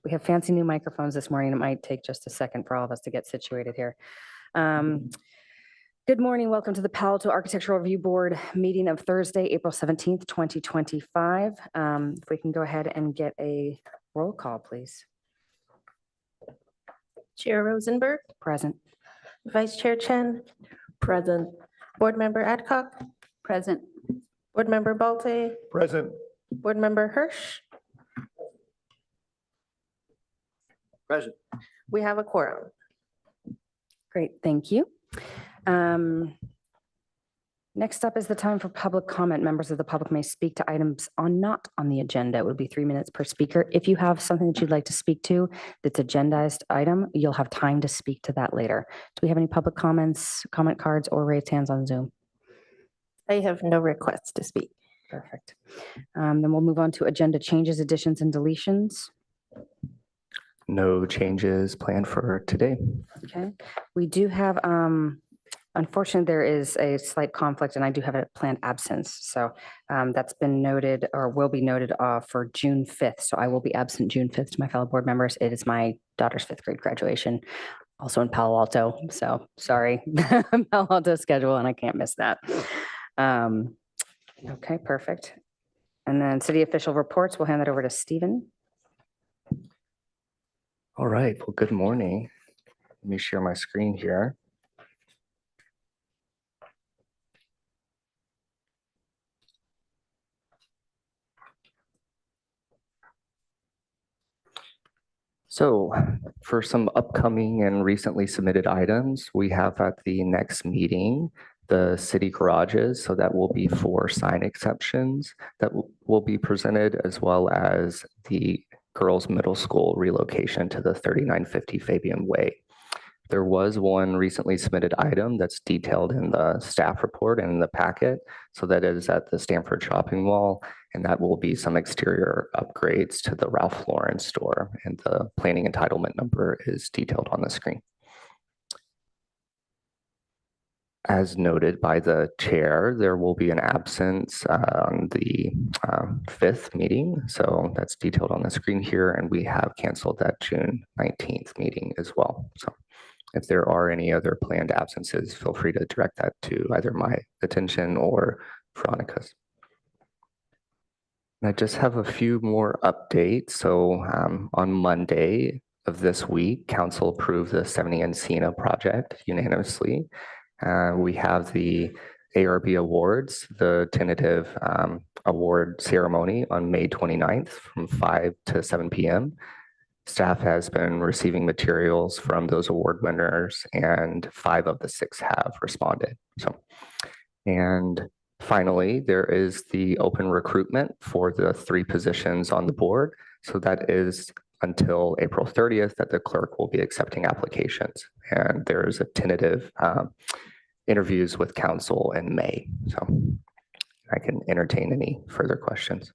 We have fancy new microphones this morning. It might take just a second for all of us to get situated here. Good morning. Welcome to the Palo Alto Architectural Review Board meeting of Thursday, April 17th, 2025. If we can go ahead and get a roll call, please. Chair Rosenberg, Present. Vice Chair Chen, present. Board Member Adcock, Present. Board Member Balte, Present. Board Member Hirsch. Present. We have a quorum. Great, thank you. Next up is the time for public comment. Members of the public may speak to items not on the agenda. It would be 3 minutes per speaker. If you have something that you'd like to speak to that's agendized item, you'll have time to speak to that later. Do we have any public comments, comment cards, or raised hands on Zoom? I have no requests to speak. Perfect. Then we'll move on to agenda changes, additions, and deletions. No changes planned for today. Okay. We do have, unfortunately, there is a slight conflict and I do have a planned absence. So that's been noted or will be noted for June 5th. So I will be absent June 5th to my fellow board members. It is my daughter's 5th grade graduation, also in Palo Alto. So sorry, Palo Alto schedule, and I can't miss that. Okay, perfect. And then city official reports, we'll hand that over to Stephen. All right, well, good morning. Let me share my screen here. So for some upcoming and recently submitted items, we have at the next meeting, the city garages. So that will be for sign exceptions that will be presented, as well as the girls middle school relocation to the 3950 Fabian Way. There was one recently submitted item that's detailed in the staff report and in the packet. So that is at the Stanford Shopping Mall, and that will be some exterior upgrades to the Ralph Lauren store. And the planning entitlement number is detailed on the screen. As noted by the chair, there will be an absence on the 5th meeting. So that's detailed on the screen here. And we have canceled that June 19th meeting as well. So if there are any other planned absences, feel free to direct that to either my attention or Veronica's. And I just have a few more updates. So on Monday of this week, council approved the 70 Encina project unanimously. We have the ARB awards, the tentative award ceremony on May 29th from 5 to 7 p.m. Staff has been receiving materials from those award winners, and 5 of the 6 have responded. So, and finally, there is the open recruitment for the 3 positions on the board. So that is until April 30th that the clerk will be accepting applications. And there is a tentative interviews with council in May. So I can entertain any further questions.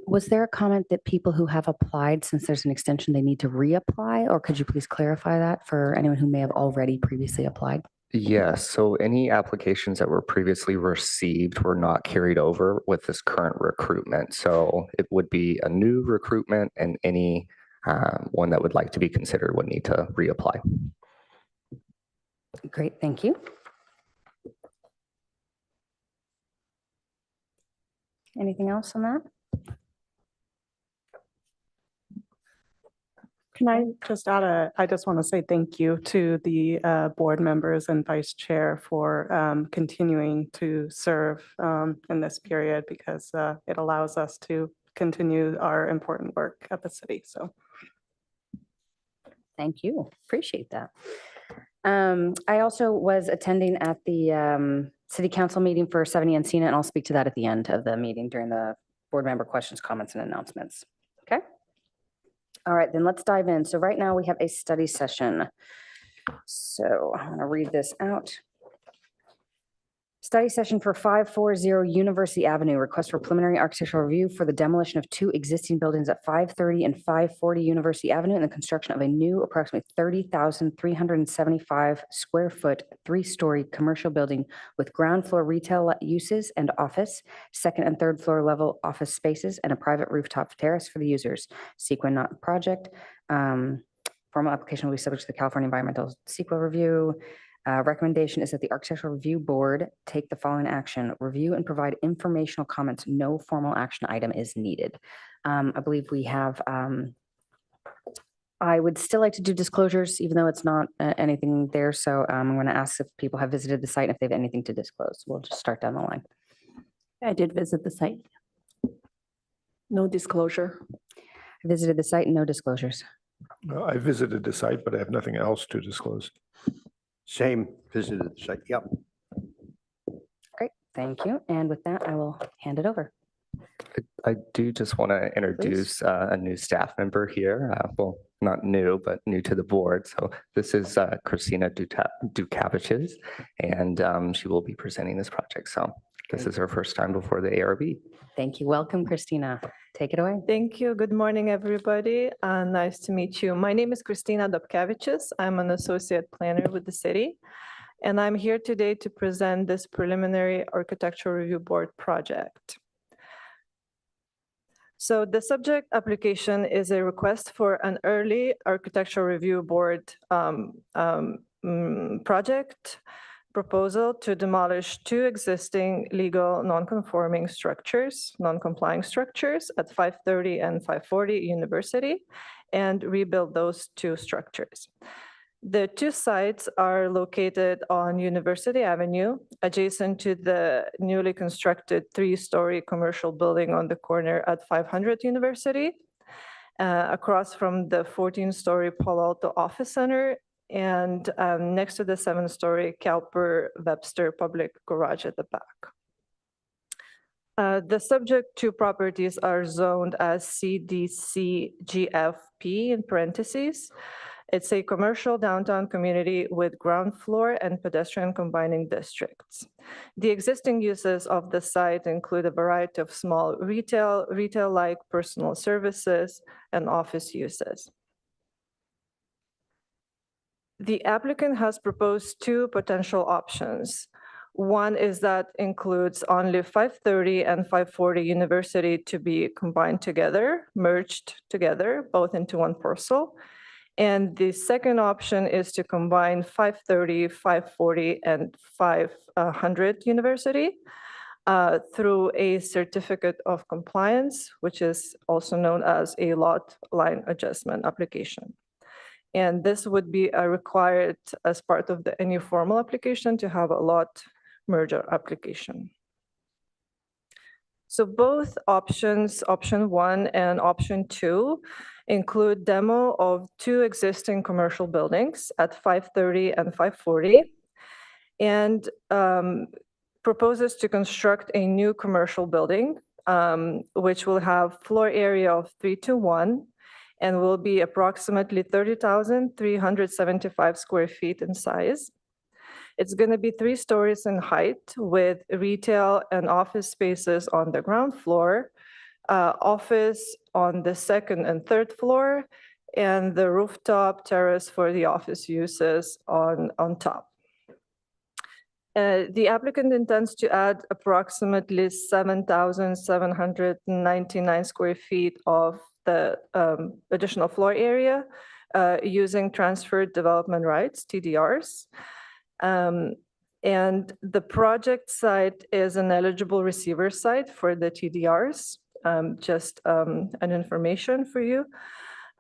Was there a comment that people who have applied, since there's an extension, they need to reapply? Or could you please clarify that for anyone who may have already previously applied? Yes, so any applications that were previously received were not carried over with this current recruitment. So it would be a new recruitment, and any one that would like to be considered would need to reapply. Great, thank you. Anything else on that? Can I just add I just want to say thank you to the board members and vice chair for continuing to serve in this period, because it allows us to continue our important work at the city. So Thank you, appreciate that. I also was attending at the city council meeting for 70 Encina, and I'll speak to that at the end of the meeting during the board member questions, comments, and announcements. Okay. All right, then let's dive in. So right now we have a study session. So I'm going to read this out. Study session for 540 University Avenue, request for preliminary architectural review for the demolition of two existing buildings at 530 and 540 University Avenue and the construction of a new approximately 30,375 square foot, 3-story commercial building with ground floor retail uses and office, second and third floor level office spaces, and a private rooftop terrace for the users. Sequin project. Formal application will be subject to the California Environmental CEQA review. Recommendation is that the Architectural Review Board take the following action: review and provide informational comments. No formal action item is needed. I believe we have, I would still like to do disclosures, even though it's not anything there. So I'm going to ask if people have visited the site, if they have anything to disclose. We'll just start down the line. I did visit the site. No disclosure. Visited the site, no disclosures. I visited the site, but I have nothing else to disclose. Same, visited the site, yep. Great, thank you. And with that, I will hand it over. I do just want to introduce a new staff member here. Well, not new, but new to the board. So this is Christina Dukaviches, and she will be presenting this project. So this is her first time before the ARB. Thank you. Welcome, Christina. Take it away. Thank you. Good morning, everybody. Nice to meet you. My name is Christina Dobkevičius. I'm an associate planner with the city, and I'm here today to present this preliminary architectural review board project. So the subject application is a request for an early architectural review board project proposal to demolish two existing legal non-complying structures at 530 and 540 University and rebuild those two structures. The two sites are located on University Avenue, adjacent to the newly constructed 3-story commercial building on the corner at 500 University, across from the 14-story Palo Alto Office Center, and next to the 7-story Cowper Webster Public Garage at the back. The subject two properties are zoned as CDC-GFP in parentheses. It's a commercial downtown community with ground floor and pedestrian combining districts. The existing uses of the site include a variety of small retail-like personal services, and office uses. The applicant has proposed two potential options. One is that includes only 530 and 540 University to be combined together, merged together, both into one parcel. And the second option is to combine 530, 540, and 500 University through a certificate of compliance, which is also known as a lot line adjustment application. And this would be required as part of any formal application to have a lot merger application. So both options, option 1 and option 2, include demo of two existing commercial buildings at 530 and 540, and proposes to construct a new commercial building, which will have floor area of 321 and will be approximately 30,375 square feet in size. It's going to be 3 stories in height with retail and office spaces on the ground floor, office on the second and third floor, and the rooftop terrace for the office uses on top. The applicant intends to add approximately 7,799 square feet of the additional floor area using transferred development rights, TDRs. And the project site is an eligible receiver site for the TDRs. Just an information for you.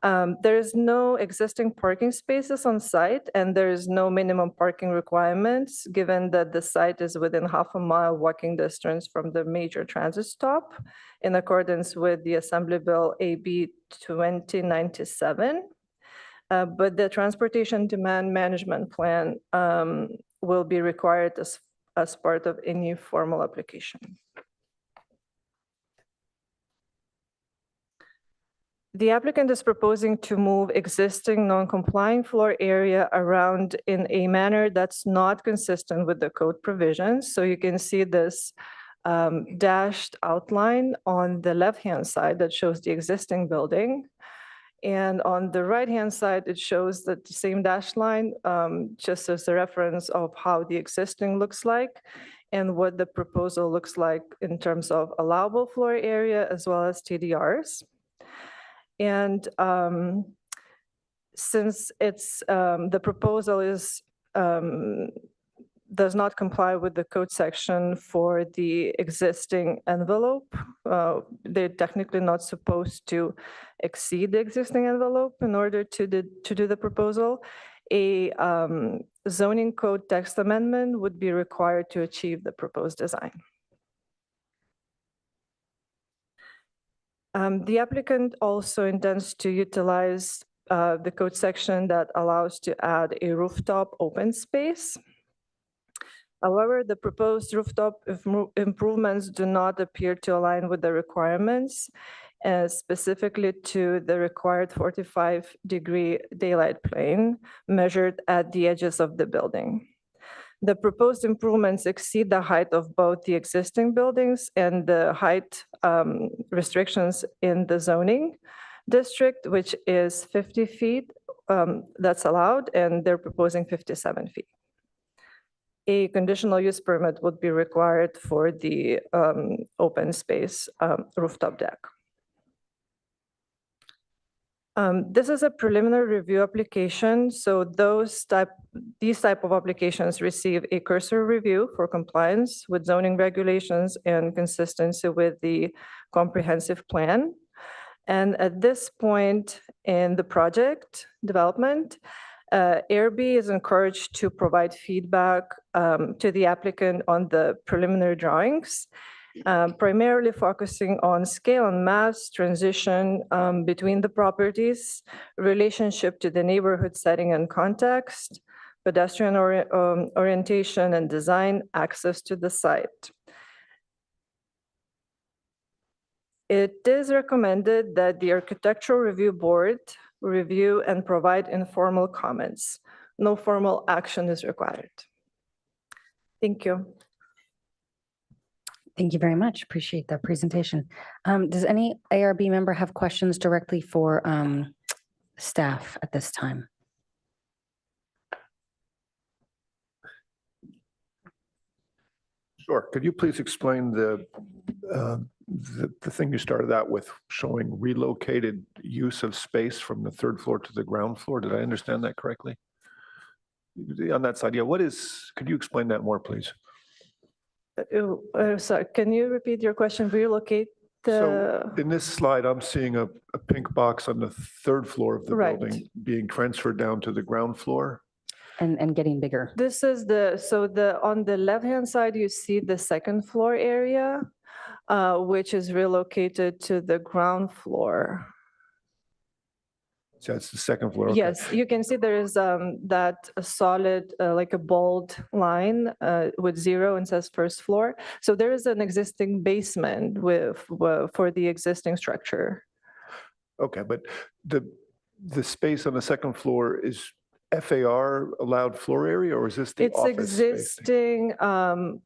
There is no existing parking spaces on site, and there is no minimum parking requirements, given that the site is within half-a-mile walking distance from the major transit stop, in accordance with the Assembly Bill AB 2097. But the Transportation Demand Management Plan will be required as part of any formal application. The applicant is proposing to move existing non-complying floor area around in a manner that's not consistent with the code provisions. So you can see this dashed outline on the left-hand side that shows the existing building. And on the right-hand side, it shows that the same dashed line, just as a reference of how the existing looks like and what the proposal looks like in terms of allowable floor area as well as TDRs. And since it's the proposal is does not comply with the code section for the existing envelope, they're technically not supposed to exceed the existing envelope in order to do the proposal. A zoning code text amendment would be required to achieve the proposed design. The applicant also intends to utilize the code section that allows to add a rooftop open space. However, the proposed rooftop improvements do not appear to align with the requirements, specifically to the required 45-degree daylight plane measured at the edges of the building. The proposed improvements exceed the height of both the existing buildings and the height restrictions in the zoning district, which is 50 feet that's allowed, and they're proposing 57 feet. A conditional use permit would be required for the open space rooftop deck. This is a preliminary review application, so these type of applications receive a cursory review for compliance with zoning regulations and consistency with the comprehensive plan. And at this point in the project development, ARB is encouraged to provide feedback to the applicant on the preliminary drawings, primarily focusing on scale and mass, transition between the properties, relationship to the neighborhood setting and context, pedestrian orientation and design, access to the site. It is recommended that the Architectural Review Board review and provide informal comments. No formal action is required. Thank you. Thank you very much. Appreciate that presentation. Does any ARB member have questions directly for staff at this time? Sure. Could you please explain the thing you started out with, showing relocated use of space from the third floor to the ground floor? Did I understand that correctly? On that side, yeah. Could you explain that more, please? Sorry, can you repeat your question? Relocate So in this slide, I'm seeing a pink box on the third floor of the Right. building being transferred down to the ground floor. And getting bigger. This is on the left-hand side, you see the second floor area, which is relocated to the ground floor. So that's the second floor. Okay. Yes, you can see there is that a solid, like a bold line with 0 and says first floor. So there is an existing basement for the existing structure. Okay, but the space on the second floor is FAR allowed floor area, or is this the It's office space? existing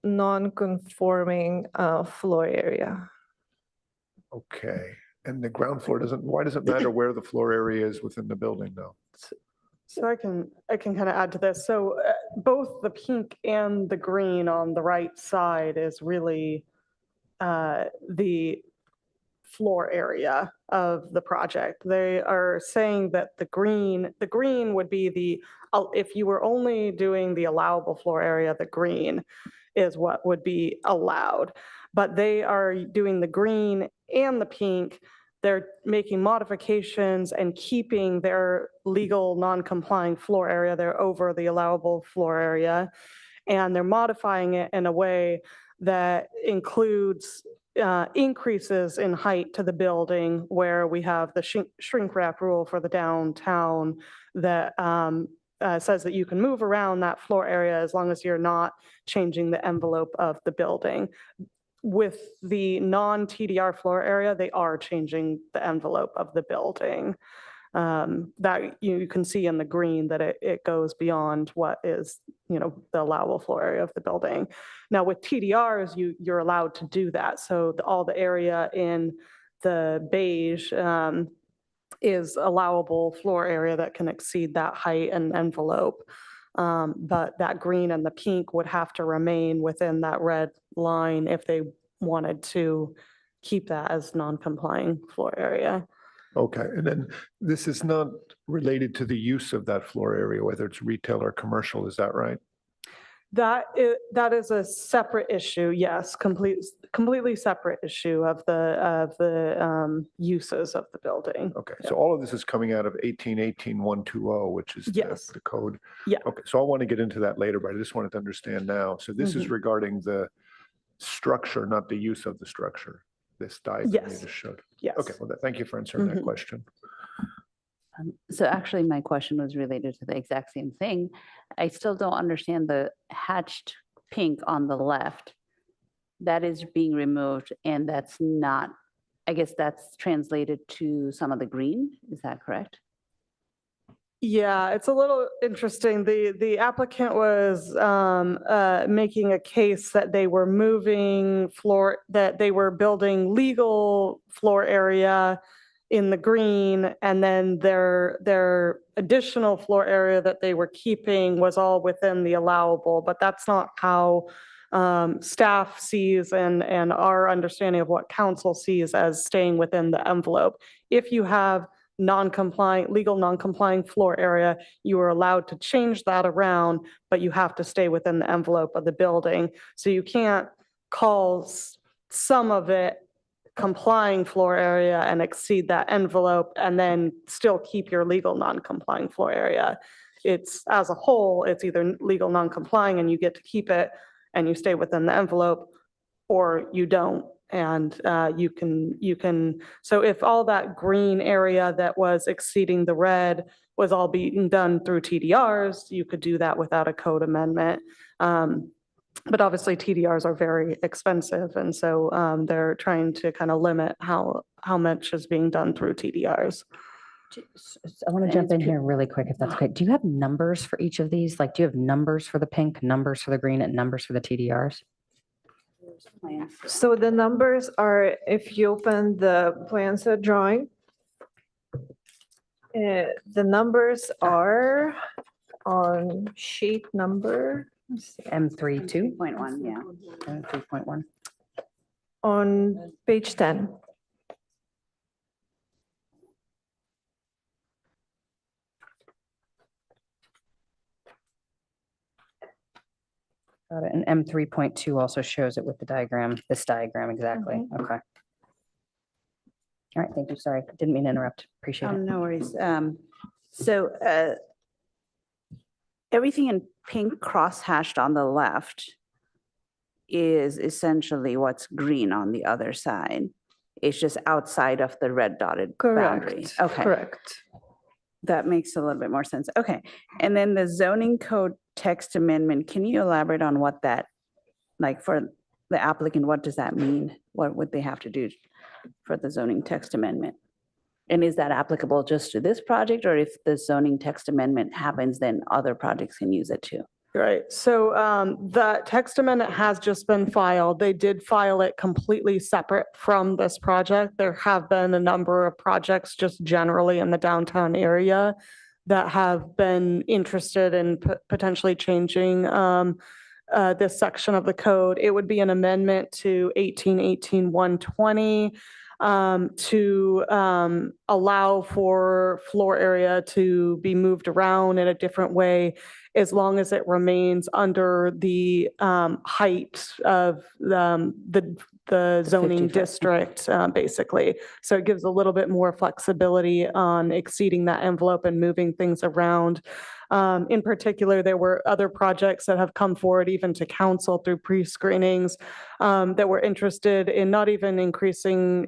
non-conforming floor area. Okay, and the ground floor why does it matter where the floor area is within the building though? So I can kind of add to this. So both the pink and the green on the right side is really the floor area of the project. They are saying that the green would be if you were only doing the allowable floor area, the green is what would be allowed. But they are doing the green and the pink. They're making modifications and keeping their legal non-complying floor area. They're over the allowable floor area. And they're modifying it in a way that includes increases in height to the building, where we have the shrink wrap rule for the downtown that says that you can move around that floor area as long as you're not changing the envelope of the building. with the non-TDR floor area, they are changing the envelope of the building. That you can see in the green that it goes beyond what is, the allowable floor area of the building. Now with TDRs, you're allowed to do that. So all the area in the beige is allowable floor area that can exceed that height and envelope. But that green and the pink would have to remain within that red line if they wanted to keep that as non-complying floor area. Okay, and then this is not related to the use of that floor area, whether it's retail or commercial, is that right? That is a separate issue, yes, completely separate issue of the uses of the building. Okay, so all of this is coming out of 1818-120, which is Yes. the code? Yeah. Okay, so I want to get into that later, but I just wanted to understand now. So this is regarding the structure, not the use of the structure, this diagram you Yes. just showed? Yes. Okay, well, thank you for answering that question. So actually, my question was related to the exact same thing. I still don't understand the hatched pink on the left. That is being removed, and that's not, I guess that's translated to some of the green. Is that correct? Yeah, it's a little interesting. The applicant was making a case that they were that they were building legal floor area in the green, and then their additional floor area that they were keeping was all within the allowable, but that's not how staff sees and our understanding of what council sees as staying within the envelope. If you have legal non-complying floor area, you are allowed to change that around, but you have to stay within the envelope of the building. So you can't call some of it complying floor area and exceed that envelope and then still keep your legal non-complying floor area. It's as a whole, it's either legal non-complying and you get to keep it and you stay within the envelope, or you don't. And you can, so if all that green area that was exceeding the red was all being done through TDRs, you could do that without a code amendment. But obviously TDRs are very expensive. And so they're trying to kind of limit how much is being done through TDRs. I want to jump in here really quick, if that's okay. Do you have numbers for each of these? Like, do you have numbers for the pink, numbers for the green, and numbers for the TDRs? So the numbers are, if you open the plan set drawing, the numbers are on sheet number, M32? 3.1, yeah. 3.1. on page 10. Got it. And M3.2 also shows it with the diagram, this diagram exactly. Okay. All right, thank you. Sorry, didn't mean to interrupt. Appreciate it. No worries. So everything in pink cross-hatched on the left is essentially what's green on the other side. It's just outside of the red dotted boundary. Correct. Okay. Correct. That makes a little bit more sense. Okay. And then the zoning code text amendment, can you elaborate on what that, like for the applicant, what does that mean? What would they have to do for the zoning text amendment? And is that applicable just to this project, or if the zoning text amendment happens, then other projects can use it too? Right. So the text amendment has just been filed. They did file it completely separate from this project. There have been a number of projects just generally in the downtown area that have been interested in potentially changing this section of the code. It would be an amendment to 1818-120 to allow for floor area to be moved around in a different way, as long as it remains under the height of the zoning 50 foot. district, basically. So it gives a little bit more flexibility on exceeding that envelope and moving things around. In particular, there were other projects that have come forward even to council through pre-screenings that were interested in not even increasing,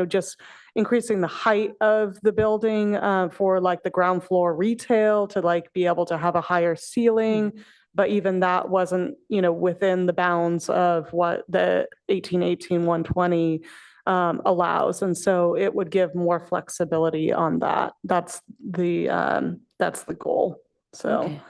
just increasing the height of the building for like the ground floor retail to like be able to have a higher ceiling, But even that wasn't, within the bounds of what the 120 allows. And so it would give more flexibility on that. That's the goal. So. Okay,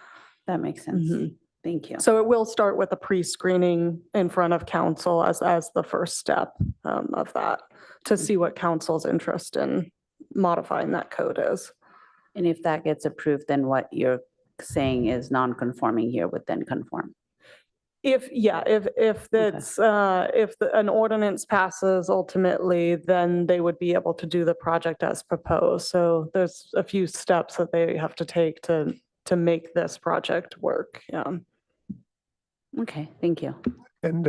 that makes sense. Mhm. Thank you. So it will start with a pre-screening in front of council as the first step of that, to see what council's interest in modifying that code is. And if that gets approved, then what you're saying is non-conforming here would then conform. If an ordinance passes ultimately, then they would be able to do the project as proposed. So there's a few steps that they have to take to make this project work. Yeah. Okay, thank you. And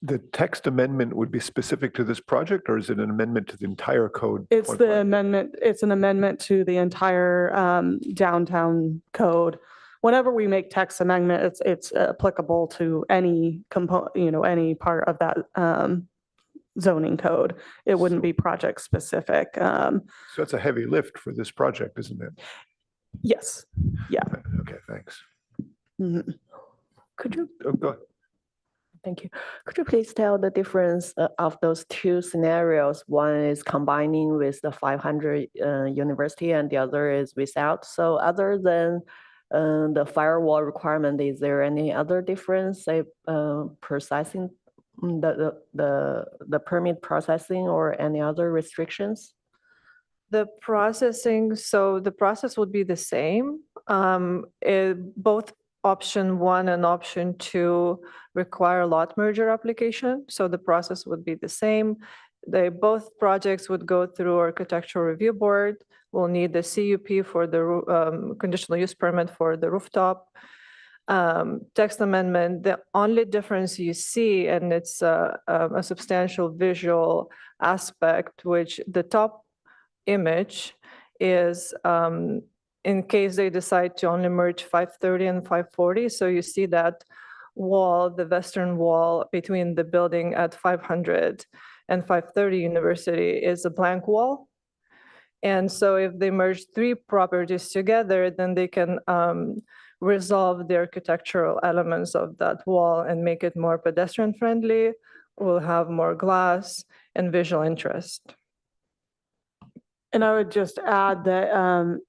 the text amendment would be specific to this project, or is it an amendment to the entire code? It's point the blank? amendment, it's an amendment to the entire downtown code. Whenever we make text amendment, it's applicable to any any part of that zoning code. It wouldn't be project specific. So it's a heavy lift for this project, isn't it? Yes, yeah. Okay, thanks. Mhm. Could you, Oh, go ahead. thank you. Could you please tell the difference of those two scenarios? One is combining with the 500 university and the other is without. So other than the firewall requirement, is there any other difference, say, processing, the permit processing or any other restrictions? The processing, so the process would be the same. Both option 1 and option 2 require lot merger application, so the process would be the same. Both projects would go through architectural review board. We'll need the CUP for the conditional use permit for the rooftop. Text amendment, the only difference you see, and it's a substantial visual aspect, which the top image is in case they decide to only merge 530 and 540. So you see that wall, the western wall between the building at 500 and 530 University is a blank wall. And so if they merge 3 properties together, then they can resolve the architectural elements of that wall and make it more pedestrian friendly. We'll have more glass and visual interest. And I would just add that,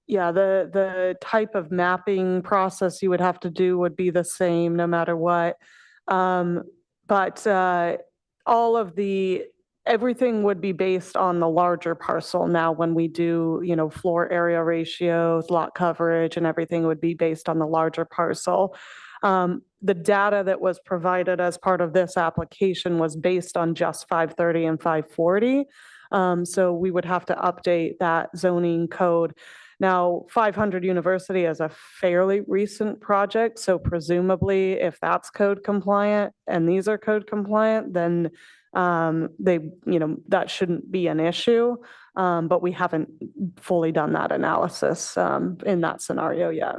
the type of mapping process you would have to do would be the same no matter what. But everything would be based on the larger parcel. Now, when we do, floor area ratios, lot coverage, and everything would be based on the larger parcel. The data that was provided as part of this application was based on just 530 and 540. So we would have to update that zoning code. Now, 500 University is a fairly recent project, so presumably if that's code compliant and these are code compliant, then that shouldn't be an issue. But we haven't fully done that analysis in that scenario yet.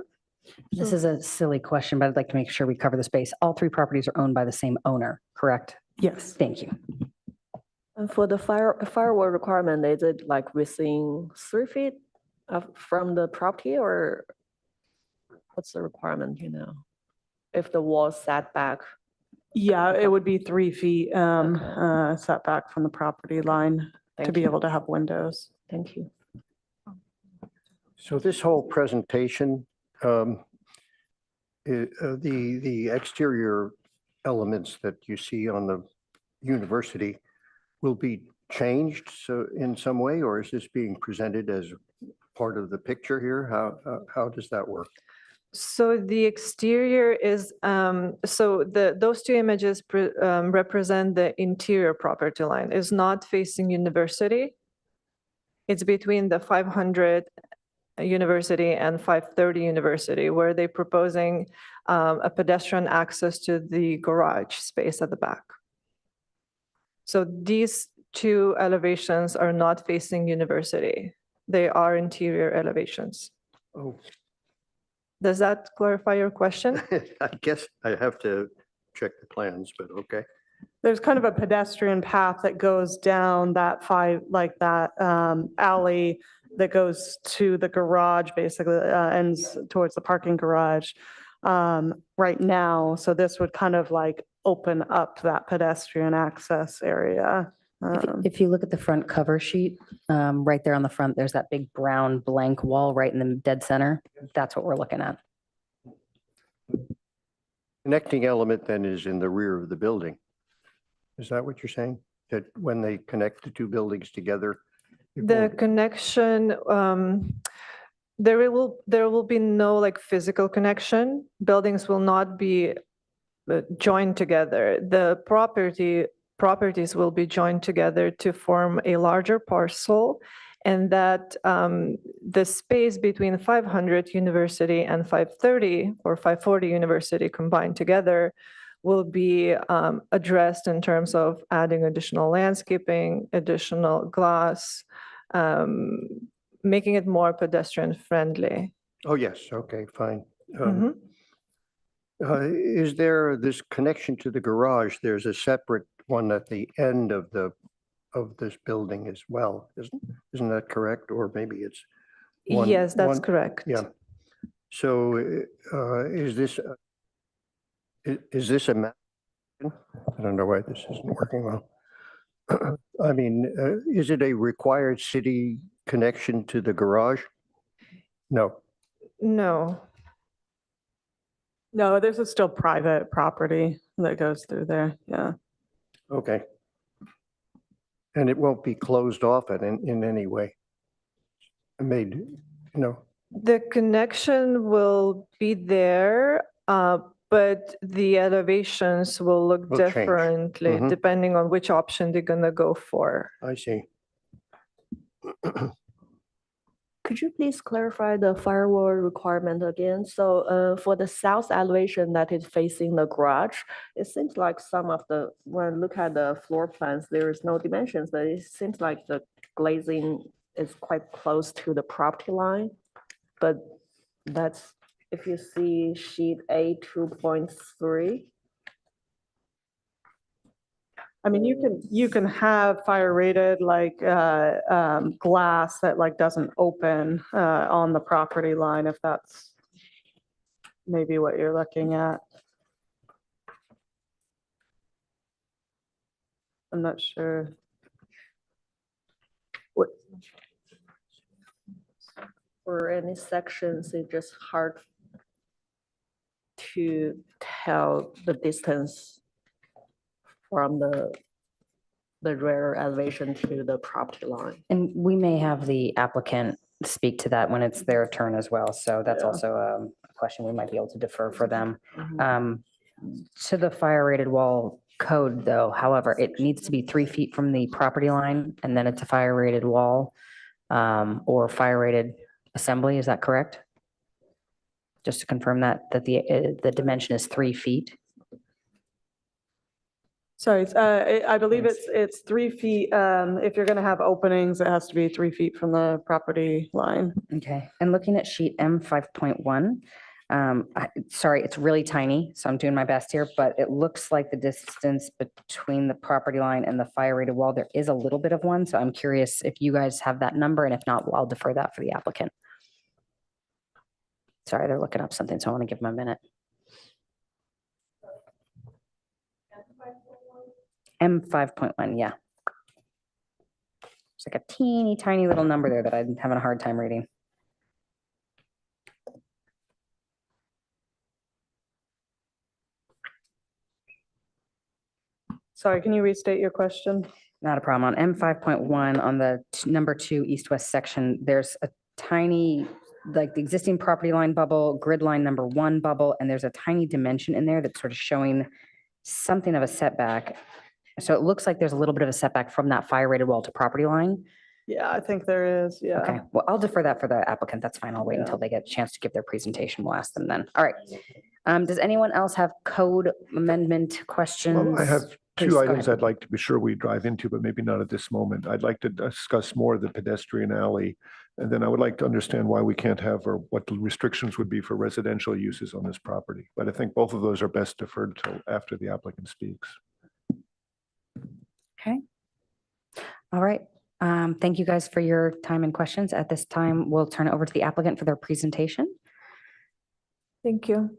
This is a silly question, but I'd like to make sure we cover the space. All 3 properties are owned by the same owner, correct? Yes. Thank you. And for the firewall requirement, is it like within 3 feet from the property, or what's the requirement, if the wall sat back? Yeah, it would be 3 feet setback from the property line to Thank be you. able to have windows. Thank you. So this whole presentation, the exterior elements that you see on the university will be changed in some way, or is this being presented as part of the picture here? How does that work? So the exterior is, those 2 images represent the interior property line. It's not facing University. It's between the 500 University and 530 University, where they're proposing a pedestrian access to the garage space at the back. So these 2 elevations are not facing University. They are interior elevations. Oh, Does that clarify your question? I guess I have to check the plans, but okay. There's kind of a pedestrian path that goes down that alley that goes to the garage, basically ends towards the parking garage. right now. So this would kind of like open up that pedestrian access area. If you look at the front cover sheet, right there on the front, there's that big brown blank wall right in the dead center. That's what we're looking at. Connecting element then is in the rear of the building. Is that what you're saying? That when they connect the two buildings together? it The won't- connection, there will be no like physical connection. Buildings will not be joined together. The properties will be joined together to form a larger parcel, and that the space between 500 University and 530 or 540 University combined together will be addressed in terms of adding additional landscaping, additional glass, making it more pedestrian friendly. Oh, yes, okay, fine. Mhm. Is there this connection to the garage? There's a separate one at the end of this building as well, isn't that correct? Or maybe it's one. Yes, that's one- correct. Yeah. So is this a map? I don't know why this isn't working well. I mean, is it a required city connection to the garage? No. No, No, this is still private property that goes through there. Yeah. Okay. And it won't be closed off in any way? Made, the connection will be there, but the elevations will look Will change. differently Mhm. depending on which option they're gonna go for. I see. Could you please clarify the firewall requirement again? So for the south elevation that is facing the garage, it seems like some of the, when I look at the floor plans, there is no dimensions, but it seems like the glazing is quite close to the property line. But that's, if you see sheet A 2.3. I mean, you can have fire rated like glass that like doesn't open on the property line if that's maybe what you're looking at. I'm not sure. For any sections, it's just hard to tell the distance from the rear elevation to the property line. And we may have the applicant speak to that when it's their turn as well. So that's Yeah. also a question we might be able to defer for them. Mhm. To the fire rated wall code though, however, it needs to be 3 feet from the property line and then it's a fire rated wall or fire rated assembly. Is that correct? Just to confirm that the dimension is 3 feet. Sorry, I believe it's 3 feet. If you're going to have openings, it has to be 3 feet from the property line. Okay, and looking at sheet M 5.1, sorry, it's really tiny, so I'm doing my best here, but it looks like the distance between the property line and the fire rated wall, there is a little bit of one, so I'm curious if you guys have that number, and if not, I'll defer that for the applicant. Sorry, they're looking up something, so I want to give them a minute. M 5.1, yeah. It's like a teeny tiny little number there that I'm having a hard time reading. Sorry, can you restate your question? Not a problem. On M 5.1, on the number 2 east-west section, there's a tiny, like the existing property line bubble, grid line number 1 bubble, and there's a tiny dimension in there that's sort of showing something of a setback. So it looks like there's a little bit of a setback from that fire rated wall to property line. Yeah, I think there is. Yeah. Okay, well, I'll defer that for the applicant. That's fine. I'll wait Yeah. until they get a chance to give their presentation. We'll ask them then. All right. Does anyone else have code amendment questions? Well, I have Please, two go items ahead. I'd like to be sure we drive into, but maybe not at this moment. I'd like to discuss more the pedestrian alley. And then I would like to understand why we can't have, or what the restrictions would be for residential uses on this property. But I think both of those are best deferred till after the applicant speaks. Okay. All right. Thank you guys for your time and questions. At this time, we'll turn it over to the applicant for their presentation. Thank you.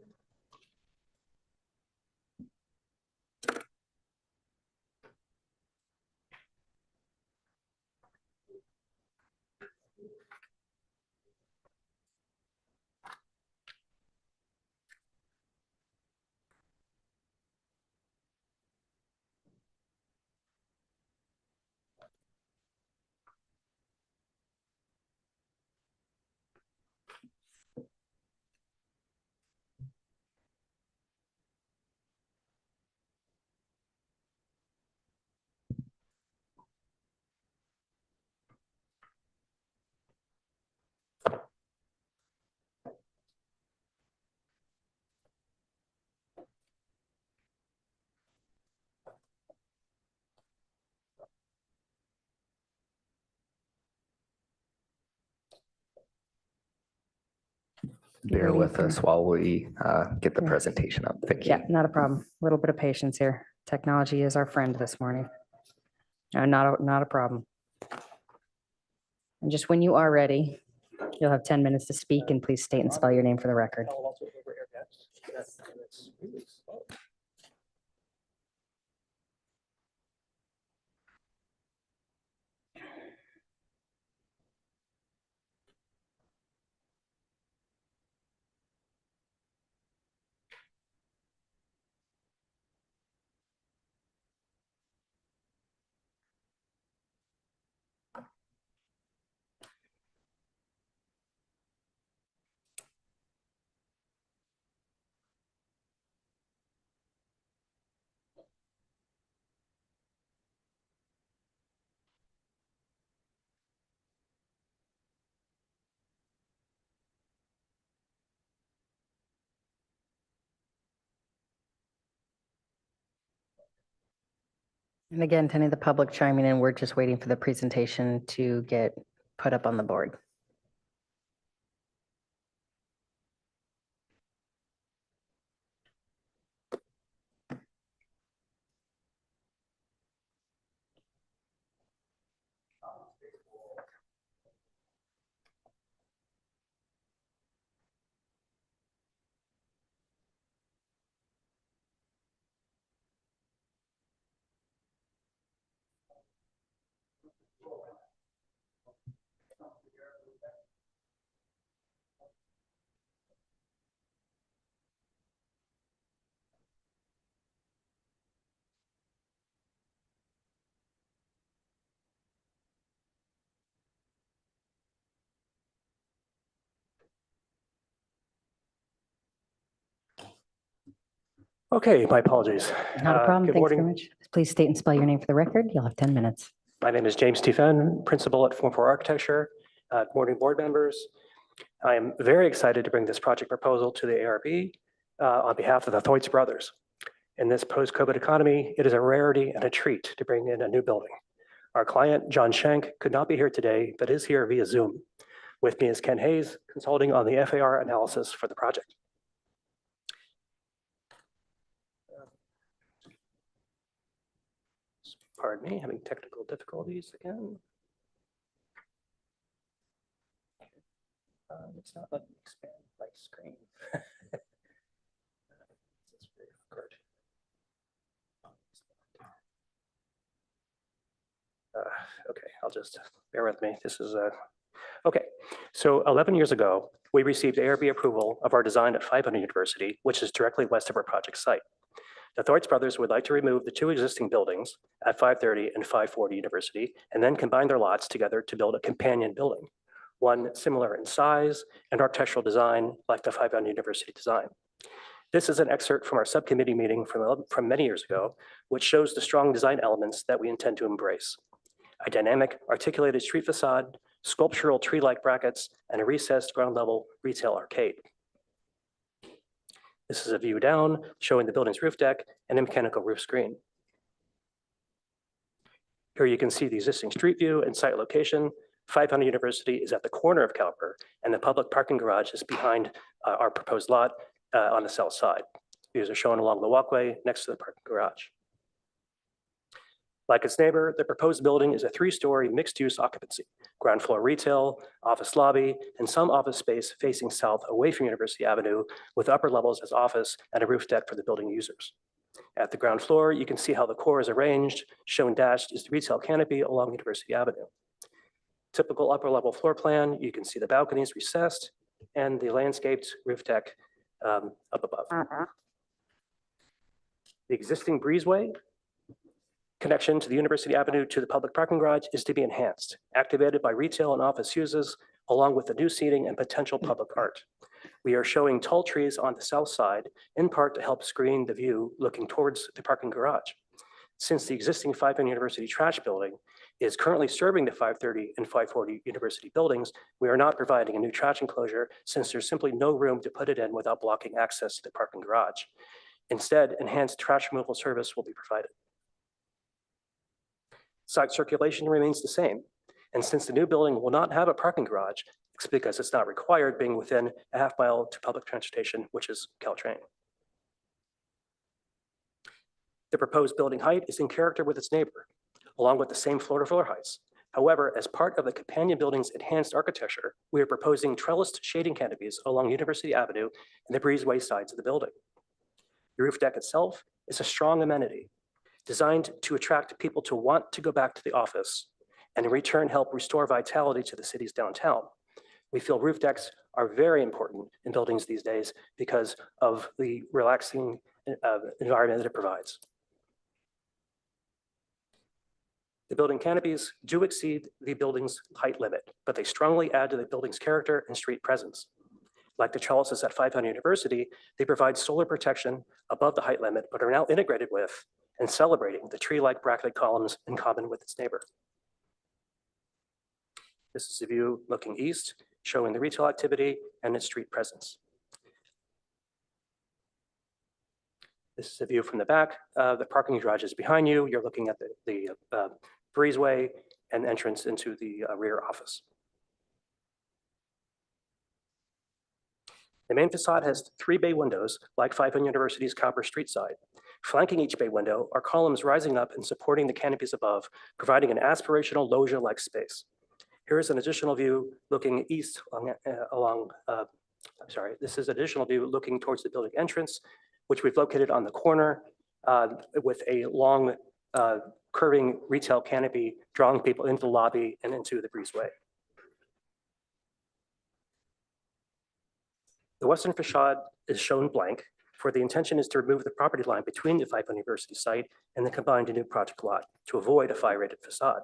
bear waiting with for- us while we get the Yeah. presentation up. Thank you. Yeah, not a problem. A little bit of patience here. Technology is our friend this morning. Not a problem. And just when you are ready, you'll have 10 minutes to speak, and please state and spell your name for the record. And again, to any of the public chiming in, we're just waiting for the presentation to get put up on the board. Okay, my apologies. Not a problem. Good Thanks very morning. much. Please state and spell your name for the record. You'll have 10 minutes. My name is James Stephen, Principal at Form 4 Architecture. Good morning, board members. I am very excited to bring this project proposal to the ARB on behalf of the Theuts brothers. In this post-COVID economy, it is a rarity and a treat to bring in a new building. Our client, John Schenk, could not be here today, but is here via Zoom. With me is Ken Hayes, consulting on the FAR analysis for the project. Pardon me, having technical difficulties again. It's not letting me expand my screen. It's very awkward. Okay, I'll just bear with me. This is okay. So 11 years ago, we received ARB approval of our design at 500 University, which is directly west of our project site. The Theuts brothers would like to remove the two existing buildings at 530 and 540 University, and then combine their lots together to build a companion building, one similar in size and architectural design like the 500 University design. This is an excerpt from our subcommittee meeting from many years ago, which shows the strong design elements that we intend to embrace. A dynamic articulated street facade, sculptural tree-like brackets, and a recessed ground level retail arcade. This is a view down showing the building's roof deck and a mechanical roof screen. Here you can see the existing street view and site location. 500 University is at the corner of Cowper, and the public parking garage is behind our proposed lot on the south side. Views are shown along the walkway next to the parking garage. Like its neighbor, the proposed building is a 3-story mixed-use occupancy, ground floor retail, office lobby, and some office space facing south away from University Avenue with upper levels as office and a roof deck for the building users. At the ground floor, you can see how the core is arranged. Shown dashed is the retail canopy along University Avenue. Typical upper level floor plan, you can see the balconies recessed and the landscaped roof deck up above. The existing breezeway connection to the University Avenue to the public parking garage is to be enhanced, activated by retail and office uses, along with the new seating and potential public art. We are showing tall trees on the south side, in part to help screen the view looking towards the parking garage. Since the existing 500 University trash building is currently serving the 530 and 540 University buildings, we are not providing a new trash enclosure since there's simply no room to put it in without blocking access to the parking garage. Instead, enhanced trash removal service will be provided. Site circulation remains the same, and since the new building will not have a parking garage, It's because it's not required being within a half mile to public transportation, which is Caltrain. The proposed building height is in character with its neighbor, along with the same floor-to-floor heights. However, as part of the companion building's enhanced architecture, we are proposing trellised shading canopies along University Avenue and the breezeway sides of the building. The roof deck itself is a strong amenity designed to attract people to want to go back to the office and in return help restore vitality to the city's downtown. We feel roof decks are very important in buildings these days because of the relaxing environment that it provides. The building canopies do exceed the building's height limit, but they strongly add to the building's character and street presence. Like the trellises at 500 University, they provide solar protection above the height limit, but are now integrated with and celebrating the tree-like bracketed columns in common with its neighbor. This is a view looking east, showing the retail activity and its street presence. This is a view from the back. The parking garage is behind you. You're looking at the breezeway and entrance into the rear office. The main facade has 3 bay windows, like 500 University's Copper Street side. Flanking each bay window are columns rising up and supporting the canopies above, providing an aspirational loggia-like space. Here is an additional view looking east this is an additional view looking towards the building entrance, which we've located on the corner with a long curving retail canopy drawing people into the lobby and into the breezeway. The western facade is shown blank, for the intention is to remove the property line between the 500 University site and the combined new project lot to avoid a fire-rated facade.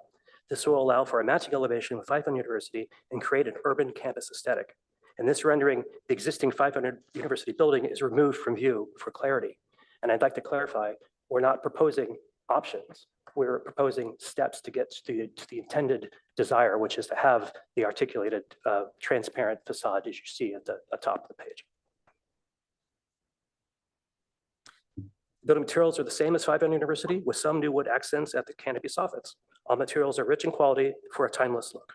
This will allow for a matching elevation with 500 University and create an urban campus aesthetic. In this rendering, the existing 500 University building is removed from view for clarity. And I'd like to clarify, we're not proposing options. We're proposing steps to get to the intended desire, which is to have the articulated transparent facade as you see at the top of the page. Building materials are the same as 500 University with some new wood accents at the canopy soffits. All materials are rich in quality for a timeless look.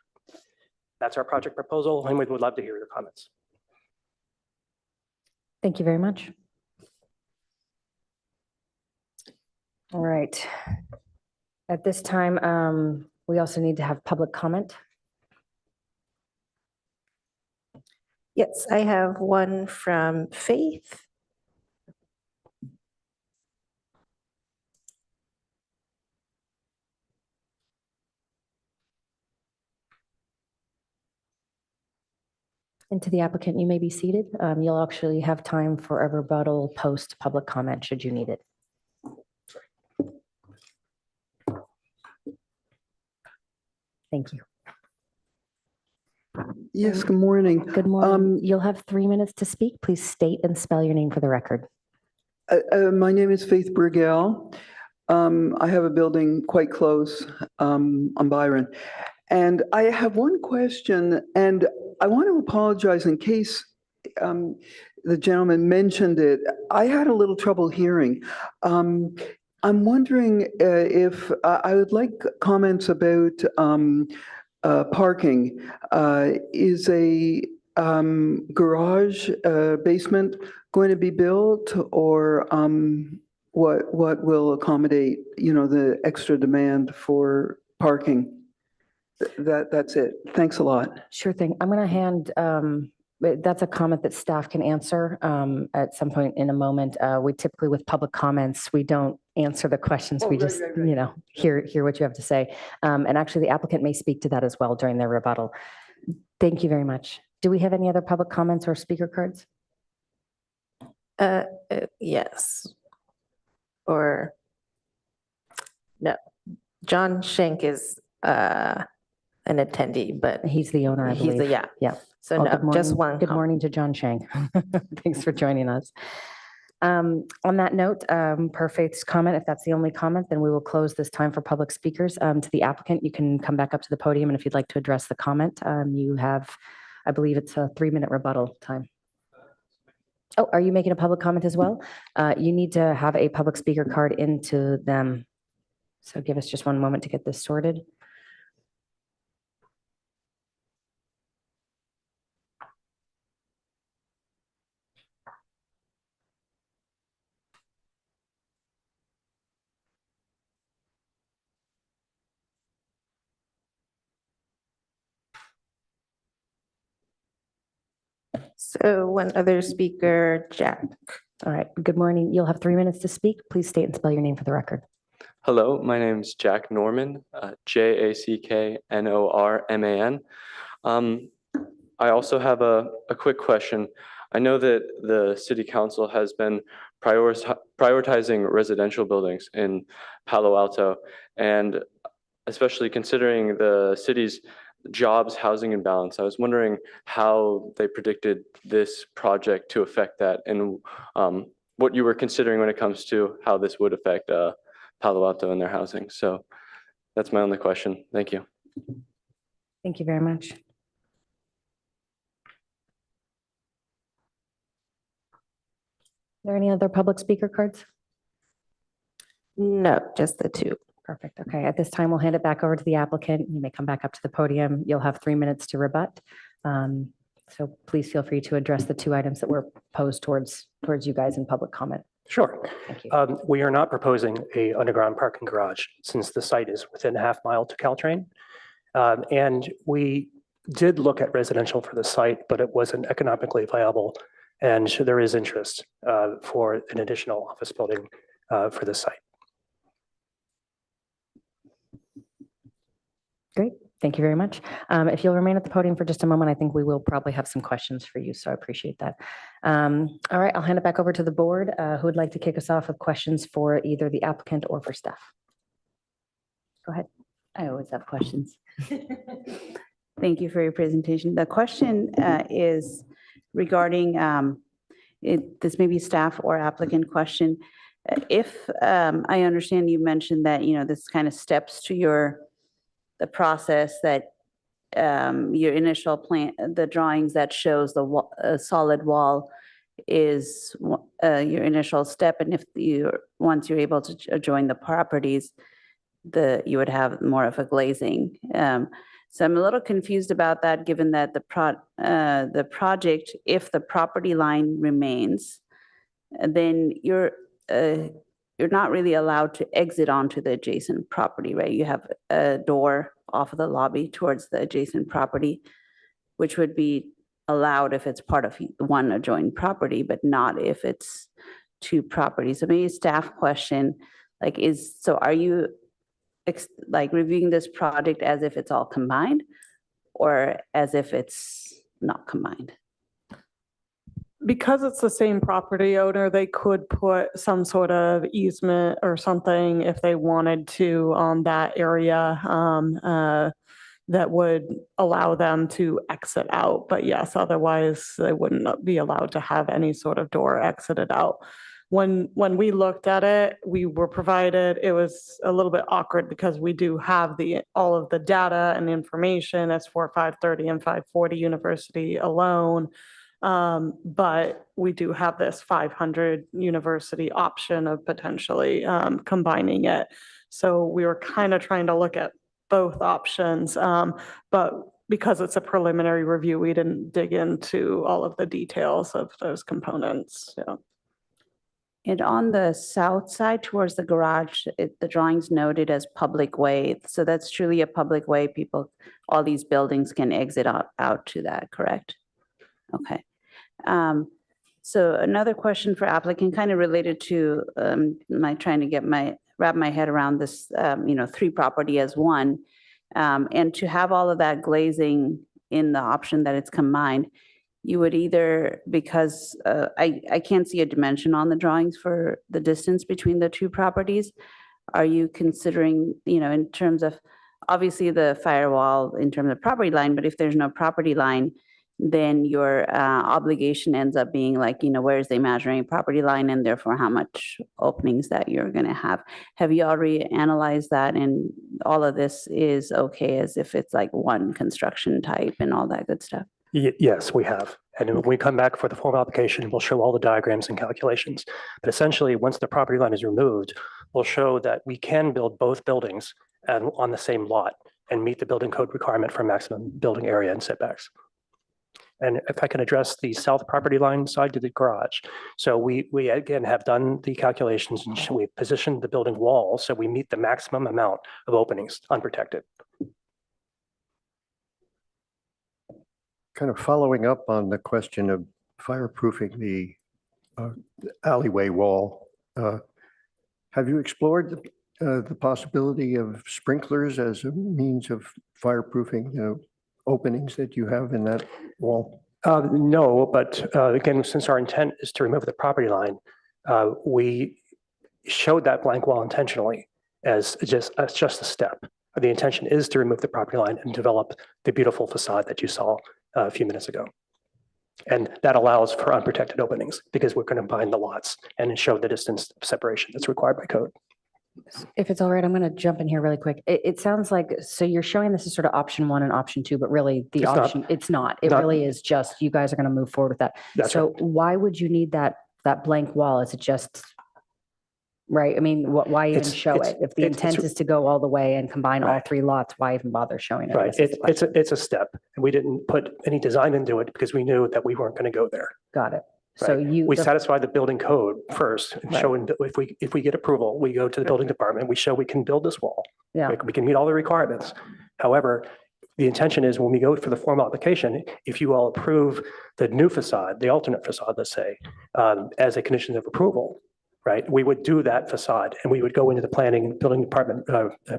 That's our project proposal, and we would love to hear your comments. Thank you very much. All right. At this time, we also need to have public comment. Yes, I have one from Faith. And to the applicant, you may be seated. You'll actually have time for a rebuttal post public comment should you need it. Thank you. Yes, good morning. Good morning. You'll have 3 minutes to speak. Please state and spell your name for the record. My name is Faith Brigel. I have a building quite close on Byron. And I have one question, and I want to apologize in case the gentleman mentioned it. I had a little trouble hearing. I'm wondering if I would like comments about parking. Is a garage basement going to be built, or what will accommodate, the extra demand for parking? That's it. Thanks a lot. Sure thing. I'm going to hand, that's a comment that staff can answer at some point in a moment. We typically, with public comments, we don't answer the questions. We just, hear what you have to say. And actually, the applicant may speak to that as well during their rebuttal. Thank you very much. Do we have any other public comments or speaker cards? Yes. Or no, John Schenk is an attendee, but He's the owner, I he's believe. yeah. So Oh, no, good just morning. one. Good morning to John Shank. Thanks for joining us. On that note, per Faith's comment, if that's the only comment, then we will close this time for public speakers. To the applicant, you can come back up to the podium, and if you'd like to address the comment, you have, I believe it's a 3-minute rebuttal time. Oh, are you making a public comment as well? You need to have a public speaker card into them. So give us just one moment to get this sorted. So one other speaker, Jack. All right, good morning. You'll have 3 minutes to speak. Please state and spell your name for the record. Hello, my name is Jack Norman, JackNorman. I also have a quick question. I know that the city council has been prioritizing residential buildings in Palo Alto, and especially considering the city's jobs housing imbalance, I was wondering how they predicted this project to affect that, and what you were considering when it comes to how this would affect Palo Alto and their housing. So that's my only question. Thank you. Thank you very much. Are there any other public speaker cards? No, just the two. Perfect. Okay, at this time, we'll hand it back over to the applicant. You may come back up to the podium. You'll have 3 minutes to rebut. So please feel free to address the two items that were posed towards you guys in public comment. Sure. Thank you. We are not proposing a underground parking garage since the site is within a half mile to Caltrain. And we did look at residential for the site, but it wasn't economically viable. And so there is interest for an additional office building for the site. Great. Thank you very much. If you'll remain at the podium for just a moment, I think we will probably have some questions for you, so I appreciate that. All right, I'll hand it back over to the board. Who would like to kick us off with questions for either the applicant or for staff? Go ahead. I always have questions. Thank you for your presentation. The question is regarding, this may be staff or applicant question. If I understand you mentioned that, this kind of steps to the process that your initial plan, the drawings that shows the solid wall is your initial step. And if once you're able to join the properties, you would have more of a glazing. So I'm a little confused about that, given that the project, if the property line remains, then you're not really allowed to exit onto the adjacent property, right? You have a door off of the lobby towards the adjacent property, which would be allowed if it's part of one adjoined property, but not if it's two properties. So maybe a staff question, are you reviewing this project as if it's all combined or as if it's not combined? Because it's the same property owner, they could put some sort of easement or something if they wanted to on that area that would allow them to exit out. But yes, otherwise they wouldn't be allowed to have any sort of door exited out. When we looked at it, we were provided, it was a little bit awkward because we do have all of the data and information as for 530 and 540 University alone. But we do have this 500 University option of potentially combining it. So we were kind of trying to look at both options, but because it's a preliminary review, we didn't dig into all of the details of those components. Yeah. And on the south side towards the garage, the drawing's noted as public way. So that's truly a public way. All these buildings can exit out to that, correct? Okay. So another question for applicant, kind of related to my trying to wrap my head around this, three property as one, and to have all of that glazing in the option that it's combined, you would either, because I can't see a dimension on the drawings for the distance between the two properties. Are you considering, in terms of obviously the firewall in terms of property line, but if there's no property line, then your obligation ends up being where's the imaginary property line and therefore how much openings that you're going to have. Have you already analyzed that, and all of this is okay as if it's like one construction type and all that good stuff? Yes, we have. And when we come back for the formal application, we'll show all the diagrams and calculations. But essentially, once the property line is removed, we'll show that we can build both buildings on the same lot and meet the building code requirement for maximum building area and setbacks. And if I can address the south property line side to the garage. So we again have done the calculations and we've positioned the building wall so we meet the maximum amount of openings unprotected. Kind of following up on the question of fireproofing the alleyway wall. Have you explored the possibility of sprinklers as a means of fireproofing the openings that you have in that wall? No, but again, since our intent is to remove the property line, we showed that blank wall intentionally as just a step. The intention is to remove the property line and develop the beautiful facade that you saw a few minutes ago. And that allows for unprotected openings because we're going to combine the lots and show the distance separation that's required by code. If it's all right, I'm going to jump in here really quick. It sounds like, so you're showing this as sort of option 1 and option 2, but really the It's not. option, it's not. It Not- really is just, you guys are going to move forward with that. That's So why would you need that blank wall? Is it just, right? I mean, why even show it? If the intent is to go all the way and combine all Right. 3 lots, why even bother showing it? I Right. guess is the question. It's a step. And we didn't put any design into it because we knew that we weren't going to go there. Got it. So Right. We satisfy the building code first and Right. show, if we get approval, we go to the building department, we show we can build this wall. Yeah. We can meet all the requirements. However, the intention is when we go for the formal application, if you all approve the new facade, the alternate facade, let's say, as a condition of approval, right, we would do that facade and we would go into the planning building department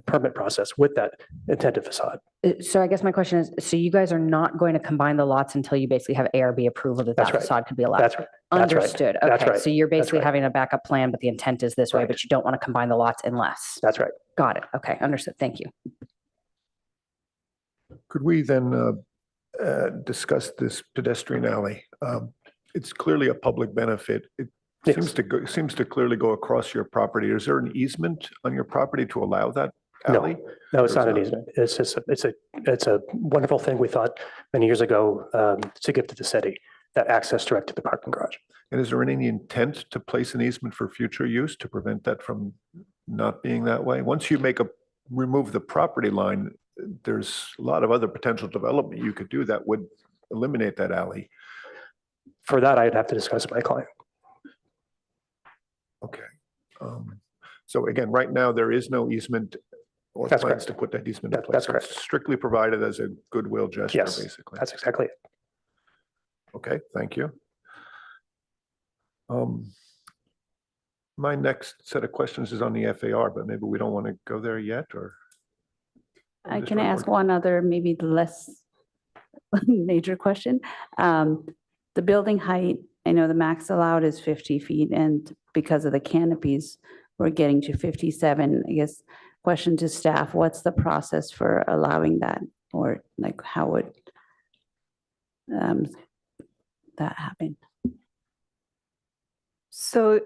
permit process with that intended facade. So I guess my question is, so you guys are not going to combine the lots until you basically have ARB approval that That's that right. facade could be allowed? That's right. That's right. Understood. That's Okay, right. so you're That's basically right. having a backup plan, but the intent is this way, Right. but you don't want to combine the lots unless. That's right. Got it. Okay, understood. Thank you. Could we then discuss this pedestrian alley? It's clearly a public benefit. It Yes. seems to clearly go across your property. Is there an easement on your property to allow that alley? No, it's There's not an not. easement. It's just, it's a wonderful thing we thought many years ago to give to the city, that access direct to the parking garage. And is there any intent to place an easement for future use to prevent that from not being that way? Once you remove the property line, there's a lot of other potential development you could do that would eliminate that alley. For that, I'd have to discuss with my client. Okay. So again, right now, there is no easement or That's plans correct. to put that easement in That's place. So correct. it's strictly provided as a goodwill gesture, Yes, basically. that's exactly it. Okay, thank you. My next set of questions is on the FAR, but maybe we don't want to go there yet, or? I can ask one other, maybe less major question. The building height, I know the max allowed is 50 feet, and because of the canopies, we're getting to 57. I guess, question to staff, what's the process for allowing that? Or like, how would that happen? So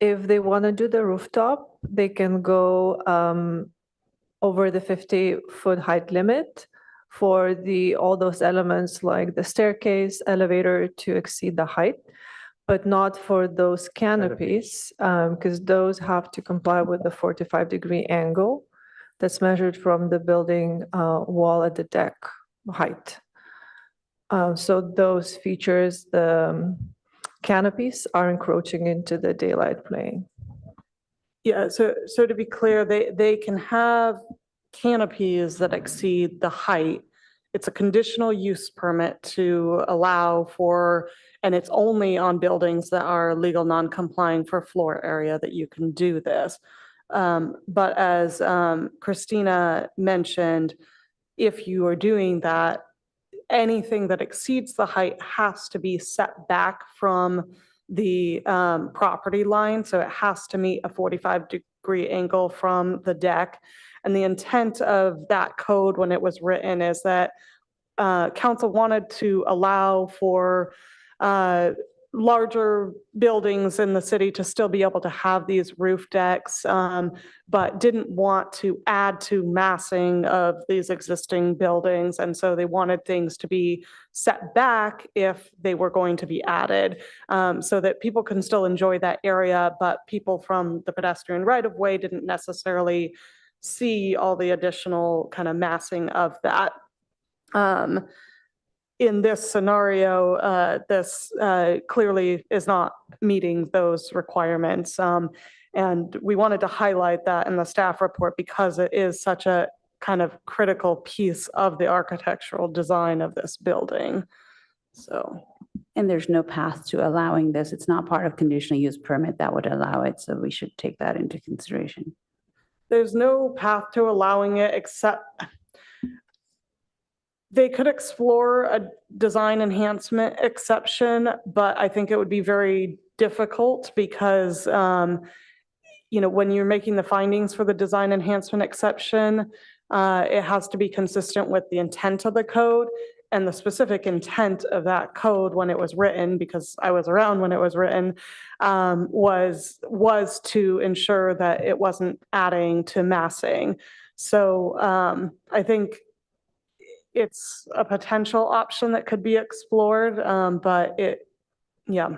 if they want to do the rooftop, they can go over the 50-foot height limit for all those elements like the staircase, elevator to exceed the height, but not for those canopies, because those have to comply with the 45-degree angle that's measured from the building wall at the deck height. So those features, the canopies are encroaching into the daylight plane. Yeah, so to be clear, they can have canopies that exceed the height. It's a conditional use permit to allow for, and it's only on buildings that are legal non-complying for floor area that you can do this. But as Christina mentioned, if you are doing that, anything that exceeds the height has to be set back from the property line. So it has to meet a 45-degree angle from the deck. And the intent of that code when it was written is that council wanted to allow for larger buildings in the city to still be able to have these roof decks, but didn't want to add to massing of these existing buildings. And so they wanted things to be set back if they were going to be added, so that people can still enjoy that area, but people from the pedestrian right-of-way didn't necessarily see all the additional kind of massing of that. In this scenario, this clearly is not meeting those requirements. And we wanted to highlight that in the staff report because it is such a kind of critical piece of the architectural design of this building. So. And there's no path to allowing this. It's not part of conditional use permit that would allow it, so we should take that into consideration. There's no path to allowing it except they could explore a design enhancement exception, but I think it would be very difficult because, when you're making the findings for the design enhancement exception, it has to be consistent with the intent of the code. And the specific intent of that code when it was written, because I was around when it was written, was to ensure that it wasn't adding to massing. So I think it's a potential option that could be explored, but yeah.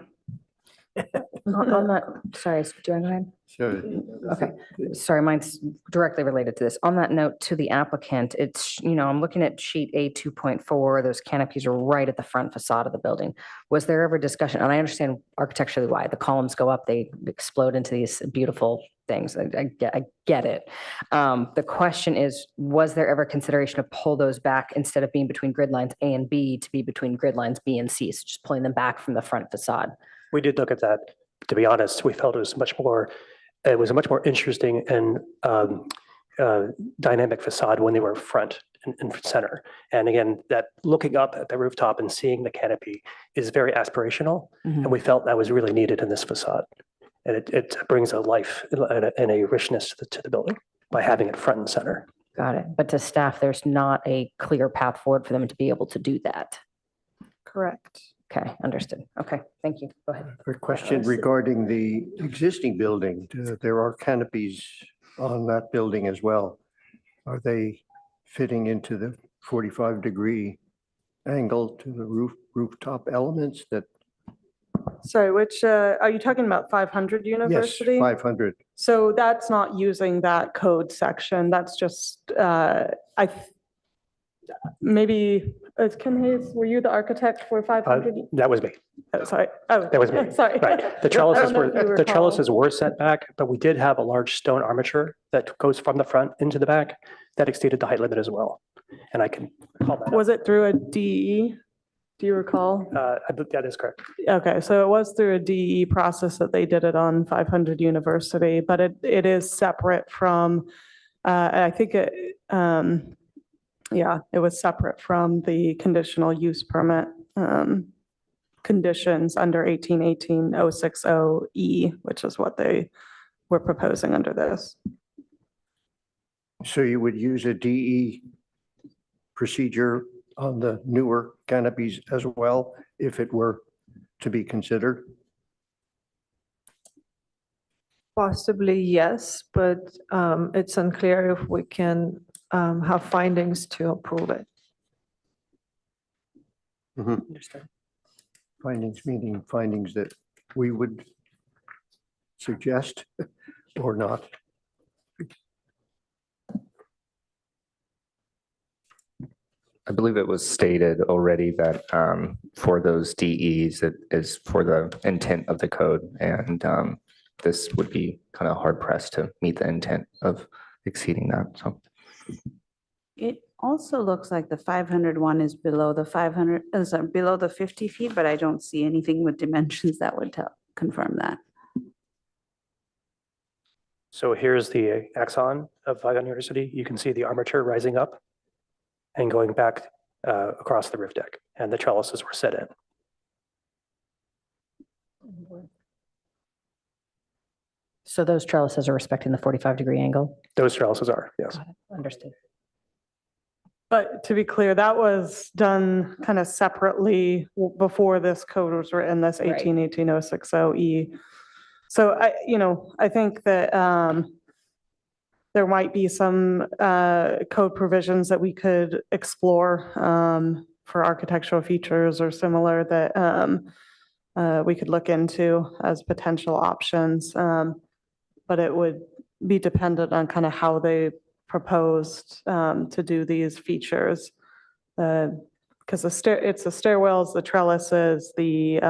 On that, sorry, do you want to go ahead? So Okay, sorry, mine's directly related to this. On that note, to the applicant, it's, I'm looking at sheet A 2.4, those canopies are right at the front facade of the building. Was there ever discussion, and I understand architecturally why, the columns go up, they explode into these beautiful things. I get it. The question is, was there ever consideration to pull those back instead of being between grid lines A and B to be between grid lines B and C, so just pulling them back from the front facade? We did look at that. To be honest, we felt it was a much more interesting and dynamic facade when they were front and center. And again, that looking up at the rooftop and seeing the canopy is very aspirational. And we felt that was really needed in this facade. And it brings a life and a richness to the building by having it front and center. Got it. But to staff, there's not a clear path forward for them to be able to do that. Correct. Okay, understood. Okay, thank you. Go ahead. a question regarding the existing building. There are canopies on that building as well. Are they fitting into the 45-degree angle to the rooftop elements that? Sorry, which, are you talking about 500 University? Yes, 500. So that's not using that code section. That's just, maybe, Ken Hayes, were you the architect for 500? That was me. Oh, sorry. Oh, That was me. sorry. Right. The trellises were set back, but we did have a large stone armature that goes from the front into the back that exceeded the height limit as well. And I can call that. Was it through a DE? Do you recall? That is correct. Okay, so it was through a DE process that they did it on 500 University, but it is separate from, I think it, it was separate from the conditional use permit conditions under 1818-060E, which is what they were proposing under this. So you would use a DE procedure on the newer canopies as well, if it were to be considered? Possibly, yes, but it's unclear if we can have findings to approve it. Understand. Findings meaning findings that we would suggest or not? I believe it was stated already that for those DEs, it is for the intent of the code. And this would be kind of hard pressed to meet the intent of exceeding that. So It also looks like the 500 one is below the 500, below the 50 feet, but I don't see anything with dimensions that would confirm that. So here's the axon of 500 University. You can see the armature rising up and going back across the roof deck, and the trellises were set in. So those trellises are respecting the 45-degree angle? Those trellises are, yes. Understood. But to be clear, that was done kind of separately before this code was written, this 1818-060E. So I think that there might be some code provisions that we could explore for architectural features or similar that we could look into as potential options. But it would be dependent on kind of how they proposed to do these features. Because it's the stairwells, the trellises, the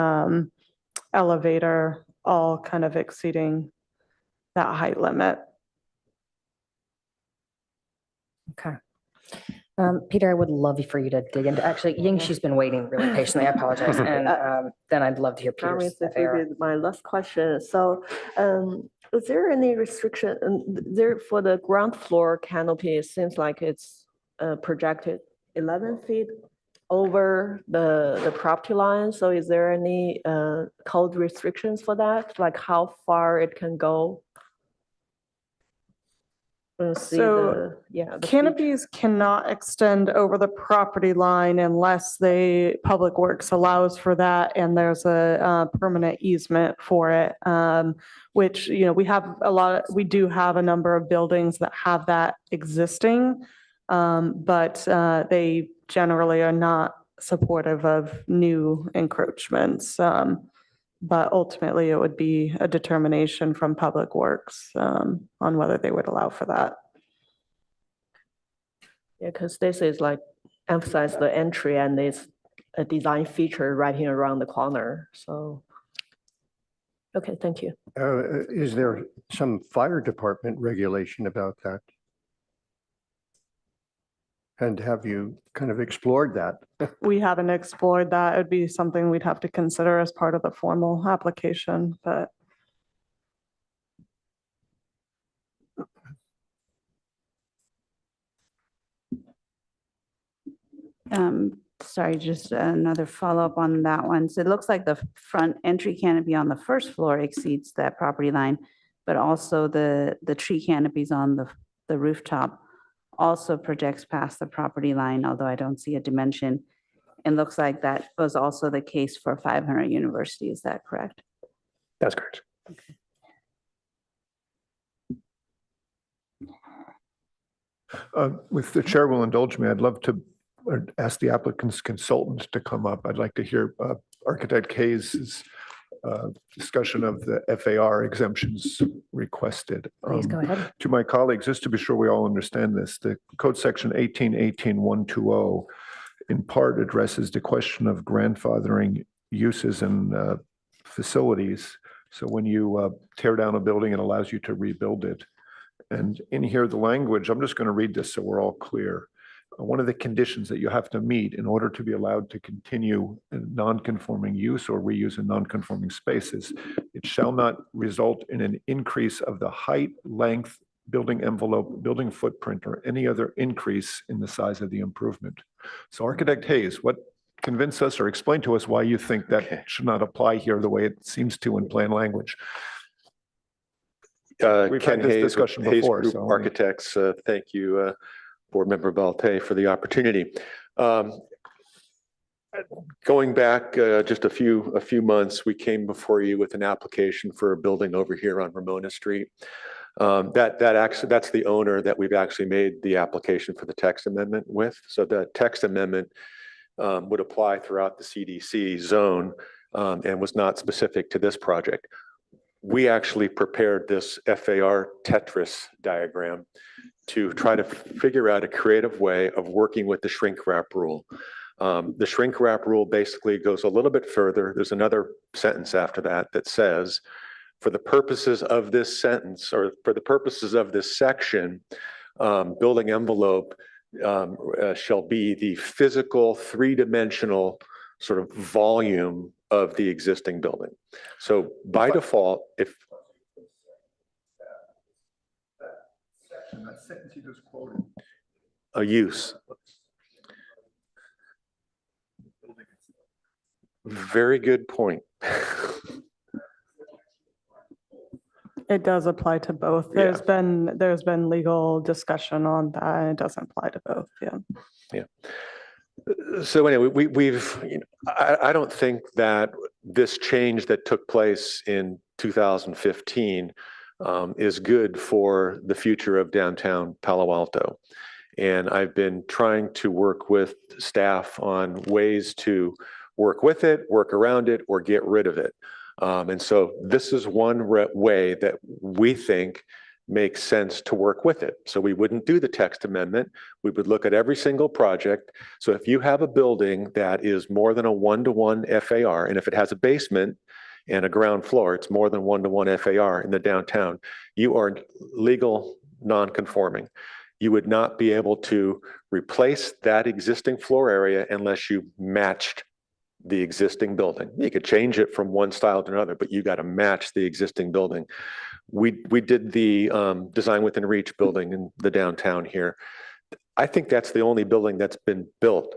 elevator, all kind of exceeding that height limit. Okay. Peter, I would love for you to dig into, actually, Ying, she's been waiting really patiently. I apologize. And then I'd love to hear Peter's Promise this will FAR. be my last question. So, is there any restriction there for the ground floor canopy? It seems like it's projected 11 feet over the property line. So is there any code restrictions for that? Like how far it can go? See So the feature. canopies cannot extend over the property line unless Public Works allows for that and there's a permanent easement for it. Which, we do have a number of buildings that have that existing. But they generally are not supportive of new encroachments. But ultimately, it would be a determination from Public Works on whether they would allow for that. Yeah, because this is like emphasize the entry and it's a design feature right here around the corner. So, okay, thank you. Is there some fire department regulation about that? And have you kind of explored that? We haven't explored that. It would be something we'd have to consider as part of the formal application, but Sorry, just another follow-up on that one. So it looks like the front entry canopy on the first floor exceeds that property line, but also the tree canopies on the rooftop also projects past the property line, although I don't see a dimension. And looks like that was also the case for 500 University. Is that correct? That's correct. If the chair will indulge me, I'd love to ask the applicant's consultant to come up. I'd like to hear Architect Hayes' discussion of the FAR exemptions requested. Please go ahead. To my colleagues, just to be sure we all understand this, the code section 1818.120 in part addresses the question of grandfathering uses and facilities. So when you tear down a building, it allows you to rebuild it. And in here, the language, I'm just going to read this so we're all clear. One of the conditions that you have to meet in order to be allowed to continue non-conforming use or reuse in non-conforming spaces, it shall not result in an increase of the height, length, building envelope, building footprint, or any other increase in the size of the improvement. So Architect Hayes, what convince us or explain to us why you think that should not apply here the way it seems to in plain language? We've Ken had this Hayes, discussion Hayes before. Group So Architects, thank you, Board Member Balte, for the opportunity. Going back just a few months, we came before you with an application for a building over here on Ramona Street. That's the owner that we've actually made the application for the text amendment with. So the text amendment would apply throughout the CDC zone and was not specific to this project. We actually prepared this FAR Tetris diagram to try to figure out a creative way of working with the shrink wrap rule. The shrink wrap rule basically goes a little bit further. There's another sentence after that that says, for the purposes of this sentence, or for the purposes of this section, building envelope shall be the physical three-dimensional sort of volume of the existing building. So by default, if that sentence you just quoted, a use. Very good point. it does apply to both. Yeah. There's been legal discussion on that, and it does apply to both, yeah. Yeah. So anyway, I don't think that this change that took place in 2015 is good for the future of downtown Palo Alto. And I've been trying to work with staff on ways to work with it, work around it, or get rid of it. And so this is one way that we think makes sense to work with it. So we wouldn't do the text amendment. We would look at every single project. So if you have a building that is more than a 1-to-1 FAR, and if it has a basement and a ground floor, it's more than 1-to-1 FAR in the downtown, you are legal non-conforming. you would not be able to replace that existing floor area unless you matched the existing building. You could change it from one style to another, but you got to match the existing building. We did the design within reach building in the downtown here. I think that's the only building that's been built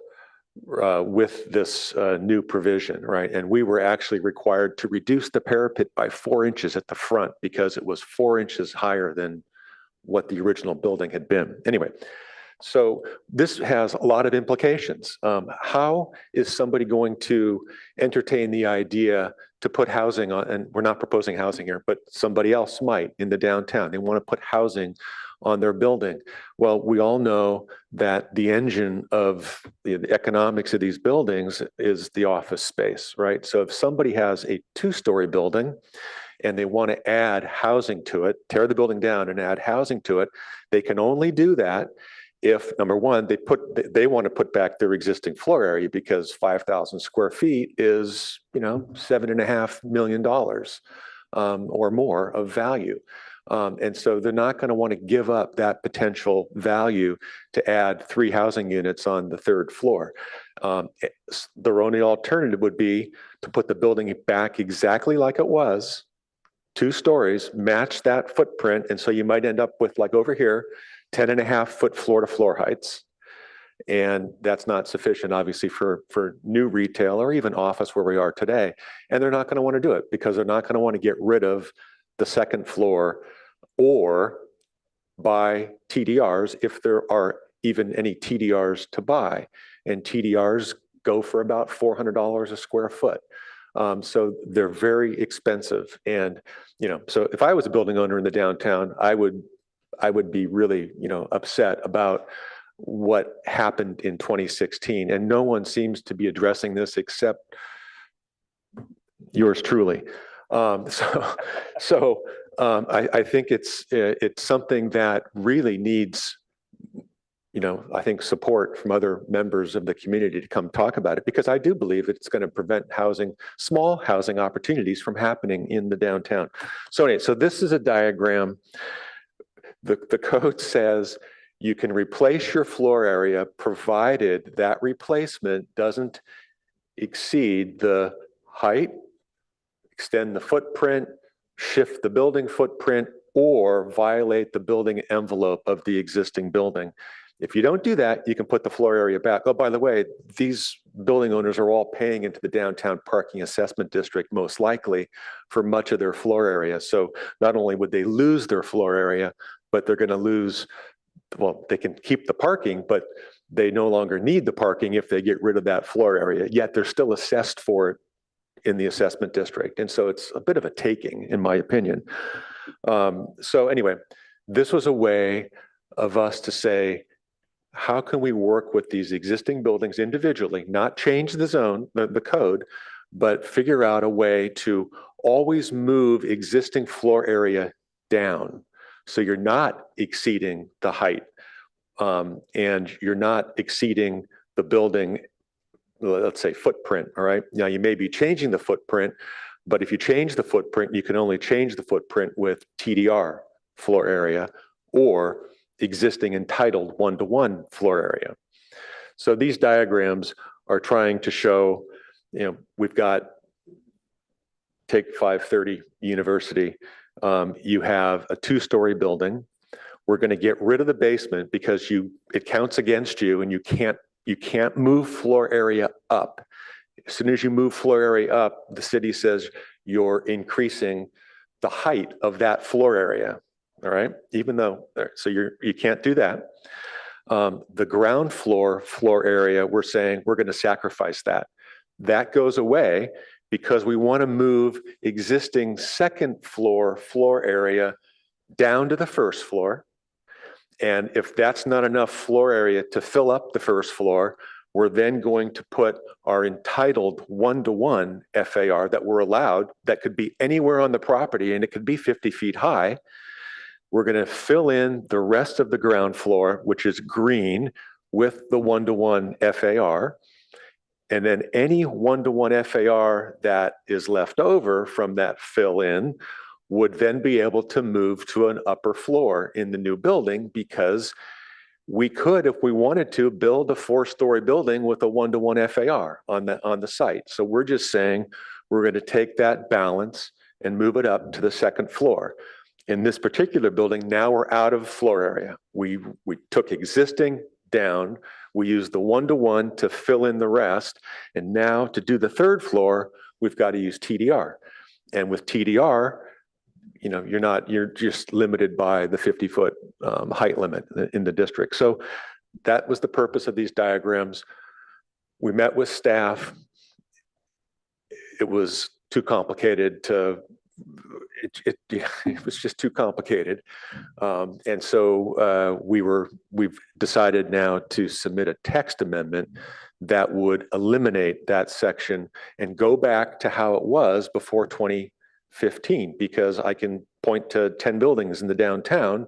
with this new provision, right? And we were actually required to reduce the parapet by 4 inches at the front because it was 4 inches higher than what the original building had been. Anyway, so this has a lot of implications. How is somebody going to entertain the idea to put housing on, and we're not proposing housing here, but somebody else might in the downtown. They want to put housing on their building. Well, we all know that the engine of the economics of these buildings is the office space, right? So if somebody has a 2-story building and they want to add housing to it, tear the building down and add housing to it, they can only do that if, number one, they want to put back their existing floor area, because 5,000 square feet is, $7.5 million or more of value. And so they're not going to want to give up that potential value to add 3 housing units on the 3rd floor. The only alternative would be to put the building back exactly like it was, 2 stories, match that footprint. And so you might end up with, like over here, 10.5-foot floor to floor heights. And that's not sufficient, obviously, for new retail or even office where we are today. And they're not going to want to do it because they're not going to want to get rid of the 2nd floor or buy TDRs if there are even any TDRs to buy. And TDRs go for about $400 a square foot. So they're very expensive. And, so if I was a building owner in the downtown, I would be really, upset about what happened in 2016. And no one seems to be addressing this except yours truly. I think it's something that really needs, I think support from other members of the community to come talk about it, because I do believe it's going to prevent small housing opportunities from happening in the downtown. So anyway, so this is a diagram. The code says you can replace your floor area provided that replacement doesn't exceed the height, extend the footprint, shift the building footprint, or violate the building envelope of the existing building. If you don't do that, you can put the floor area back. Oh, by the way, these building owners are all paying into the downtown parking assessment district, most likely, for much of their floor area. So not only would they lose their floor area, but they're going to lose, well, they can keep the parking, but they no longer need the parking if they get rid of that floor area, yet they're still assessed for it in the assessment district. And so it's a bit of a taking, in my opinion. So anyway, this was a way of us to say, how can we work with these existing buildings individually, not change the zone, the code, but figure out a way to always move existing floor area down. So you're not exceeding the height and you're not exceeding the building, let's say footprint, all right? Now you may be changing the footprint, but if you change the footprint, you can only change the footprint with TDR floor area or existing entitled 1-to-1 floor area. So these diagrams are trying to show, we've got, take 530 University, you have a 2-story building. We're going to get rid of the basement because it counts against you and you can't move floor area up. As soon as you move floor area up, the city says you're increasing the height of that floor area. All right, even though, so you can't do that. The ground floor area, we're saying we're going to sacrifice that. That goes away because we want to move existing 2nd floor area down to the 1st floor. And if that's not enough floor area to fill up the 1st floor, we're then going to put our entitled 1-to-1 FAR that we're allowed, that could be anywhere on the property and it could be 50 feet high. We're going to fill in the rest of the ground floor, which is green, with the 1-to-1 FAR. And then any 1-to-1 FAR that is left over from that fill in would then be able to move to an upper floor in the new building, because we could, if we wanted to, build a 4-story building with a 1-to-1 FAR on the site. So we're just saying we're going to take that balance and move it up to the 2nd floor. In this particular building, now we're out of floor area. We took existing down. We used the 1-to-1 to fill in the rest. And now to do the 3rd floor, we've got to use TDR. And with TDR, you're just limited by the 50-foot height limit in the district. So that was the purpose of these diagrams. We met with staff. It was too complicated to, it was just too complicated. And so we've decided now to submit a text amendment that would eliminate that section and go back to how it was before 2015, because I can point to 10 buildings in the downtown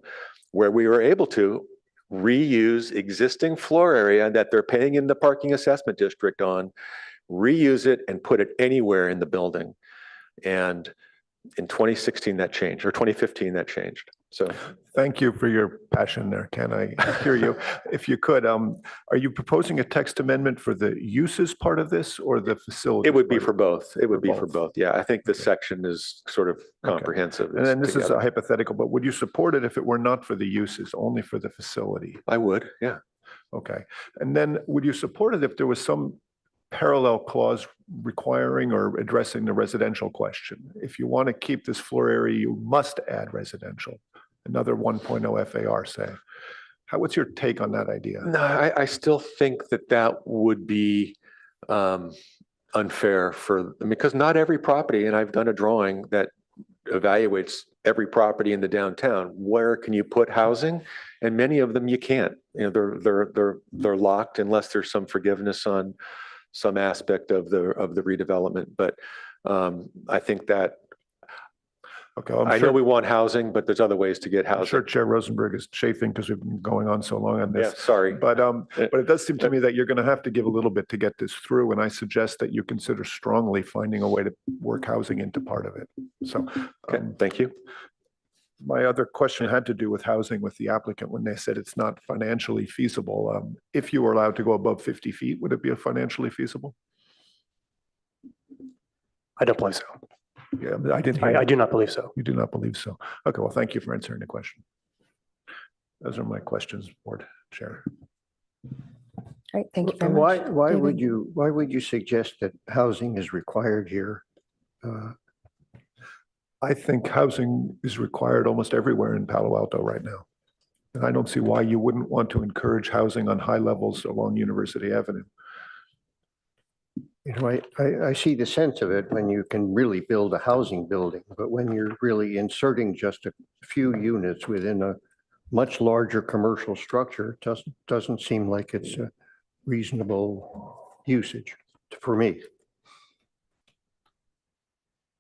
where we were able to reuse existing floor area that they're paying in the parking assessment district on, reuse it and put it anywhere in the building. And in 2016 that changed, or 2015 that changed. So thank you for your passion there, Ken. I hear you. If you could, are you proposing a text amendment for the uses part of this or the facility? It would be for both. It would be for both. Yeah, I think this section is sort of comprehensive. And then this is a hypothetical, but would you support it if it were not for the uses, only for the facility? I would, yeah. Okay. And then would you support it if there was some parallel clause requiring or addressing the residential question? If you want to keep this floor area, you must add residential. Another 1.0 FAR, say. What's your take on that idea? No, I still think that would be unfair because not every property, and I've done a drawing that evaluates every property in the downtown. Where can you put housing? And many of them you can't. They're locked unless there's some forgiveness on some aspect of the redevelopment. But I think that, okay, I know we want housing, but there's other ways to get housing. I'm sure Chair Rosenberg is chafing because we've been going on so long on this. Yeah, sorry. But it does seem to me that you're going to have to give a little bit to get this through. And I suggest that you consider strongly finding a way to work housing into part of it. So, okay, thank you. My other question had to do with housing with the applicant when they said it's not financially feasible. If you were allowed to go above 50 feet, would it be financially feasible? I don't believe so. Yeah, I didn't hear. I do not believe so. You do not believe so. Okay, well, thank you for answering the question. Those are my questions, Board Chair. All right, thank you very much. Why would you suggest that housing is required here? I think housing is required almost everywhere in Palo Alto right now. And I don't see why you wouldn't want to encourage housing on high levels along University Avenue. I see the sense of it when you can really build a housing building, but when you're really inserting just a few units within a much larger commercial structure, it doesn't seem like it's a reasonable usage for me.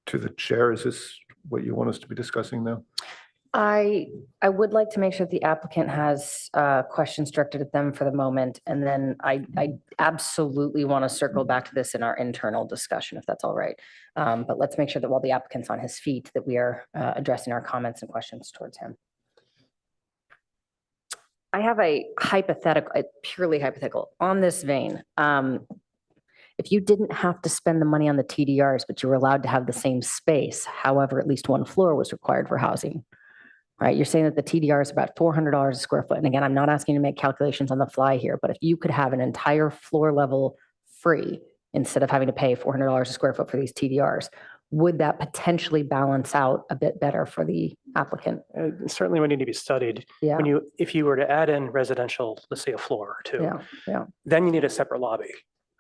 To the chair, is this what you want us to be discussing now? I would like to make sure that the applicant has questions directed at them for the moment. And then I absolutely want to circle back to this in our internal discussion, if that's all right. But let's make sure that while the applicant's on his feet, that we are addressing our comments and questions towards him. I have a purely hypothetical on this vein. If you didn't have to spend the money on the TDRs, but you were allowed to have the same space, however, at least one floor was required for housing, right? You're saying that the TDR is about $400 a square foot. And again, I'm not asking you to make calculations on the fly here, but if you could have an entire floor level free instead of having to pay $400 a square foot for these TDRs, would that potentially balance out a bit better for the applicant? It certainly would need to be studied. Yeah. If you were to add in residential, let's say a floor or two, then you need a separate lobby.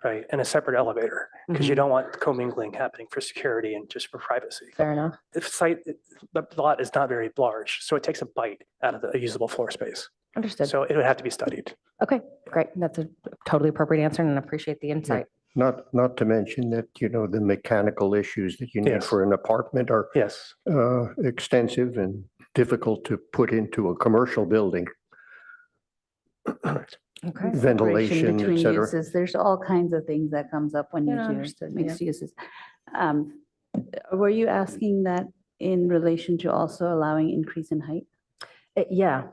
Right, and a separate elevator, because you don't want commingling happening for security and just for privacy. Fair enough. The lot is not very large, so it takes a bite out of the usable floor space. Understood. So it would have to be studied. Okay, great. That's a totally appropriate answer, and I appreciate the insight. Not to mention that, the mechanical issues that you need for an apartment are extensive and difficult to put into a commercial building. Okay. Ventilation, between et cetera. uses. There's all kinds of things that comes up when you do understood, mixed uses. Were you asking that in relation to also allowing increase in height? Yeah,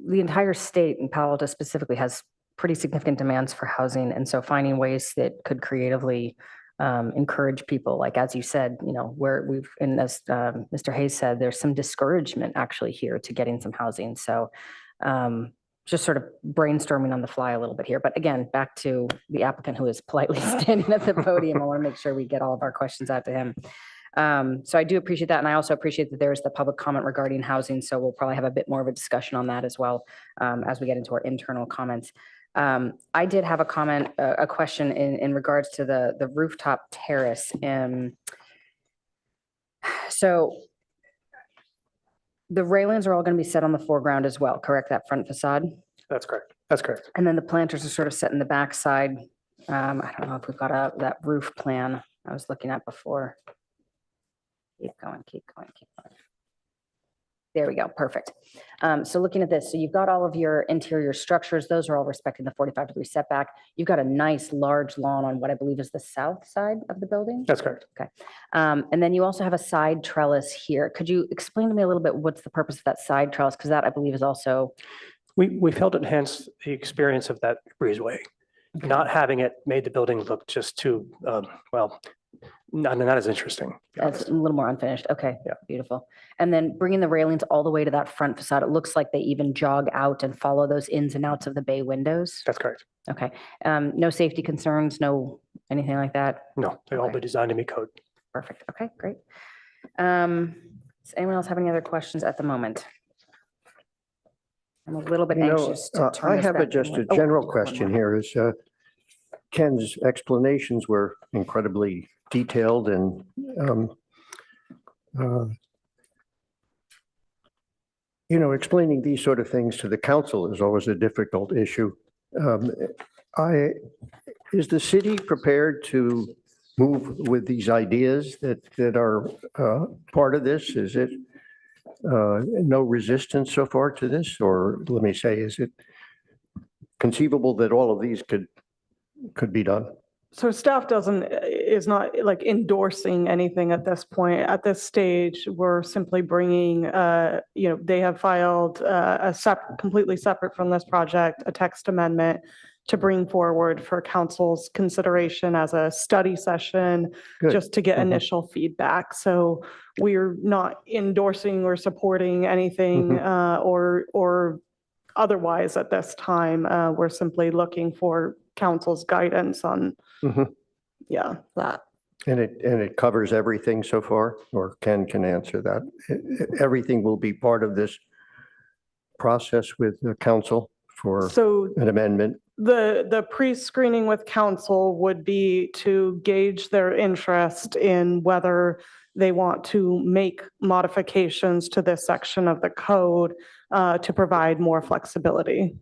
the entire state, and Palo Alto specifically, has pretty significant demands for housing. And so finding ways that could creatively encourage people, like, as you said, where we've, and as Mr. Hayes said, there's some discouragement actually here to getting some housing. So just sort of brainstorming on the fly a little bit here. But again, back to the applicant who is politely standing at the podium. I want to make sure we get all of our questions out to him. So I do appreciate that. And I also appreciate that there's the public comment regarding housing. So we'll probably have a bit more of a discussion on that as well as we get into our internal comments. I did have a comment, a question in regards to the rooftop terrace. So the railings are all going to be set on the foreground as well, correct? That front facade? That's correct. That's correct. And then the planters are sort of set in the backside. I don't know if we've got that roof plan I was looking at before. Keep going, keep going, keep going. There we go, perfect. So looking at this, so you've got all of your interior structures. Those are all respecting the 45-degree setback. You've got a nice large lawn on what I believe is the south side of the building. That's correct. Okay. And then you also have a side trellis here. Could you explain to me a little bit what's the purpose of that side trellis? Because that I believe is also. We felt it enhanced the experience of that breezeway. Okay. Not having it made the building look just too, well, not as interesting. That's a little more unfinished. Okay, yeah. Beautiful. And then bringing the railings all the way to that front facade, it looks like they even jog out and follow those ins and outs of the bay windows. That's correct. Okay. No safety concerns, no anything like that? No, they all be designed to meet code. Perfect. Okay, great. Does anyone else have any other questions at the moment? I'm a little bit anxious to turn I this have back just to a general question here is Ken's explanations were incredibly detailed and explaining these sort of things to the council is always a difficult issue. Is the city prepared to move with these ideas that are part of this? Is it no resistance so far to this? Or let me say, is it conceivable that all of these could be done? So staff is not like endorsing anything at this point. At this stage, we're simply bringing, they have filed completely separate from this project, a text amendment to bring forward for council's consideration as a study session, Good. just to get initial feedback. So we're not endorsing or supporting anything or otherwise at this time. We're simply looking for council's guidance on, that. And it covers everything so far, or Ken can answer that. Everything will be part of this process with the council for an amendment. The pre-screening with council would be to gauge their interest in whether they want to make modifications to this section of the code to provide more flexibility.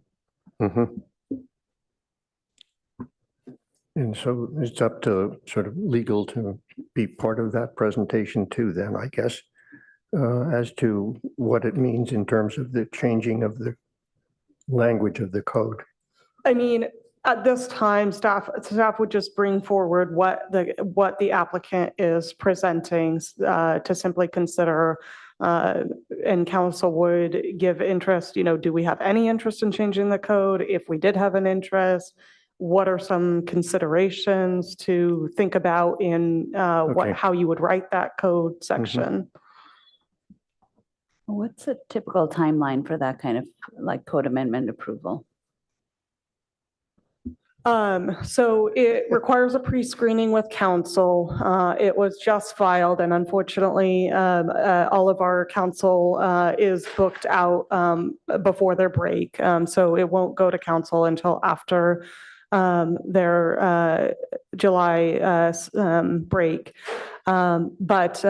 And so it's up to sort of legal to be part of that presentation too, then, I guess, as to what it means in terms of the changing of the language of the code. I mean, at this time, staff would just bring forward what the applicant is presenting to simply consider, and council would give interest. Do we have any interest in changing the code? If we did have an interest, what are some considerations to think about in how you would write that code section? What's a typical timeline for that kind of like code amendment approval? So it requires a pre-screening with council. It was just filed, and unfortunately, all of our council is booked out before their break. So it won't go to council until after their July break. But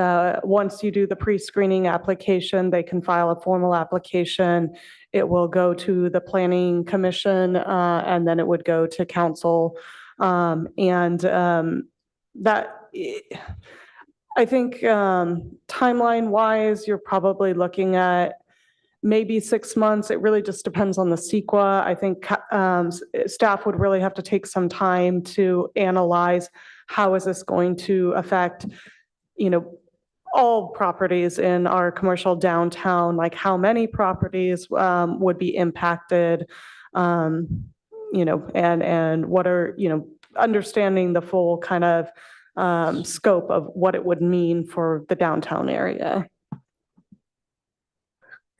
once you do the pre-screening application, they can file a formal application. It will go to the planning commission, and then it would go to council. That, I think, timeline wise, you're probably looking at maybe 6 months. It really just depends on the CEQA. I think staff would really have to take some time to analyze how is this going to affect, all properties in our commercial downtown, like how many properties would be impacted, and what are, understanding the full kind of scope of what it would mean for the downtown area.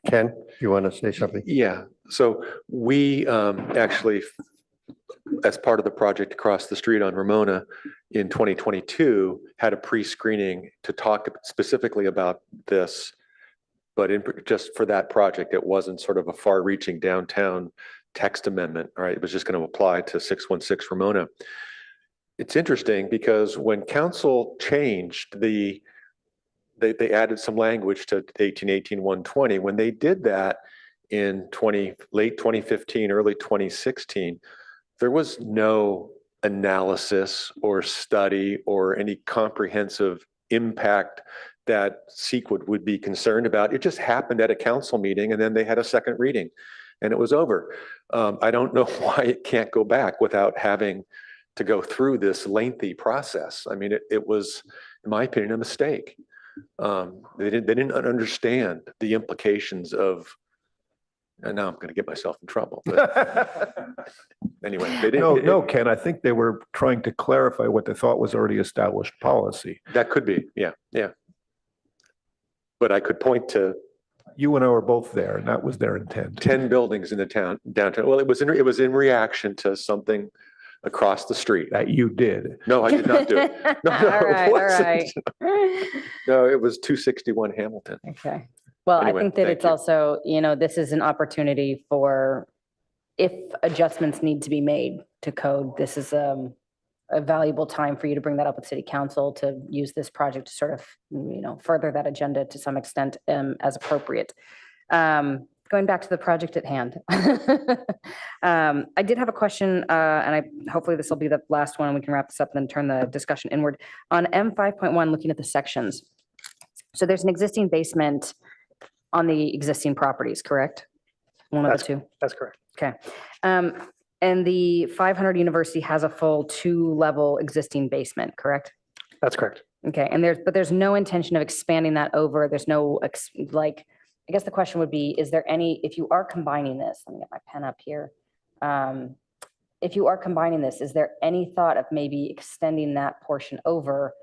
Ken, you want to say something? Yeah, so we actually, as part of the project across the street on Ramona in 2022, had a pre-screening to talk specifically about this. But just for that project, it wasn't sort of a far-reaching downtown text amendment, right? It was just going to apply to 616 Ramona. It's interesting because when council changed they added some language to 1818-120. When they did that in late 2015, early 2016, there was no analysis or study or any comprehensive impact that CEQA would be concerned about. It just happened at a council meeting, and then they had a second reading and it was over. I don't know why it can't go back without having to go through this lengthy process. I mean, it was, in my opinion, a mistake. They didn't understand the implications of, and now I'm going to get myself in trouble. But anyway, they didn't. No, Ken, I think they were trying to clarify what they thought was already established policy. That could be, yeah. But I could point to. You and I were both there, and that was their intent. 10 buildings in the downtown. Well, it was in reaction to something across the street. That you did. No, I did not do it. No, All it right. wasn't. No, it was 261 Hamilton. Okay. Well, Anyway, I think that thank it's you. also, this is an opportunity for, if adjustments need to be made to code, this is a valuable time for you to bring that up with city council, to use this project to sort of, further that agenda to some extent as appropriate. Going back to the project at hand. I did have a question, and hopefully this will be the last one and we can wrap this up and then turn the discussion inward. On M5.1, looking at the sections. So there's an existing basement on the existing properties, correct? One of the two? That's correct. Okay. And the 500 University has a full 2-level existing basement, correct? That's correct. Okay, and there's no intention of expanding that over, there's no, I guess the question would be, is there any, if you are combining this, let me get my pen up here. If you are combining this, is there any thought of maybe extending that portion over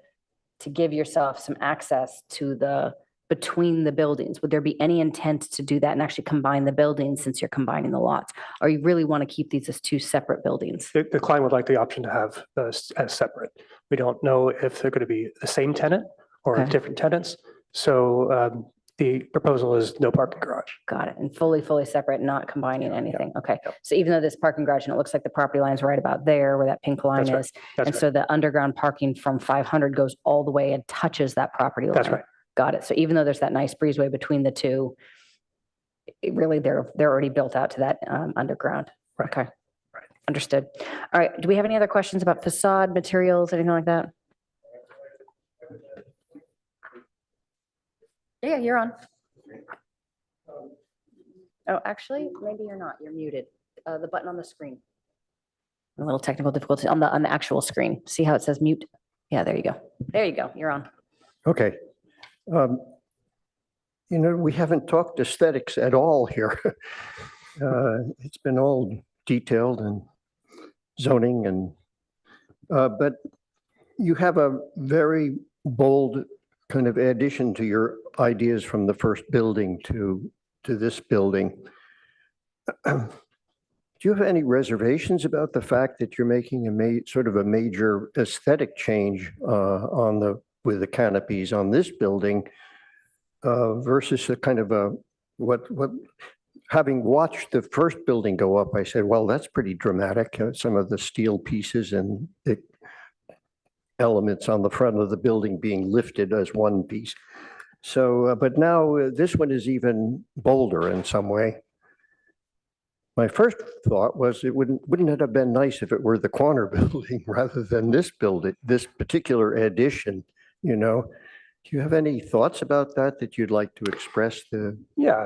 to give yourself some access to between the buildings? Would there be any intent to do that and actually combine the buildings since you're combining the lots? Or you really want to keep these as 2 separate buildings? The client would like the option to have those as separate. We don't know if they're going to be the same tenant or Okay. different tenants. So the proposal is no parking garage. Got it. And fully separate, not combining anything. Okay. So even though this parking garage, and it looks like the property line's right about there where that pink line That's right. is. That's And right. so the underground parking from 500 goes all the way and touches that property line. That's right. Got it. So even though there's that nice breezeway between the two, it really, they're already built out to that underground. Right. Okay. Right. Understood. All right. Do we have any other questions about facade materials, anything like that? Yeah, you're on. Oh, actually, maybe you're not. You're muted. The button on the screen. A little technical difficulty on the actual screen. See how it says mute? Yeah, there you go. There you go. You're on. Okay. We haven't talked aesthetics at all here. It's been all detailed and zoning but you have a very bold kind of addition to your ideas from the first building to this building. Do you have any reservations about the fact that you're making sort of a major aesthetic change with the canopies on this building versus a kind of what having watched the first building go up, I said, well, that's pretty dramatic. Some of the steel pieces and the elements on the front of the building being lifted as one piece. So, but now this one is even bolder in some way. My first thought was wouldn't it have been nice if it were the corner building rather than this building, this particular addition, Do you have any thoughts about that you'd like to express the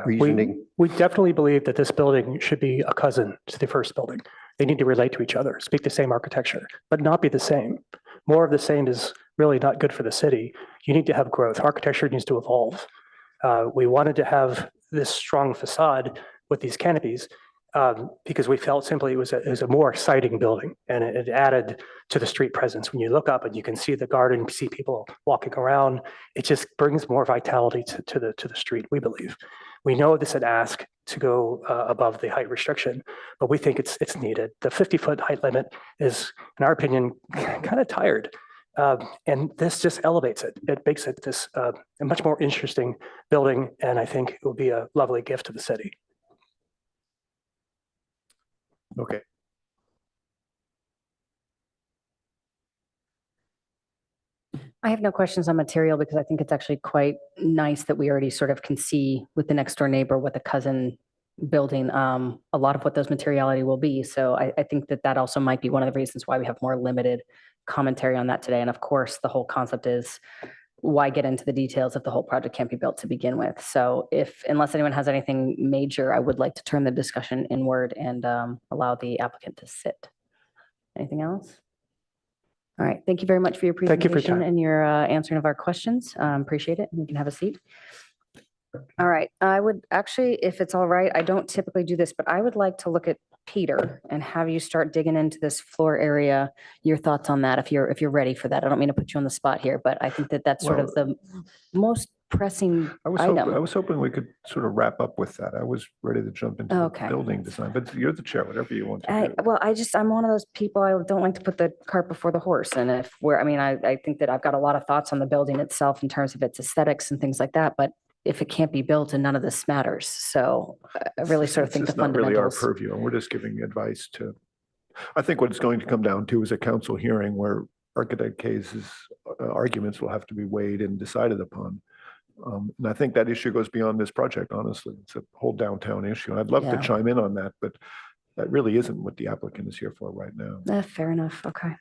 reasoning? We definitely believe that this building should be a cousin to the first building. They need to relate to each other, speak the same architecture, but not be the same. More of the same is really not good for the city. You need to have growth. Architecture needs to evolve. We wanted to have this strong facade with these canopies because we felt simply it was a more exciting building, and it added to the street presence. When you look up and you can see the garden, you see people walking around, it just brings more vitality to the street, we believe. We know this is an ask to go above the height restriction, but we think it's needed. The 50-foot height limit is, in our opinion, kind of tired. And this just elevates it. It makes it this a much more interesting building, and I think it will be a lovely gift to the city. Okay. I have no questions on material because I think it's actually quite nice that we already sort of can see with the next door neighbor what the cousin building, a lot of what those materiality will be. So I think that also might be one of the reasons why we have more limited commentary on that today. And of course, the whole concept is why get into the details if the whole project can't be built to begin with. So unless anyone has anything major, I would like to turn the discussion inward and allow the applicant to sit. Anything else? All right. Thank you very much for your Thank you for your presentation time. and your answering of our questions. Appreciate it. You can have a seat. All right. I would actually, if it's all right, I don't typically do this, but I would like to look at Peter and have you start digging into this floor area. Your thoughts on that, if you're ready for that. I don't mean to put you on the spot here, but I think that's sort of the most pressing I item. was hoping we could sort of wrap up with that. I was ready to jump into the Okay. building design, but you're the chair, whatever you want to do. Well, I'm one of those people, I don't like to put the cart before the horse. And I think that I've got a lot of thoughts on the building itself in terms of its aesthetics and things like that, but if it can't be built, and none of this matters. So I really sort of think the It's not really our fundamentals. purview, and we're just giving advice to, I think what it's going to come down to is a council hearing where architect cases, arguments will have to be weighed and decided upon. And I think that issue goes beyond this project, honestly. It's a whole downtown issue. And I'd love to Yeah. chime in on that, but that really isn't what the applicant is here for right now. Fair enough. Okay.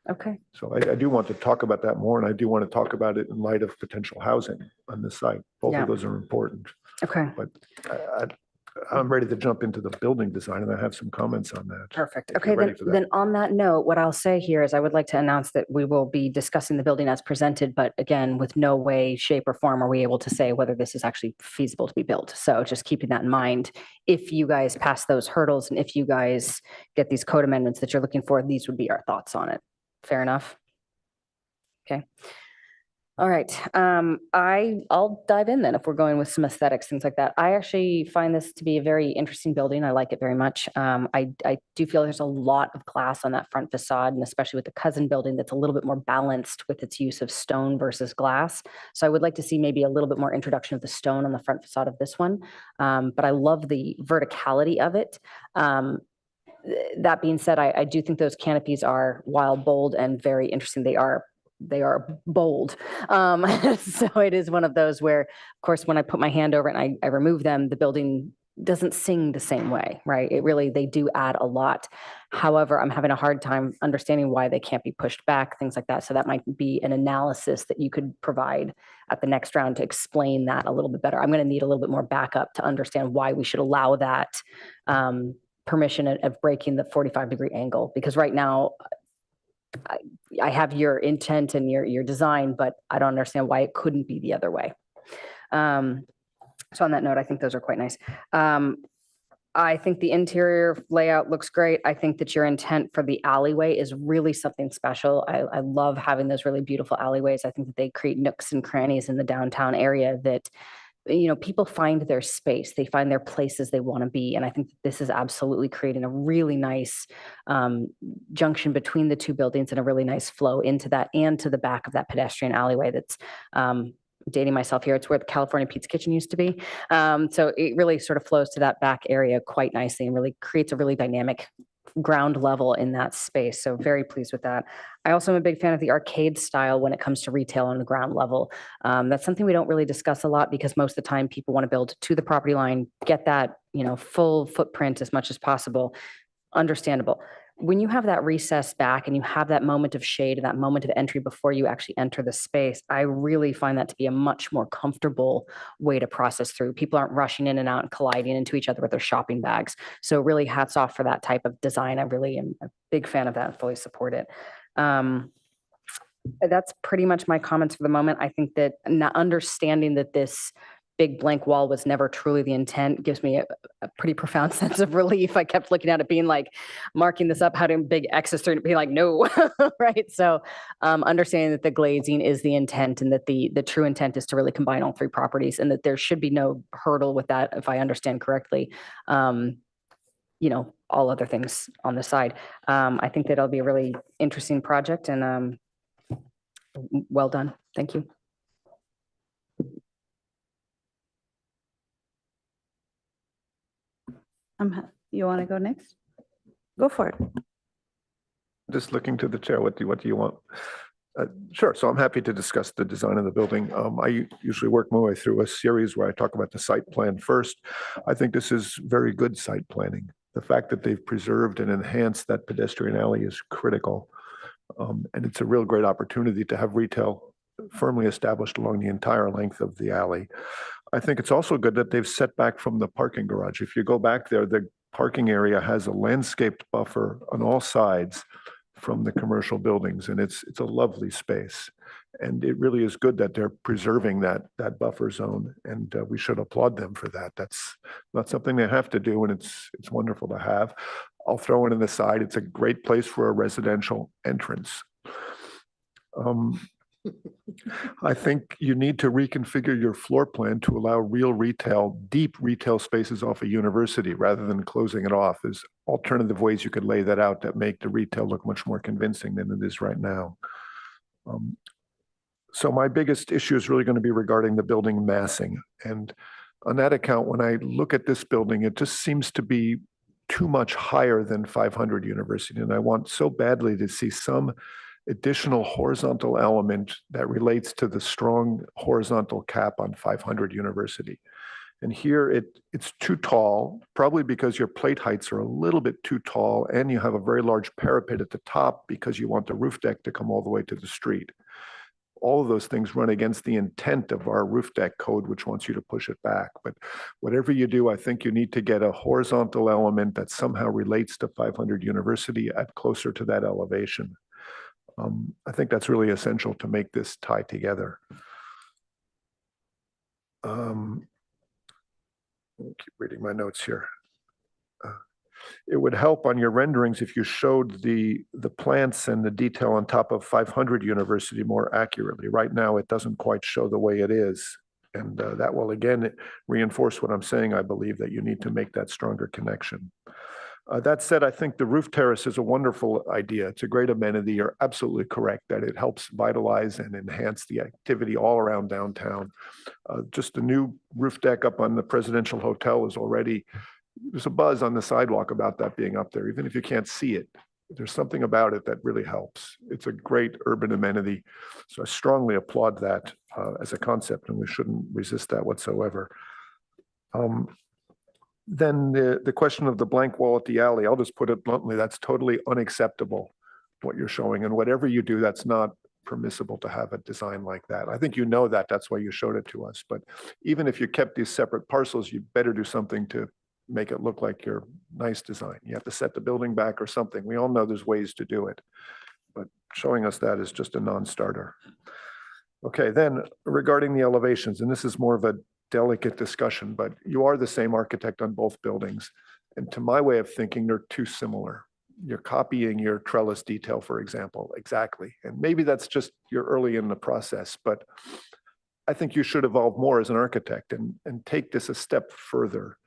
Okay. So I do want to talk about that more, and I do want to talk about it in light of potential housing on this site. Both Yeah. of those are important, Okay. but I'm ready to jump into the building design, and I have some comments on that. Perfect. if Okay, you're ready for that. then on that note, what I'll say here is I would like to announce that we will be discussing the building as presented, but again, with no way, shape, or form are we able to say whether this is actually feasible to be built. So just keeping that in mind, if you guys pass those hurdles and if you guys get these code amendments that you're looking for, these would be our thoughts on it. Fair enough? Okay. All right. I'll dive in then if we're going with some aesthetics, things like that. I actually find this to be a very interesting building. I like it very much. I do feel there's a lot of glass on that front facade, and especially with the cousin building that's a little bit more balanced with its use of stone versus glass. So I would like to see maybe a little bit more introduction of the stone on the front facade of this one. But I love the verticality of it. That being said, I do think those canopies are wild, bold, and very interesting. They are bold. So it is one of those where, of course, when I put my hand over it and I remove them, the building doesn't sing the same way, right? They do add a lot. However, I'm having a hard time understanding why they can't be pushed back, things like that. So that might be an analysis that you could provide at the next round to explain that a little bit better. I'm going to need a little bit more backup to understand why we should allow that permission of breaking the 45-degree angle, because right now I have your intent and your design, but I don't understand why it couldn't be the other way. So on that note, I think those are quite nice. I think the interior layout looks great. I think that your intent for the alleyway is really something special. I love having those really beautiful alleyways. I think that they create nooks and crannies in the downtown area that people find their space, they find their places they want to be. And I think this is absolutely creating a really nice junction between the two buildings and a really nice flow into that and to the back of that pedestrian alleyway that's dating myself here. It's where the California Pizza Kitchen used to be. So it really sort of flows to that back area quite nicely and really creates a really dynamic ground level in that space. So very pleased with that. I also am a big fan of the arcade style when it comes to retail on the ground level. That's something we don't really discuss a lot because most of the time people want to build to the property line, get that, full footprint as much as possible. Understandable. When you have that recess back and you have that moment of shade and that moment of entry before you actually enter the space, I really find that to be a much more comfortable way to process through. People aren't rushing in and out and colliding into each other with their shopping bags. So really hats off for that type of design. I really am a big fan of that and fully support it. That's pretty much my comments for the moment. I think that not understanding that this big blank wall was never truly the intent gives me a pretty profound sense of relief. I kept looking at it being like, marking this up, how to big X's through it, being like, no, right? So understanding that the glazing is the intent and that the true intent is to really combine all three properties and that there should be no hurdle with that, if I understand correctly. You know, all other things on the side. I think that it'll be a really interesting project and well done. Thank you. You want to go next? Go for it. Just looking to the chair, what do you want? Sure, so I'm happy to discuss the design of the building. I usually work my way through a series where I talk about the site plan first. I think this is very good site planning. The fact that they've preserved and enhanced that pedestrian alley is critical. And it's a real great opportunity to have retail firmly established along the entire length of the alley. I think it's also good that they've set back from the parking garage. If you go back there, the parking area has a landscaped buffer on all sides from the commercial buildings, and it's a lovely space. And it really is good that they're preserving that buffer zone, and we should applaud them for that. That's not something they have to do, and it's wonderful to have. I'll throw in on the side, it's a great place for a residential entrance. I think you need to reconfigure your floor plan to allow real retail, deep retail spaces off a university rather than closing it off. There's alternative ways you could lay that out that make the retail look much more convincing than it is right now. So my biggest issue is really going to be regarding the building massing. And on that account, when I look at this building, it just seems to be too much higher than 500 University. And I want so badly to see some additional horizontal element that relates to the strong horizontal cap on 500 University. And here it's too tall, probably because your plate heights are a little bit too tall, and you have a very large parapet at the top because you want the roof deck to come all the way to the street. All of those things run against the intent of our roof deck code, which wants you to push it back. But whatever you do, I think you need to get a horizontal element that somehow relates to 500 University at closer to that elevation. I think that's really essential to make this tie together. I'll keep reading my notes here. It would help on your renderings if you showed the plants and the detail on top of 500 University more accurately. Right now, it doesn't quite show the way it is. And that will, again, reinforce what I'm saying. I believe that you need to make that stronger connection. That said, I think the roof terrace is a wonderful idea. It's a great amenity. You're absolutely correct that it helps vitalize and enhance the activity all around downtown. Just the new roof deck up on the Presidential Hotel is already, there's a buzz on the sidewalk about that being up there, even if you can't see it. There's something about it that really helps. It's a great urban amenity. So I strongly applaud that as a concept, and we shouldn't resist that whatsoever. Then the question of the blank wall at the alley, I'll just put it bluntly, that's totally unacceptable, what you're showing. And whatever you do, that's not permissible to have a design like that. I think you know that, that's why you showed it to us. But even if you kept these separate parcels, you better do something to make it look like your nice design. You have to set the building back or something. We all know there's ways to do it, but showing us that is just a non-starter. Okay, then regarding the elevations, and this is more of a delicate discussion, but you are the same architect on both buildings. And to my way of thinking, they're too similar. You're copying your trellis detail, for example, exactly. And maybe that's just you're early in the process, but I think you should evolve more as an architect and take this a step further.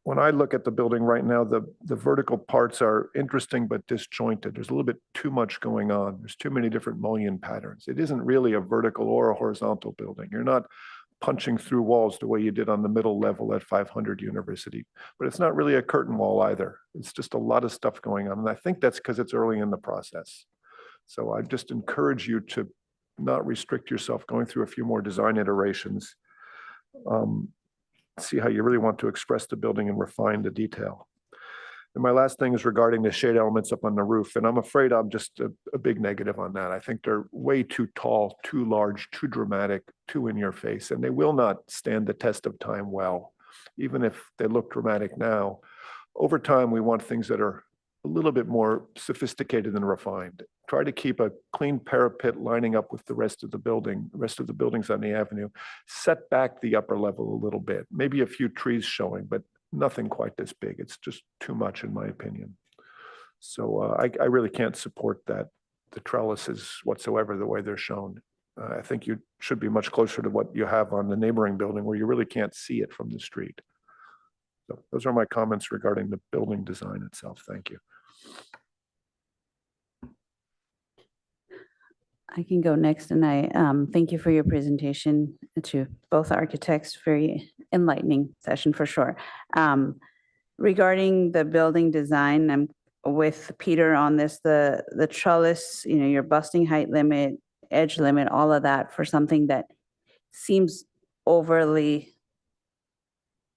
When I look at the building right now, the vertical parts are interesting but disjointed. There's a little bit too much going on. There's too many different mullion patterns. It isn't really a vertical or a horizontal building. You're not punching through walls the way you did on the middle level at 500 University, but it's not really a curtain wall either. It's just a lot of stuff going on. And I think that's because it's early in the process. So I just encourage you to not restrict yourself, going through a few more design iterations. See how you really want to express the building and refine the detail. And my last thing is regarding the shade elements up on the roof. And I'm afraid I'm just a big negative on that. I think they're way too tall, too large, too dramatic, too in your face, and they will not stand the test of time well. Even if they look dramatic now, over time, we want things that are a little bit more sophisticated and refined. try to keep a clean parapet lining up with the rest of the buildings on the avenue. Set back the upper level a little bit, maybe a few trees showing, but nothing quite this big. It's just too much in my opinion. So I really can't support that, the trellises whatsoever, the way they're shown. I think you should be much closer to what you have on the neighboring building where you really can't see it from the street. So those are my comments regarding the building design itself. Thank you. I can go next, and I thank you for your presentation to both architects. Very enlightening session for sure. Regarding the building design, I'm with Peter on this. The trellis, your busting height limit, edge limit, all of that for something that seems overly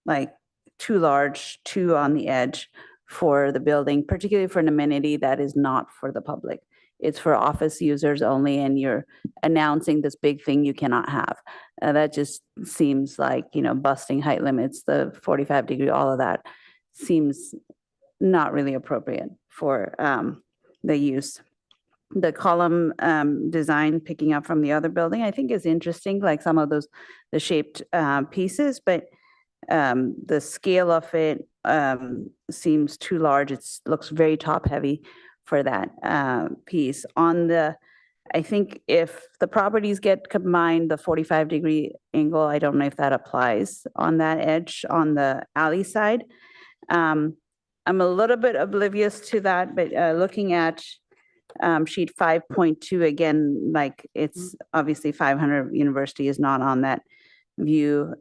like too large, too on the edge for the building, particularly for an amenity that is not for the public. It's for office users only, and you're announcing this big thing you cannot have. That just seems like, busting height limits, the 45-degree, all of that seems not really appropriate for the use. The column design, picking up from the other building, I think is interesting, like some of the shaped pieces, but the scale of it seems too large. It looks very top heavy for that piece. I think if the properties get combined, the 45-degree angle, I don't know if that applies on that edge on the alley side. I'm a little bit oblivious to that, but looking at sheet 5.2, again, like it's obviously 500 University is not on that view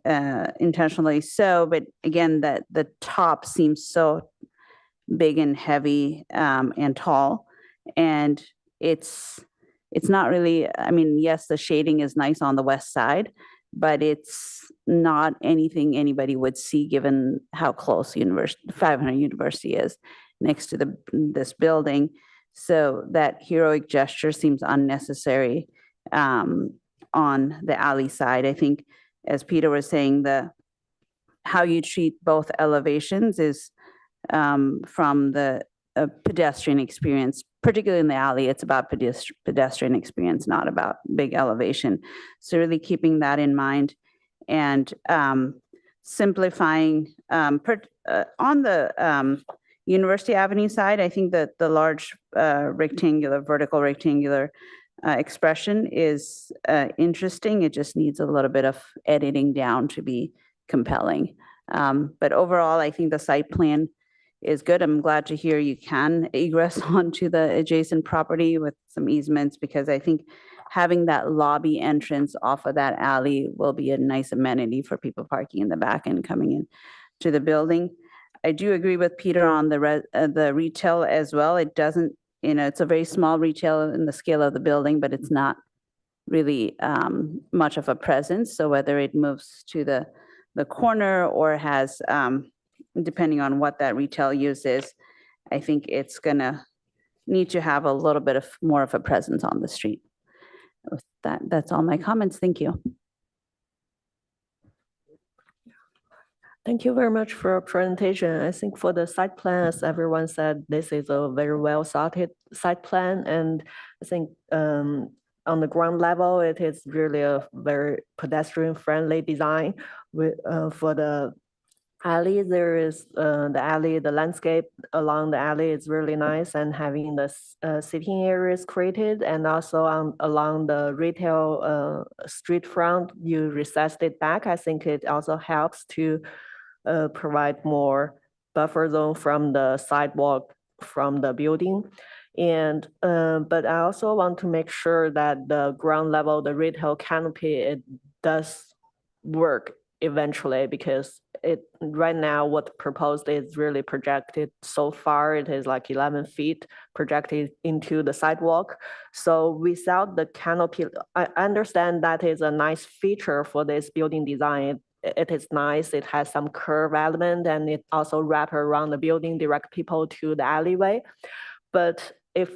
intentionally so, but again, that the top seems so big and heavy and tall, and it's not really, yes, the shading is nice on the west side, but it's not anything anybody would see given how close 500 University is next to this building. So that heroic gesture seems unnecessary on the alley side. I think, as Peter was saying, how you treat both elevations is from the pedestrian experience, particularly in the alley. It's about pedestrian experience, not about big elevation. So really keeping that in mind and simplifying on the University Avenue side. I think that the large vertical rectangular expression is interesting. It just needs a little bit of editing down to be compelling. But overall, I think the site plan is good. I'm glad to hear you can egress onto the adjacent property with some easements, because I think having that lobby entrance off of that alley will be a nice amenity for people parking in the back and coming in to the building. I do agree with Peter on the retail as well. It doesn't, it's a very small retail in the scale of the building, but it's not really much of a presence. So whether it moves to the corner or has, depending on what that retail use is, I think it's gonna need to have a little bit of more of a presence on the street. With that's all my comments. Thank you. Thank you very much for your presentation. I think for the site plan, as everyone said, this is a very well sorted site plan. And I think on the ground level, it is really a very pedestrian friendly design. For the alley, there is the landscape along the alley is really nice, and having the sitting areas created, and also along the retail street front, you recessed it back. I think it also helps to provide more buffer zone from the sidewalk from the building. And but I also want to make sure that the ground level, the retail canopy, it does work eventually, because right now what proposed is really projected so far. It is like 11 feet projected into the sidewalk. So without the canopy, I understand that is a nice feature for this building design. It is nice. It has some curve element, and it also wrap around the building, direct people to the alleyway. But if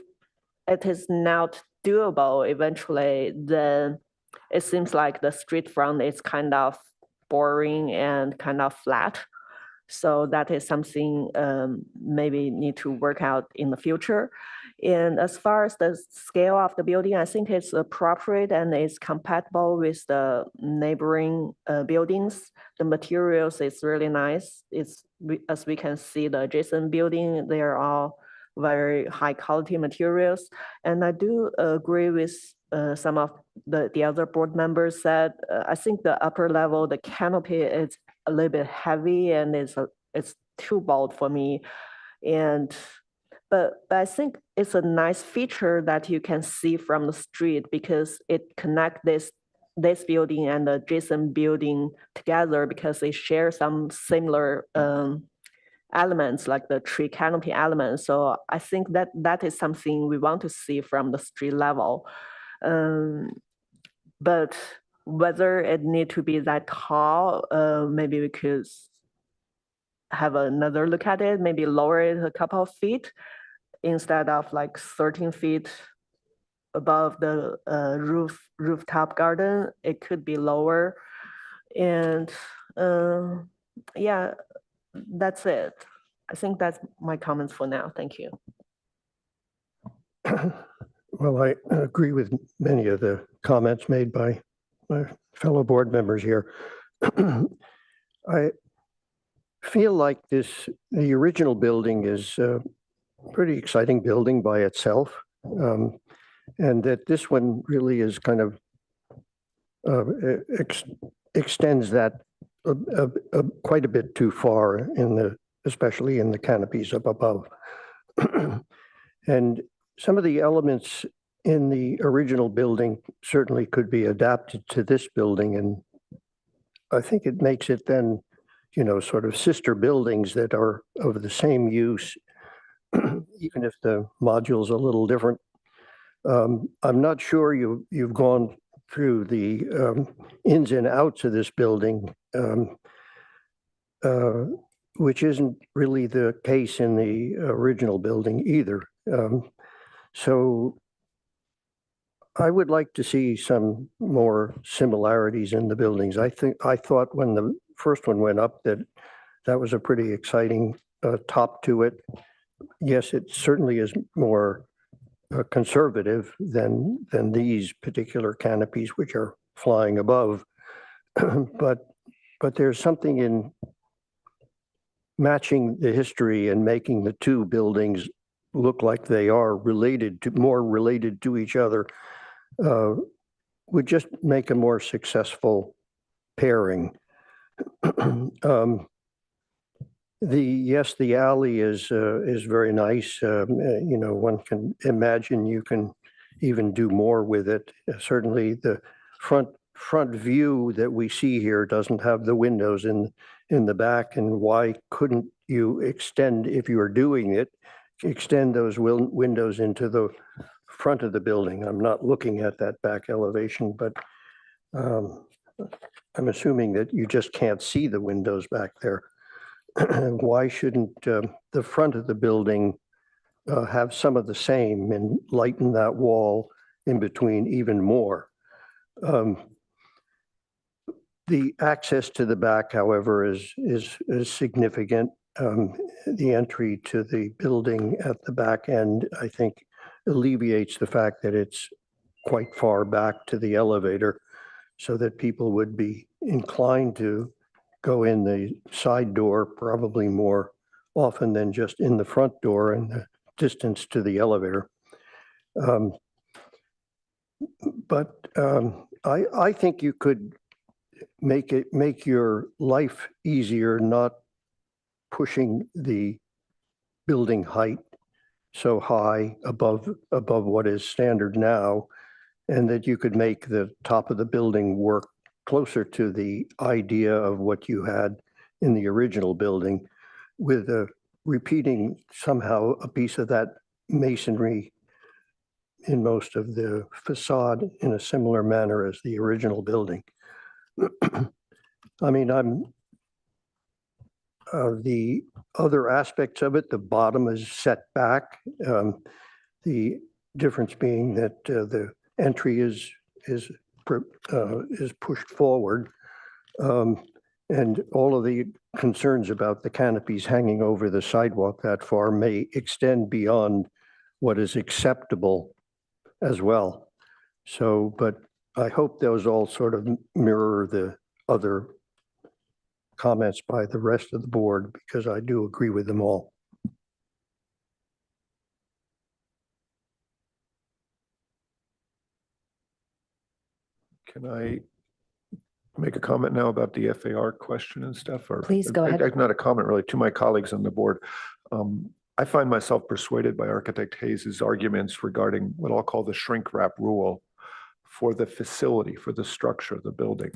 it is not doable eventually, then it seems like the street front is kind of boring and kind of flat. So that is something maybe need to work out in the future. And as far as the scale of the building, I think it's appropriate and it's compatible with the neighboring buildings. The materials is really nice. As we can see, the adjacent building, they are all very high quality materials. And I do agree with some of the other board members said, I think the upper level, the canopy is a little bit heavy and it's too bold for me. But I think it's a nice feature that you can see from the street because it connects this building and the adjacent building together because they share some similar elements like the tree canopy elements. So I think that is something we want to see from the street level. But whether it need to be that tall, maybe we could have another look at it, maybe lower it a couple of feet instead of like 13 feet above the rooftop garden. It could be lower. And yeah, that's it. I think that's my comments for now. Thank you. Well, I agree with many of the comments made by my fellow board members here. I feel like the original building is a pretty exciting building by itself. And that this one really is kind of extends that quite a bit too far especially in the canopies up above. And some of the elements in the original building certainly could be adapted to this building. And I think it makes it then, sort of sister buildings that are of the same use, even if the module's a little different. I'm not sure you've gone through the ins and outs of this building, which isn't really the case in the original building either. So I would like to see some more similarities in the buildings. I thought when the first one went up that was a pretty exciting top to it. Yes, it certainly is more conservative than these particular canopies, which are flying above. but there's something in matching the history and making the two buildings look like they are more related to each other would just make a more successful pairing. The alley is very nice. One can imagine you can even do more with it. Certainly, the front view that we see here doesn't have the windows in the back. And why couldn't you extend, if you are doing it, extend those windows into the front of the building? I'm not looking at that back elevation, but I'm assuming that you just can't see the windows back there. Why shouldn't the front of the building have some of the same and lighten that wall in between even more? The access to the back, however, is significant. The entry to the building at the back end, I think, alleviates the fact that it's quite far back to the elevator, so that people would be inclined to go in the side door probably more often than just in the front door and the distance to the elevator. But I think you could make your life easier, not pushing the building height so high above what is standard now, and that you could make the top of the building work closer to the idea of what you had in the original building, with repeating somehow a piece of that masonry in most of the facade in a similar manner as the original building. I mean, the other aspects of it, the bottom is set back. The difference being that the entry is pushed forward. And all of the concerns about the canopies hanging over the sidewalk that far may extend beyond what is acceptable as well. So, but I hope those all sort of mirror the other comments by the rest of the board, because I do agree with them all. Can I make a comment now about the FAR question and stuff? Or Please go ahead. Not a comment really, to my colleagues on the board. I find myself persuaded by Architect Hayes's arguments regarding what I'll call the shrink wrap rule for the facility, for the structure of the building.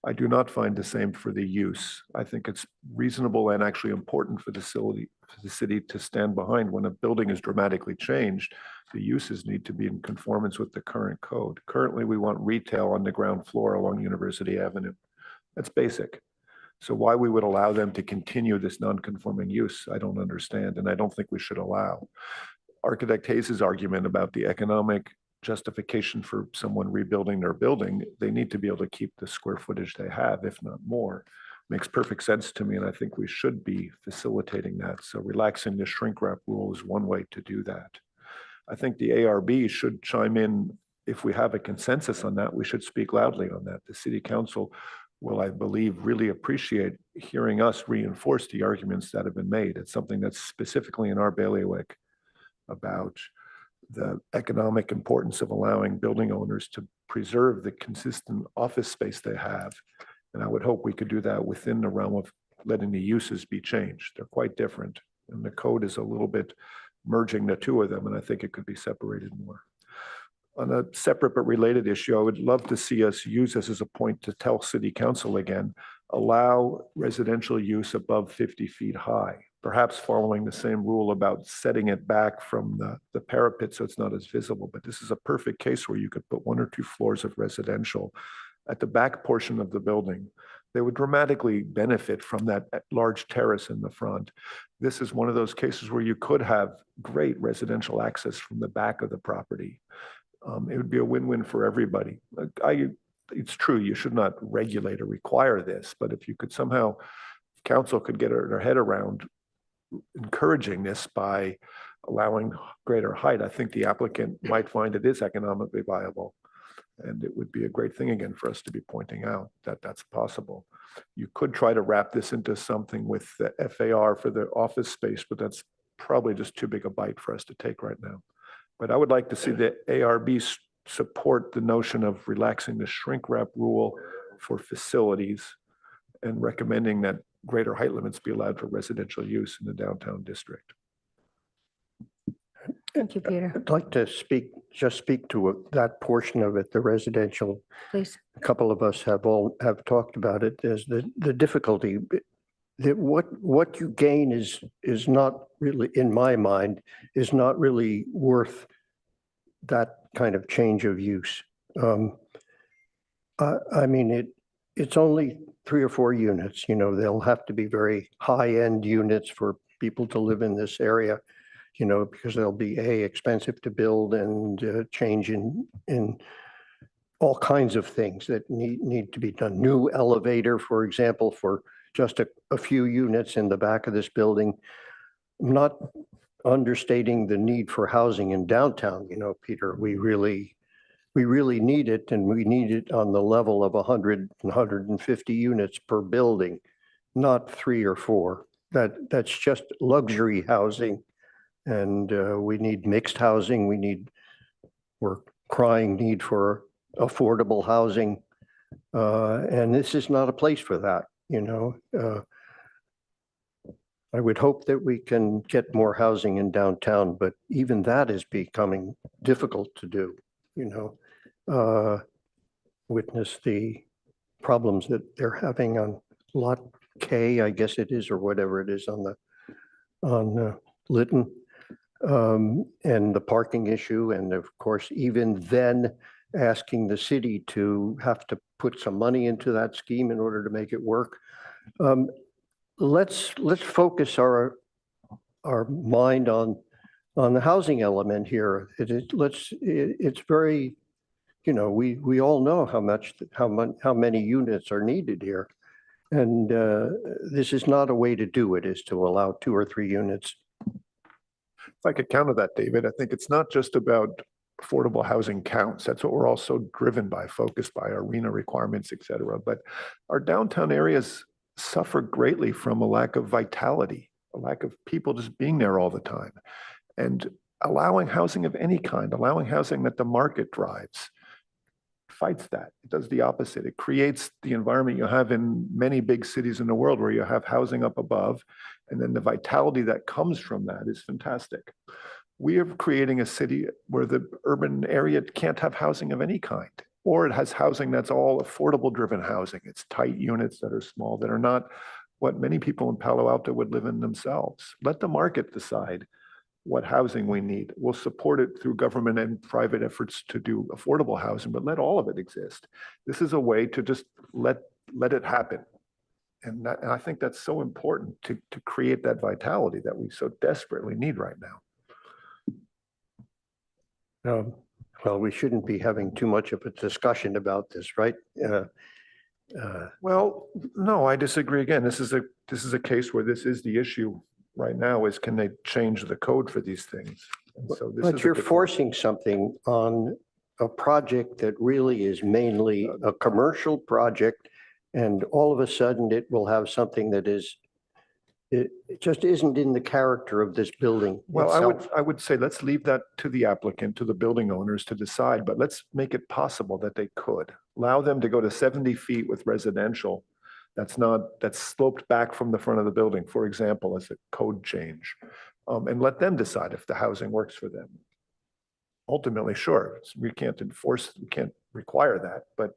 I do not find the same for the use. I think it's reasonable and actually important for the city to stand behind when a building is dramatically changed. The uses need to be in conformance with the current code. Currently, we want retail on the ground floor along University Avenue. That's basic. So why we would allow them to continue this non-conforming use, I don't understand, and I don't think we should allow. Architect Hayes's argument about the economic justification for someone rebuilding their building, they need to be able to keep the square footage they have, if not more. Makes perfect sense to me, and I think we should be facilitating that. So relaxing the shrink wrap rule is one way to do that. I think the ARB should chime in. If we have a consensus on that, we should speak loudly on that. The city council will, I believe, really appreciate hearing us reinforce the arguments that have been made. It's something that's specifically in our bailiwick about the economic importance of allowing building owners to preserve the consistent office space they have. And I would hope we could do that within the realm of letting the uses be changed. They're quite different. And the code is a little bit merging the two of them, and I think it could be separated more. On a separate but related issue, I would love to see us use this as a point to tell City Council again, allow residential use above 50 feet high, perhaps following the same rule about setting it back from the parapet so it's not as visible. But this is a perfect case where you could put 1 or 2 floors of residential at the back portion of the building. They would dramatically benefit from that large terrace in the front. This is one of those cases where you could have great residential access from the back of the property. It would be a win-win for everybody. It's true, you should not regulate or require this, but if you could somehow, council could get their head around encouraging this by allowing greater height, I think the applicant might find it is economically viable. And it would be a great thing again for us to be pointing out that that's possible. You could try to wrap this into something with the FAR for the office space, but that's probably just too big a bite for us to take right now. But I would like to see the ARB support the notion of relaxing the shrink wrap rule for facilities and recommending that greater height limits be allowed for residential use in the downtown district. Thank you, Peter. I'd like to just speak to that portion of it, the residential. Please. A couple of us have talked about it. There's the difficulty that what you gain is not really, in my mind, is not really worth that kind of change of use. I mean, it's only 3 or 4 units. You know, they'll have to be very high-end units for people to live in this area, you know, because they'll be expensive to build and change in all kinds of things that need to be done. New elevator, for example, for just a few units in the back of this building. I'm not understating the need for housing in downtown, you know, Peter. We really need it, and we need it on the level of 100 and 150 units per building, not 3 or 4. That's just luxury housing. And we need mixed housing. We're crying need for affordable housing. And this is not a place for that, you know. I would hope that we can get more housing in downtown, but even that is becoming difficult to do, you know. Witness the problems that they're having on Lot K, I guess it is, or whatever it is on Lytton. And the parking issue, and of course, even then asking the city to have to put some money into that scheme in order to make it work. Let's focus our mind on the housing element here. It's very, you know, we all know how many units are needed here. And this is not a way to do it, is to allow 2 or 3 units. If I could counter that, David, I think it's not just about affordable housing counts. That's what we're also driven by, focused by our RENA requirements, et cetera. But our downtown areas suffer greatly from a lack of vitality, a lack of people just being there all the time. And allowing housing of any kind, allowing housing that the market drives, fights that. It does the opposite. It creates the environment you have in many big cities in the world where you have housing up above, and then the vitality that comes from that is fantastic. We are creating a city where the urban area can't have housing of any kind, or it has housing that's all affordable driven housing. It's tight units that are small, that are not what many people in Palo Alto would live in themselves. Let the market decide what housing we need. We'll support it through government and private efforts to do affordable housing, but let all of it exist. This is a way to just let it happen. And I think that's so important to create that vitality that we so desperately need right now. Well, we shouldn't be having too much of a discussion about this, right? Well, no, I disagree again. This is a case where this is the issue right now, is can they change the code for these things? And so this But is a you're good- forcing something on a project that really is mainly a commercial project, and all of a sudden it will have something that is, it just isn't in the character of this building Well, itself. I would say let's leave that to the applicant, to the building owners to decide, but let's make it possible that they could allow them to go to 70 feet with residential. That's sloped back from the front of the building, for example, as a code change, and let them decide if the housing works for them. Ultimately, sure, we can't require that, but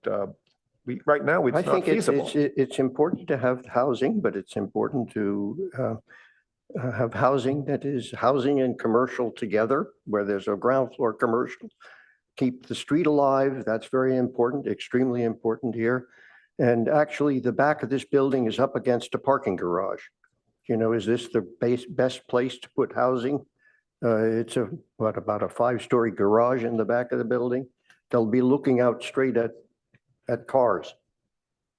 right now I it's not think feasible. it's important to have housing, but it's important to have housing that is housing and commercial together, where there's a ground floor commercial. Keep the street alive. That's very important, extremely important here. And actually, the back of this building is up against a parking garage. You know, is this the best place to put housing? It's about a 5-story garage in the back of the building. They'll be looking out straight at cars.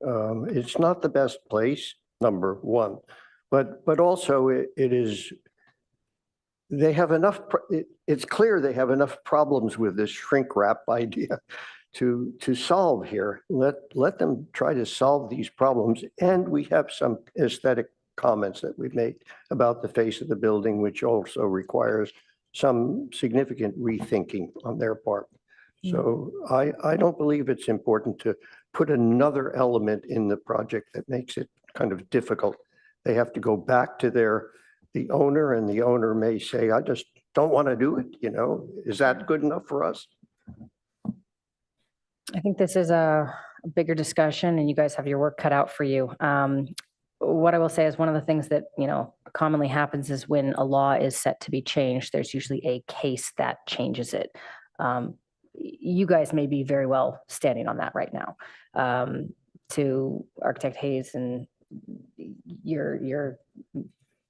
It's not the best place, number one, but also it is, they have enough, it's clear they have enough problems with this shrink wrap idea to solve here. Let them try to solve these problems. And we have some aesthetic comments that we've made about the face of the building, which also requires some significant rethinking on their part. So I don't believe it's important to put another element in the project that makes it kind of difficult. They have to go back to the owner, and the owner may say, I just don't want to do it. You know, is that good enough for us? I think this is a bigger discussion, and you guys have your work cut out for you. What I will say is one of the things that, commonly happens is when a law is set to be changed, there's usually a case that changes it. You guys may be very well standing on that right now. To Architect Hayes, and your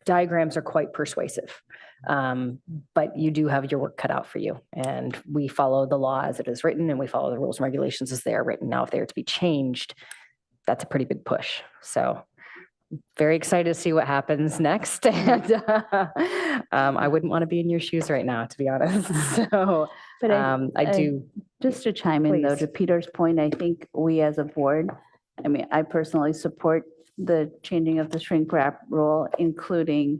diagrams are quite persuasive. But you do have your work cut out for you, and we follow the law as it is written, and we follow the rules and regulations as they are written. Now, if they are to be changed, that's a pretty big push. So very excited to see what happens next. And I wouldn't want to be in your shoes right now, to be honest. So But I do. Just to chime in though, Please. to Peter's point, I think we as a board, I mean, I personally support the changing of the shrink wrap rule, including,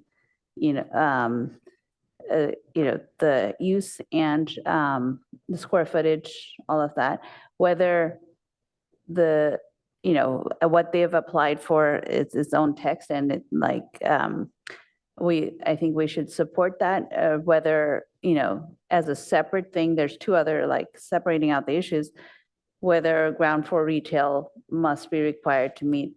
the use and the square footage, all of that, whether what they've applied for is its own text, and it I think we should support that, whether, as a separate thing, there's two other, separating out the issues, whether ground floor retail must be required to meet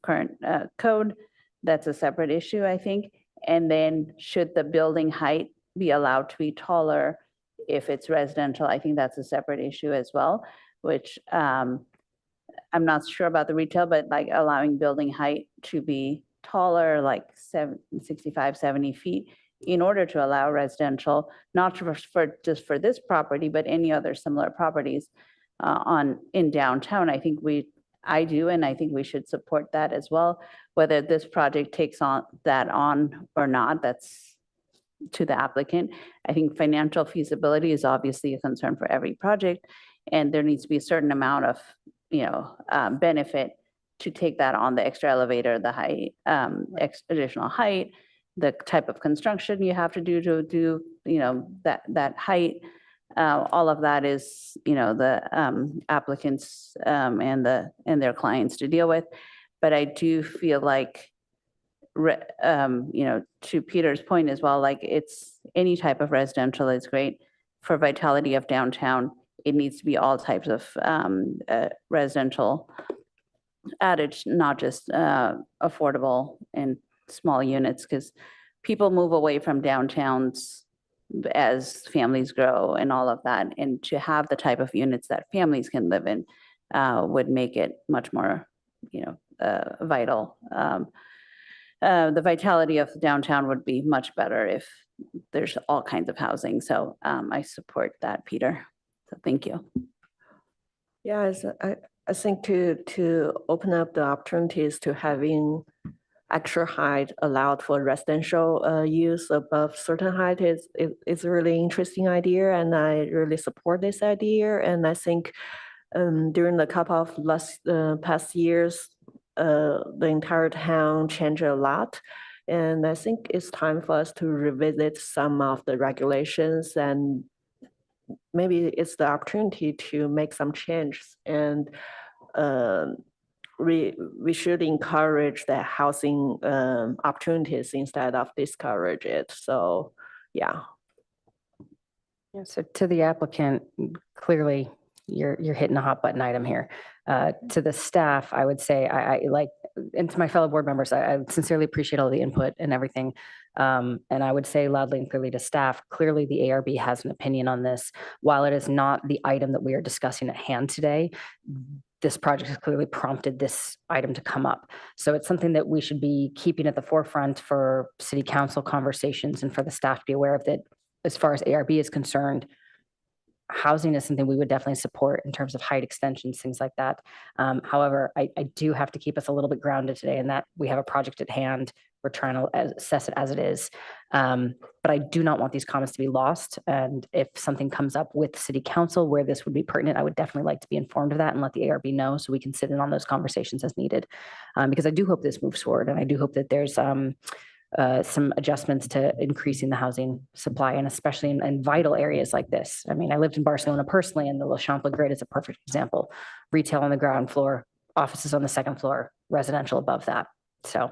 current code. That's a separate issue, I think. And then should the building height be allowed to be taller if it's residential? I think that's a separate issue as well, which I'm not sure about the retail, but allowing building height to be taller, 65, 70 feet, in order to allow residential, not just for this property, but any other similar properties in downtown. I think we I do, and I think we should support that as well. Whether this project takes on or not, that's to the applicant. I think financial feasibility is obviously a concern for every project, and there needs to be a certain amount of, benefit to take that on, the extra elevator, the height, additional height, the type of construction you have to do, that height. All of that is, the applicants and their clients to deal with. But I do feel like, to Peter's point as well, like it's any type of residential is great. For vitality of downtown, it needs to be all types of residential added, not just affordable and small units, because people move away from downtowns as families grow and all of that. And to have the type of units that families can live in would make it much more, vital. The vitality of downtown would be much better if there's all kinds of housing. So I support that, Peter. So thank you. Yeah, I think to open up the opportunities to having extra height allowed for residential use above certain height is a really interesting idea, and I really support this idea. And I think during the couple of past years, the entire town changed a lot. And I think it's time for us to revisit some of the regulations, and maybe it's the opportunity to make some changes. And we should encourage the housing opportunities instead of discourage it. So, yeah. Yeah, so to the applicant, clearly you're hitting a hot button item here. To the staff, I would say I like, and to my fellow board members, I sincerely appreciate all the input and everything. And I would say loudly and clearly to staff, clearly the ARB has an opinion on this. While it is not the item that we are discussing at hand today, this project has clearly prompted this item to come up. So it's something that we should be keeping at the forefront for city council conversations and for the staff to be aware of, that as far as ARB is concerned, housing is something we would definitely support in terms of height extensions, things like that. However, I do have to keep us a little bit grounded today in that we have a project at hand. We're trying to assess it as it is. But I do not want these comments to be lost. And if something comes up with city council where this would be pertinent, I would definitely like to be informed of that and let the ARB know so we can sit in on those conversations as needed. Because I do hope this moves forward, and I do hope that there's some adjustments to increasing the housing supply, and especially in vital areas like this. I mean, I lived in Barcelona personally, and the L'Eixample grid is a perfect example. Retail on the ground floor, offices on the second floor, residential above that. So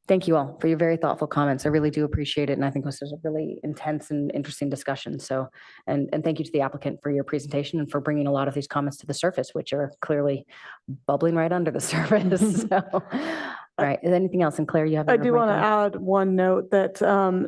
thank you all for your very thoughtful comments. I really do appreciate it. And I think this was a really intense and interesting discussion. So, and thank you to the applicant for your presentation and for bringing a lot of these comments to the surface, which are clearly bubbling right under the surface. So, all right. Is anything else? And Claire, you have. I do want to add one note that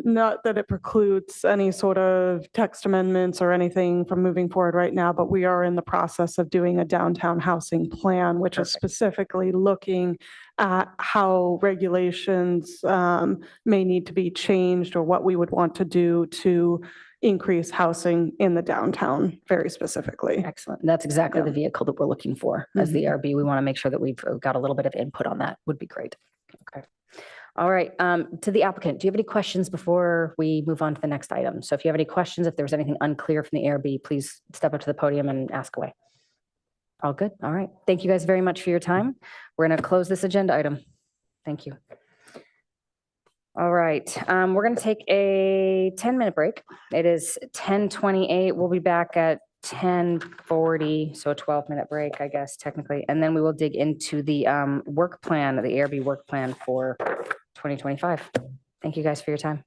not that it precludes any sort of text amendments or anything from moving forward right now, but we are in the process of doing a downtown housing plan, which is specifically looking at how regulations may need to be changed or what we would want to do to increase housing in the downtown very specifically. Excellent. That's exactly the vehicle that we're looking for as the ARB. We want to make sure that we've got a little bit of input on that. Would be great. Okay. All right. To the applicant, do you have any questions before we move on to the next item? So if you have any questions, if there was anything unclear from the ARB, please step up to the podium and ask away. All good. All right. Thank you guys very much for your time. We're going to close this agenda item. Thank you. All right, we're going to take a 10-minute break. It is 10:28. We'll be back at 10:40, so a 12-minute break, I guess, technically. And then we will dig into the work plan, the ARB work plan for 2025. Thank you guys for your time.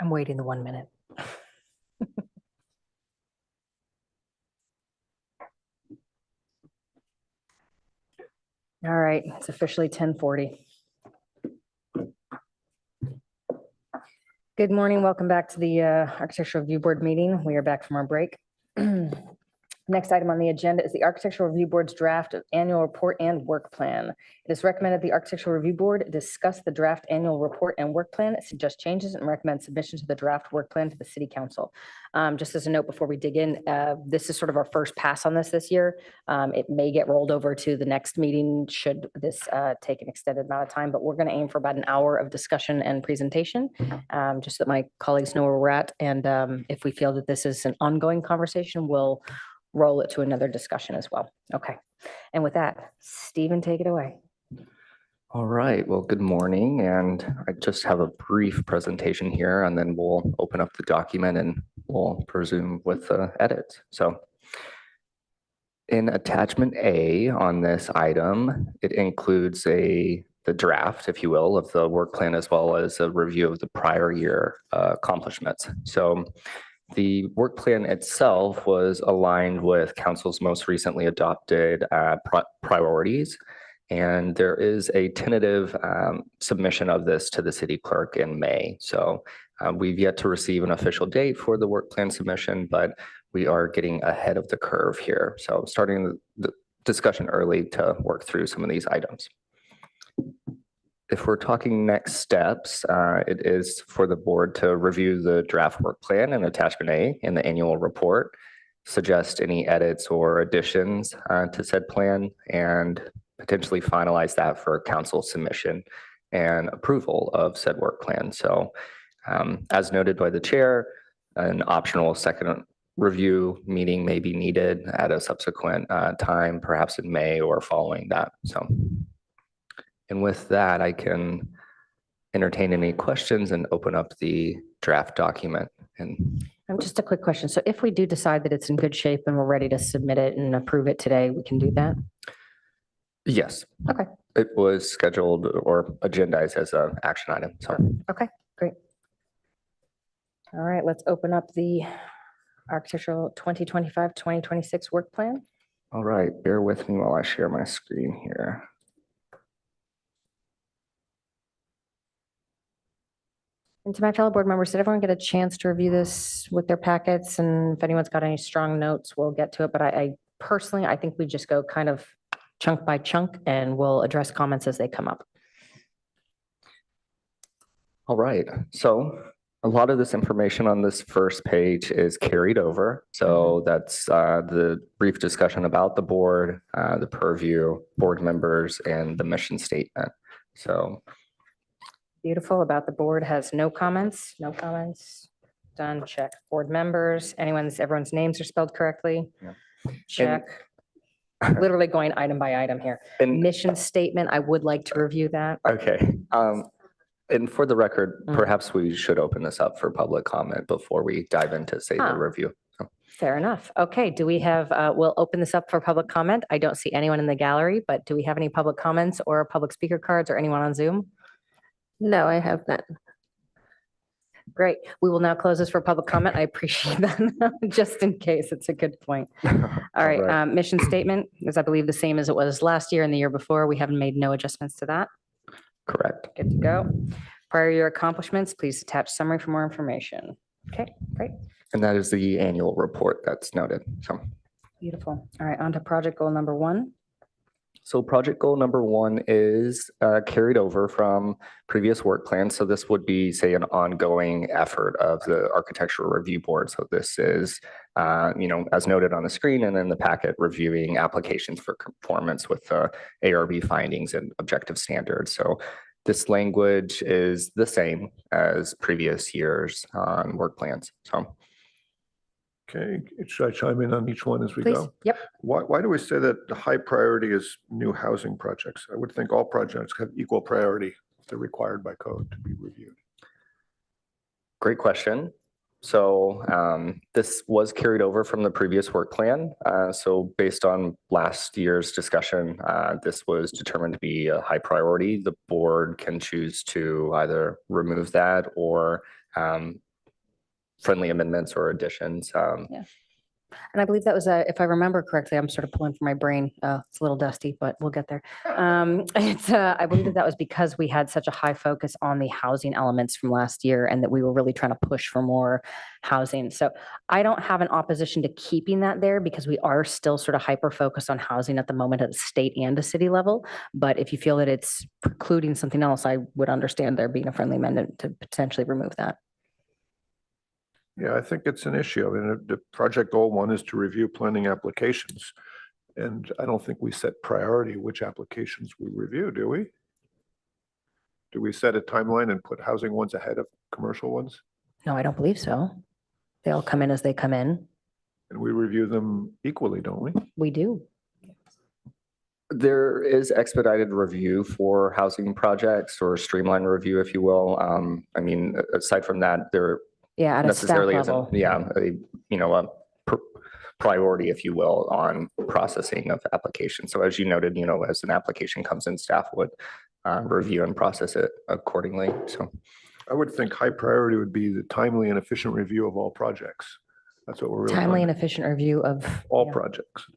I'm waiting the 1 minute. All right, it's officially 10:40. Good morning, welcome back to the Architectural Review Board meeting. We are back from our break. Next item on the agenda is the Architectural Review Board's draft of annual report and work plan. It is recommended the Architectural Review Board discuss the draft annual report and work plan, suggest changes, and recommend submission to the draft work plan to the City Council. Just as a note before we dig in, this is sort of our first pass on this year. It may get rolled over to the next meeting should this take an extended amount of time, but we're going to aim for about an hour of discussion and presentation, just so that my colleagues know where we're at. And if we feel that this is an ongoing conversation, we'll roll it to another discussion as well. Okay. And with that, Stephen, take it away. All right, well, good morning, and I just have a brief presentation here, and then we'll open up the document and we'll presume with the edits. So in attachment A on this item, it includes the draft, if you will, of the work plan, as well as a review of the prior year accomplishments. So the work plan itself was aligned with council's most recently adopted priorities. And there is a tentative submission of this to the city clerk in May. So we've yet to receive an official date for the work plan submission, but we are getting ahead of the curve here. So starting the discussion early to work through some of these items. If we're talking next steps, it is for the board to review the draft work plan and attachment A in the annual report, suggest any edits or additions to said plan, and potentially finalize that for council submission and approval of said work plan. So as noted by the chair, an optional second review meeting may be needed at a subsequent time, perhaps in May or following that. So. And with that, I can entertain any questions and open up the draft document. And Just a quick question. So if we do decide that it's in good shape and we're ready to submit it and approve it today, we can do that? yes. Okay. It was scheduled or agendized as an action item. So. Okay, great. All right, let's open up the architectural 2025-2026 work plan. All right, bear with me while I share my screen here. And to my fellow board members, did everyone get a chance to review this with their packets? And if anyone's got any strong notes, we'll get to it. But I personally, I think we just go kind of chunk by chunk and we'll address comments as they come up. All right, so a lot of this information on this first page is carried over. So that's the brief discussion about the board, the purview, board members, and the mission statement. So. Beautiful. About the board has no comments, done, check. Board members, everyone's names are spelled correctly. Yeah. Check. Literally going item by item here. And mission statement, I would like to review that. okay. And for the record, perhaps we should open this up for public comment before we dive into, say, the review. Fair enough. Okay, do we have, we'll open this up for public comment. I don't see anyone in the gallery, but do we have any public comments or public speaker cards or anyone on Zoom? No, I have none. Great. We will now close this for public comment. I appreciate that, just in case. It's a good point. All right, mission statement is, I believe, the same as it was last year and the year before. We haven't made no adjustments to that. Correct. Good to go. Prior year accomplishments, please attach summary for more information. Okay, great. And that is the annual report that's noted. So Beautiful. All right, on to project goal number 1. So project goal number 1 is carried over from previous work plans. So this would be, say, an ongoing effort of the Architectural Review Board. So this is, as noted on the screen and in the packet, reviewing applications for conformance with ARB findings and objective standards. So this language is the same as previous years on work plans. So. Okay, should I chime in on each one as we Please. go? Yep. Why do we say that the high priority is new housing projects? I would think all projects have equal priority if they're required by code to be reviewed. Great question. So this was carried over from the previous work plan. So based on last year's discussion, this was determined to be a high priority. The board can choose to either remove that or friendly amendments or additions. And I believe that was if I remember correctly, I'm sort of pulling from my brain. It's a little dusty, but we'll get there. I believe that was because we had such a high focus on the housing elements from last year and that we were really trying to push for more housing. So I don't have an opposition to keeping that there because we are still sort of hyper focused on housing at the moment at the state and a city level. But if you feel that it's precluding something else, I would understand there being a friendly amendment to potentially remove that. Yeah, I think it's an issue. I mean, the project goal 1 is to review planning applications. And I don't think we set priority which applications we review, do we? Do we set a timeline and put housing ones ahead of commercial ones? No, I don't believe so. They all come in as they come in. And we review them equally, don't we? We do. There is expedited review for housing projects or streamline review, if you will. I mean, aside from that, there Yeah, at a staff necessarily level. isn't, a priority, if you will, on processing of applications. So as you noted, as an application comes in, staff would review and process it accordingly. So I would think high priority would be the timely and efficient review of all projects. That's what we're really Timely and trying to- efficient review of. all yeah. projects.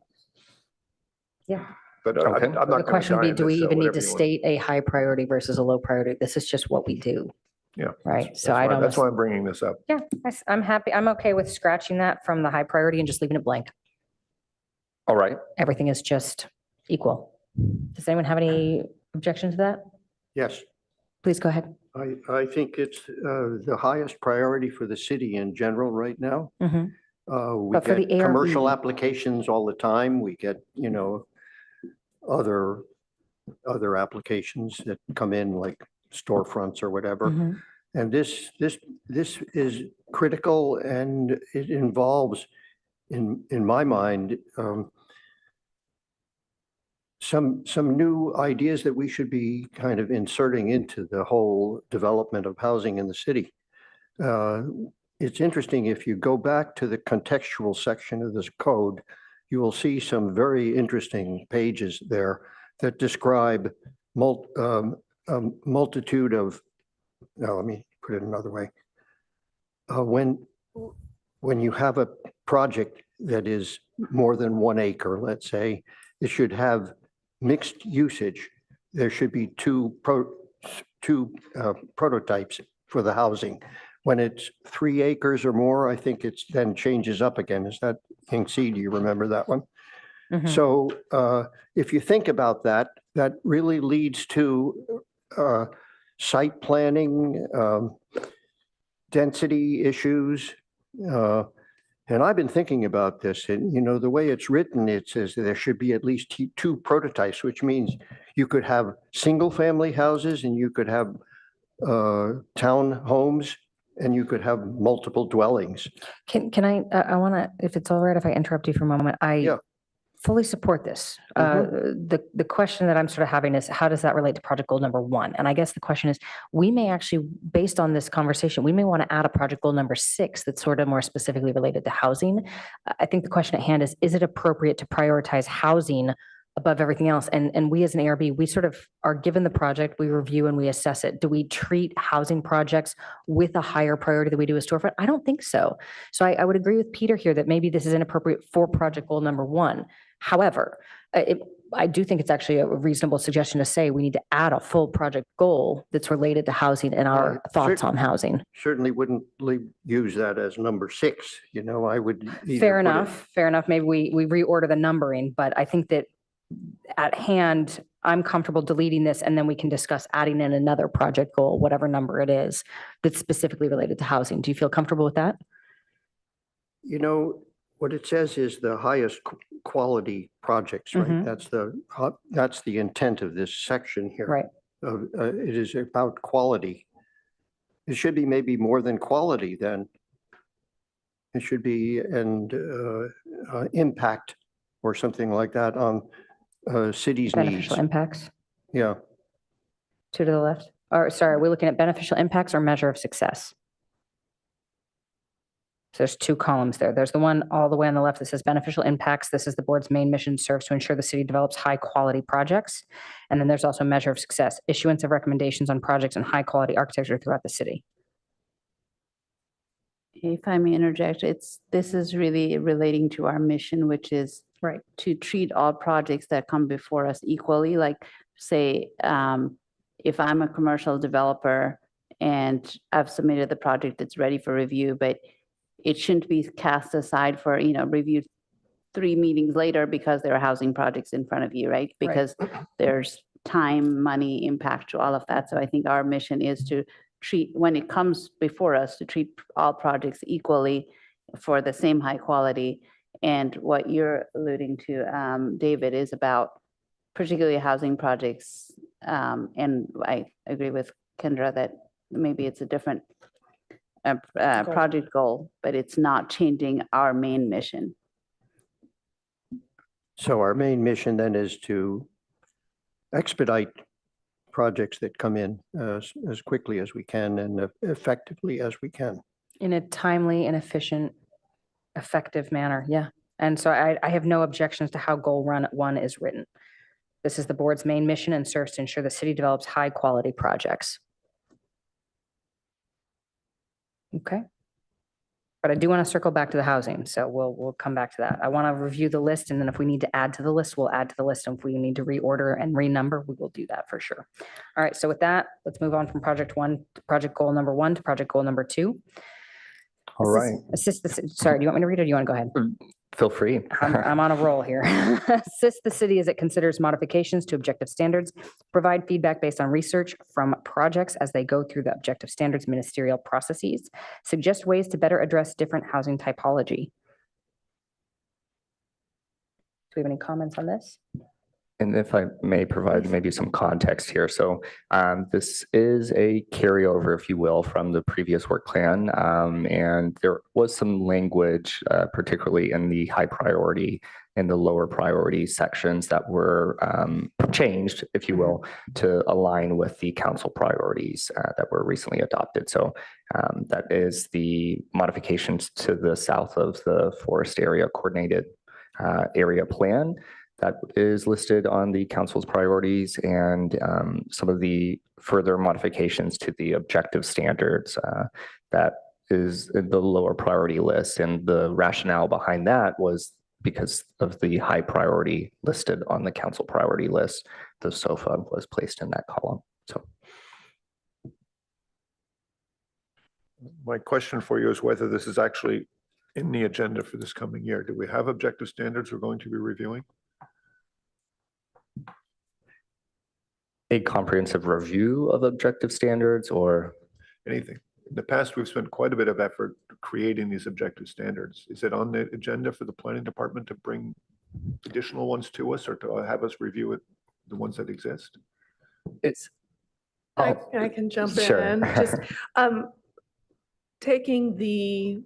Yeah. But Okay. I'm not The going to question would die be, on do we this, so even need whatever to you want. state a high priority versus a low priority? This is just what we do. Yeah. Right. So I don't. That's why I'm bringing this up. Yeah, I'm happy. I'm okay with scratching that from the high priority and just leaving it blank. all right. Everything is just equal. Does anyone have any objection to that? Yes, Please go ahead. I think it's the highest priority for the city in general right now. Mhm. We But for the get commercial ARB. applications all the time. We get, other applications that come in like storefronts or whatever. Mhm. And this is critical and it involves, in my mind, some new ideas that we should be kind of inserting into the whole development of housing in the city. It's interesting, if you go back to the contextual section of this code, you will see some very interesting pages there that describe multitude of, no, let me put it another way. When you have a project that is more than 1 acre, let's say, it should have mixed usage. There should be two prototypes for the housing. When it's 3 acres or more, I think it's then changes up again. Is that King C? Do you remember that one? Mhm. So if you think about that, that really leads to site planning, density issues. And I've been thinking about this, and the way it's written, it says there should be at least 2 prototypes, which means you could have single-family houses and you could have town homes and you could have multiple dwellings. Can I want to, if it's all right, if I interrupt you for a moment, Yeah. fully support this. The question that I'm sort of having is, how does that relate to project goal number 1? And I guess the question is, we may actually, based on this conversation, we may want to add a project goal number 6 that's sort of more specifically related to housing. I think the question at hand is it appropriate to prioritize housing above everything else? And we as an ARB, we sort of are given the project, we review and we assess it. Do we treat housing projects with a higher priority than we do a storefront? I don't think so. So I would agree with Peter here that maybe this is inappropriate for project goal number 1. However, I do think it's actually a reasonable suggestion to say we need to add a full project goal that's related to housing and our thoughts on housing. Certainly wouldn't use that as number 6. I would. Fair enough. Maybe we reorder the numbering, but I think that at hand, I'm comfortable deleting this and then we can discuss adding in another project goal, whatever number it is, that's specifically related to housing. Do you feel comfortable with that? What it says is the highest quality projects, right? Mhm. That's the intent of this section here. Right. It is about quality. It should be maybe more than quality then. It should be impact or something like that on cities' needs. Beneficial impacts, Yeah. 2 to the left. Or sorry, are we looking at beneficial impacts or measure of success? So there's 2 columns there. There's the one all the way on the left that says beneficial impacts. This is the board's main mission, serves to ensure the city develops high quality projects. And then there's also measure of success, issuance of recommendations on projects and high quality architecture throughout the city. If I may interject, this is really relating to our mission, which is Right. to treat all projects that come before us equally. Like, say, if I'm a commercial developer and I've submitted the project, it's ready for review, but it shouldn't be cast aside for, review 3 meetings later because there are housing projects in front of you, right? Because there's time, money, impact to all of that. So I think our mission is to treat, when it comes before us, to treat all projects equally for the same high quality. And what you're alluding to, David, is about particularly housing projects. And I agree with Kendra that maybe it's a different project goal, but it's not changing our main mission. So our main mission then is to expedite projects that come in as quickly as we can and effectively as we can. In a timely and efficient, effective manner, yeah. And so I have no objections to how goal one is written. This is the board's main mission and serves to ensure the city develops high-quality projects. Okay. But I do want to circle back to the housing, so we'll come back to that. I want to review the list, and then if we need to add to the list, we'll add to the list. And if we need to reorder and renumber, we will do that for sure. All right, so with that, let's move on from project goal number 1 to project goal number 2. All right. Sorry, do you want me to read it or do you want to go ahead? Feel free. I'm on a roll here. Assist the city as it considers modifications to objective standards, provide feedback based on research from projects as they go through the objective standards ministerial processes, suggest ways to better address different housing typology. Do we have any comments on this? And if I may provide maybe some context here. So this is a carryover, if you will, from the previous work plan. And there was some language, particularly in the high priority and the lower priority sections that were changed, if you will, to align with the council priorities that were recently adopted. So that is the modifications to the south of the forest area coordinated area plan that is listed on the council's priorities, and some of the further modifications to the objective standards that is in the lower priority list. And the rationale behind that was because of the high priority listed on the council priority list. The SOFA was placed in that column. So My question for you is whether this is actually in the agenda for this coming year. Do we have objective standards we're going to be reviewing? a comprehensive review of objective standards, or Anything. In the past, we've spent quite a bit of effort creating these objective standards. Is it on the agenda for the planning department to bring additional ones to us, or to have us review it, the ones that exist? it's I can jump Sure. in. Just taking the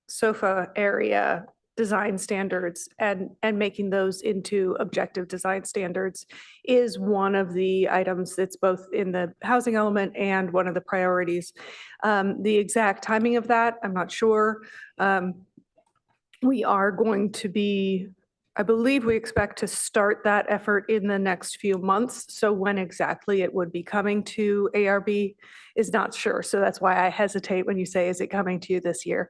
sofa area design standards and making those into objective design standards is one of the items that's both in the housing element and one of the priorities. The exact timing of that, I'm not sure. We are going to be, I believe we expect to start that effort in the next few months. So when exactly it would be coming to ARB is not sure. So that's why I hesitate when you say, is it coming to you this year?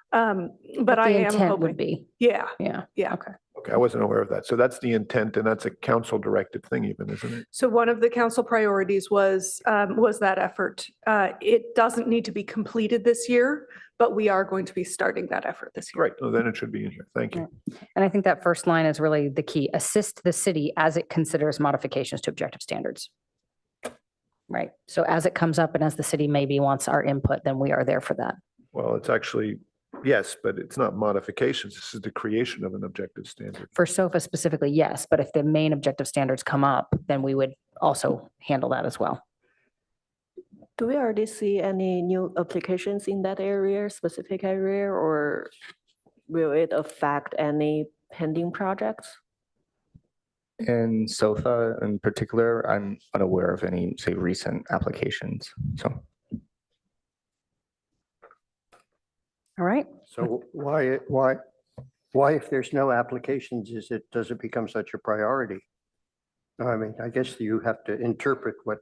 But I the am intent hoping. would be. Yeah, Yeah. yeah. Okay. Okay, I wasn't aware of that. So that's the intent, and that's a council directed thing even, isn't it? So one of the council priorities was that effort. It doesn't need to be completed this year, but we are going to be starting that effort this year. Right, well, then it should be in here. Thank you. And I think that first line is really the key. Assist the city as it considers modifications to objective standards. Right. So as it comes up and as the city maybe wants our input, then we are there for that. Well, it's actually, yes, but it's not modifications. This is the creation of an objective standard. For SOFA specifically, yes, but if the main objective standards come up, then we would also handle that as well. Do we already see any new applications in that area, specific area, or will it affect any pending projects? in SOFA in particular, I'm unaware of any, say, recent applications. So. All right. So why, if there's no applications, does it become such a priority? I mean, I guess you have to interpret what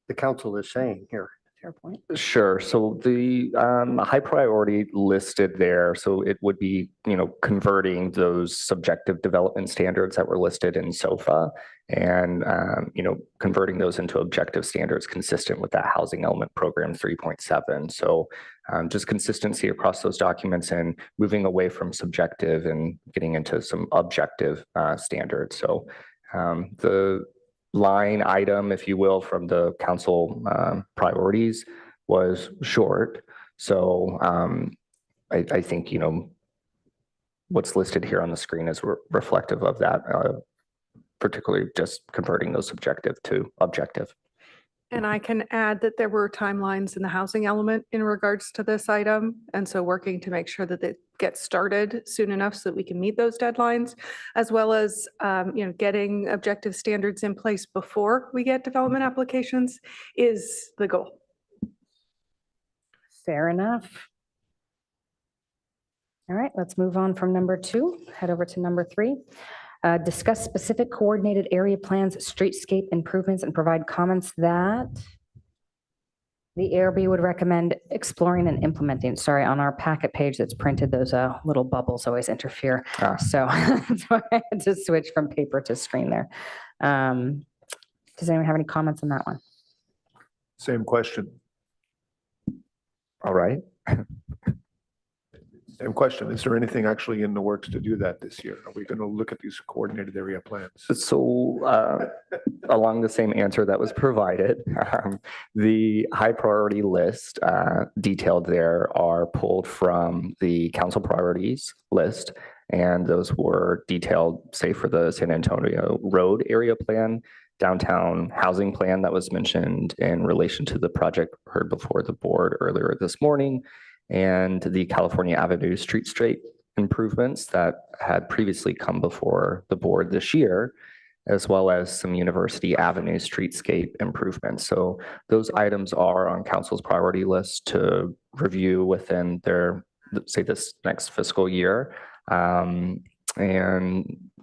the council is saying here. fair point. Sure. So the high priority listed there, so it would be, converting those subjective development standards that were listed in SOFA and, converting those into objective standards consistent with that housing element program 3.7. So just consistency across those documents and moving away from subjective and getting into some objective standards. So the line item, if you will, from the council priorities was short. So I think, what's listed here on the screen is reflective of that, particularly just converting those subjective to objective. And I can add that there were timelines in the housing element in regards to this item. And so working to make sure that it gets started soon enough so that we can meet those deadlines, as well as, getting objective standards in place before we get development applications is the goal. Fair enough. All right, let's move on from number 2, head over to number 3. Discuss specific coordinated area plans, streetscape improvements, and provide comments that the ARB would recommend exploring and implementing. Sorry, on our packet page that's printed, those little bubbles always interfere. So that's why I had to switch from paper to screen there. Does anyone have any comments on that one? Same question. All right. Same question. Is there anything actually in the works to do that this year? Are we going to look at these coordinated area plans? So along the same answer that was provided, the high priority list detailed there are pulled from the council priorities list. And those were detailed, say, for the San Antonio Road area plan, downtown housing plan that was mentioned in relation to the project heard before the board earlier this morning, and the California Avenue streetscape improvements that had previously come before the board this year, as well as some University Avenue streetscape improvements. So those items are on council's priority list to review within their, say, this next fiscal year, and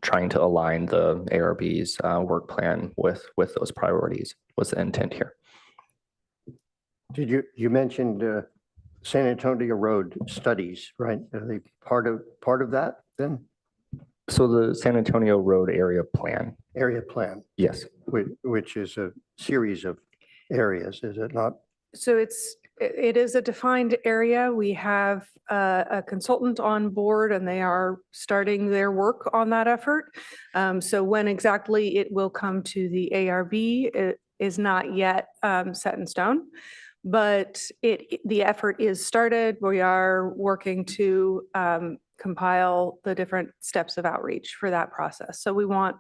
trying to align the ARB's work plan with those priorities was the intent here. You mentioned San Antonio Road studies, right? Are they part of that then? So the San Antonio Road area plan. Area plan, Yes. which is a series of areas, is it not? So it is a defined area. We have a consultant on board and they are starting their work on that effort. So when exactly it will come to the ARB, it is not yet set in stone. But the effort is started. We are working to compile the different steps of outreach for that process. So we want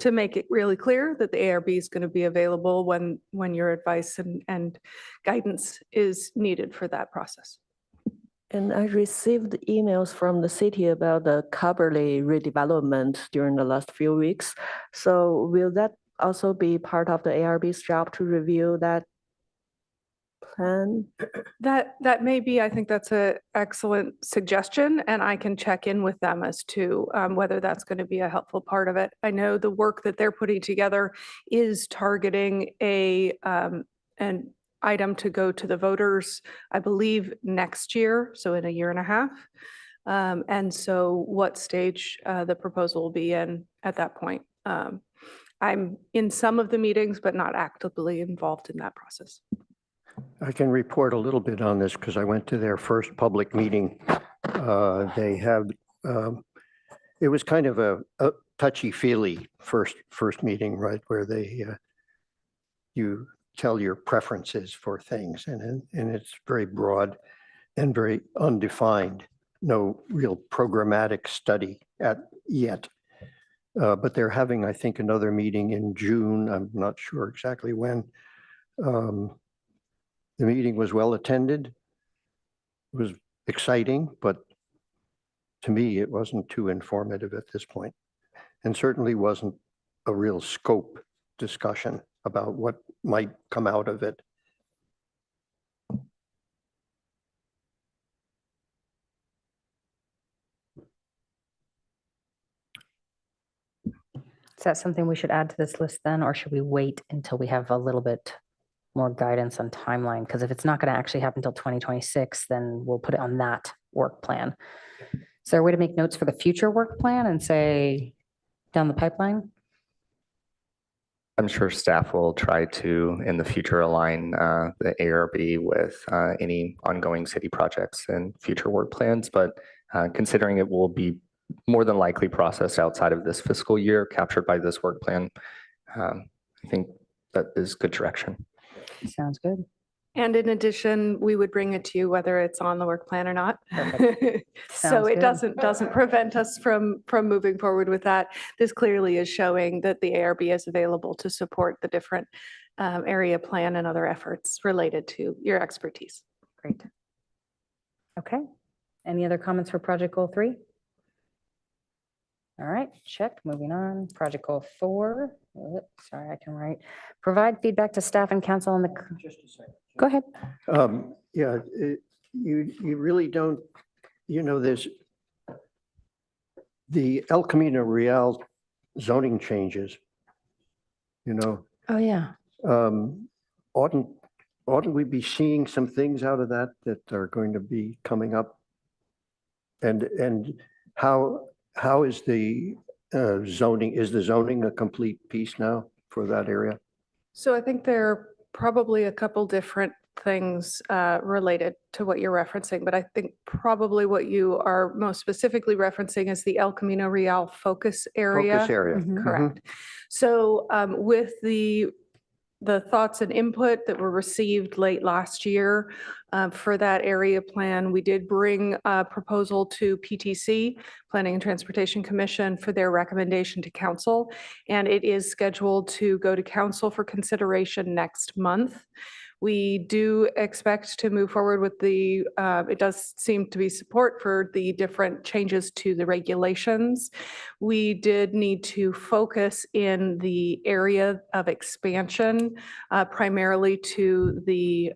to make it really clear that the ARB is going to be available when your advice and guidance is needed for that process. And I received emails from the city about the Caberly redevelopment during the last few weeks. So will that also be part of the ARB's job to review that plan? That may be, I think that's an excellent suggestion, and I can check in with them as to whether that's going to be a helpful part of it. I know the work that they're putting together is targeting an item to go to the voters, I believe, next year, so in a year and a half. And so what stage the proposal will be in at that point. I'm in some of the meetings, but not actively involved in that process. I can report a little bit on this because I went to their first public meeting. They have, it was kind of a touchy-feely first meeting, right, where you tell your preferences for things, and it's very broad and very undefined. No real programmatic study yet. But they're having, I think, another meeting in June. I'm not sure exactly when. The meeting was well attended. It was exciting, but to me, it wasn't too informative at this point, and certainly wasn't a real scope discussion about what might come out of it. Is that something we should add to this list then, or should we wait until we have a little bit more guidance on timeline, because if it's not going to actually happen until 2026, then we'll put it on that work plan. Is there a way to make notes for the future work plan and say down the pipeline? I'm sure staff will try to, in the future, align the ARB with any ongoing city projects and future work plans. But considering it will be more than likely processed outside of this fiscal year, captured by this work plan, I think that is good direction. Sounds good. And in addition, we would bring it to you whether it's on the work plan or not. So Sounds it good. doesn't prevent us from moving forward with that. This clearly is showing that the ARB is available to support the different area plan and other efforts related to your expertise. Great. Okay. Any other comments for project goal 3? All right, check. Moving on. Project goal 4. Sorry, I can write. Provide feedback to staff and council on the. Just a second. Go ahead. Yeah, you really don't, there's the El Camino Real zoning changes, Oh, yeah. oughtn't we be seeing some things out of that are going to be coming up? And how is the zoning, is the zoning a complete piece now for that area? So I think there are probably a couple different things related to what you're referencing, but I think probably what you are most specifically referencing is the El Camino Real focus area. Focus area. Mhm. Correct. So with the thoughts and input that were received late last year for that area plan, we did bring a proposal to PTC, Planning and Transportation Commission, for their recommendation to council. And it is scheduled to go to council for consideration next month. We do expect to move forward with it does seem to be support for the different changes to the regulations. We did need to focus in the area of expansion, primarily to the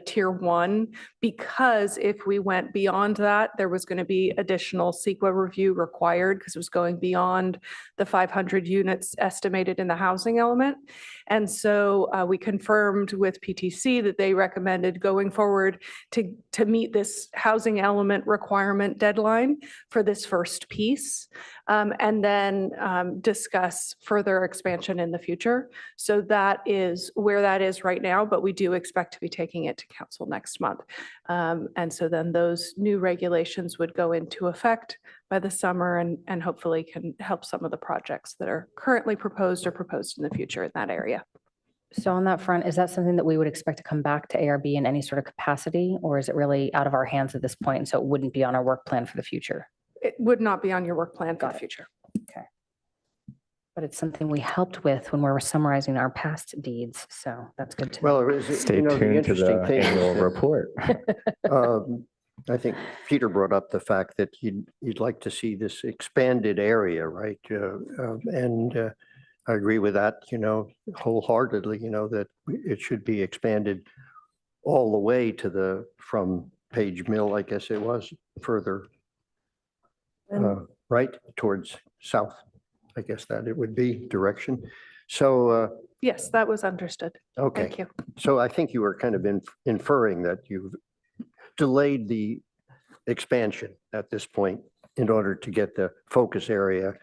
tier 1, because if we went beyond that, there was going to be additional CEQA review required because it was going beyond the 500 units estimated in the housing element. And so we confirmed with PTC that they recommended going forward to meet this housing element requirement deadline for this first piece, and then discuss further expansion in the future. So that is where that is right now, but we do expect to be taking it to council next month. And so then those new regulations would go into effect by the summer and hopefully can help some of the projects that are currently proposed or proposed in the future in that area. So on that front, is that something that we would expect to come back to ARB in any sort of capacity, or is it really out of our hands at this point? And so it wouldn't be on our work plan for the future? It would not be on your work plan for the future. Okay. But it's something we helped with when we were summarizing our past deeds. So that's good to know. Well, Stay the tuned to interesting the thing is annual that, report. I think Peter brought up the fact that you'd like to see this expanded area, right? And I agree with that, wholeheartedly, that it should be expanded all the way to from Page Mill, I guess it was, further, right, towards south. I guess that it would be direction. So, Yes, that was understood. okay. Thank you. So I think you were kind of inferring that you've delayed the expansion at this point in order to get the focus area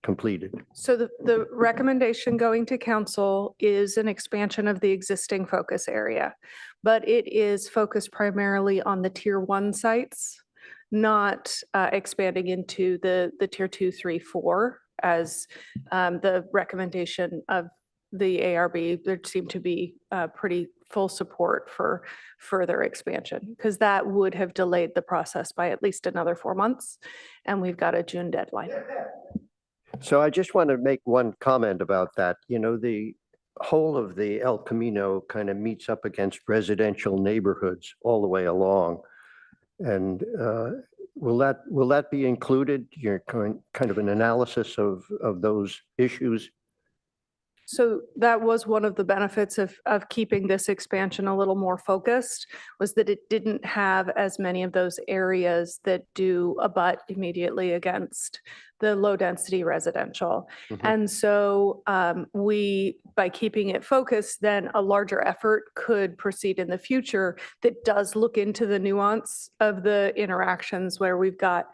completed. So the recommendation going to council is an expansion of the existing focus area, but it is focused primarily on the tier 1 sites, not expanding into the tier 2, 3, 4 as the recommendation of the ARB. There seemed to be pretty full support for further expansion because that would have delayed the process by at least another 4 months. And we've got a June deadline. So I just want to make one comment about that. The whole of the El Camino kind of meets up against residential neighborhoods all the way along. And will that be included? You're kind of an analysis of those issues? So that was one of the benefits of keeping this expansion a little more focused, was that it didn't have as many of those areas that do abut immediately against the low-density residential. And so by keeping it focused, then a larger effort could proceed in the future that does look into the nuance of the interactions where we've got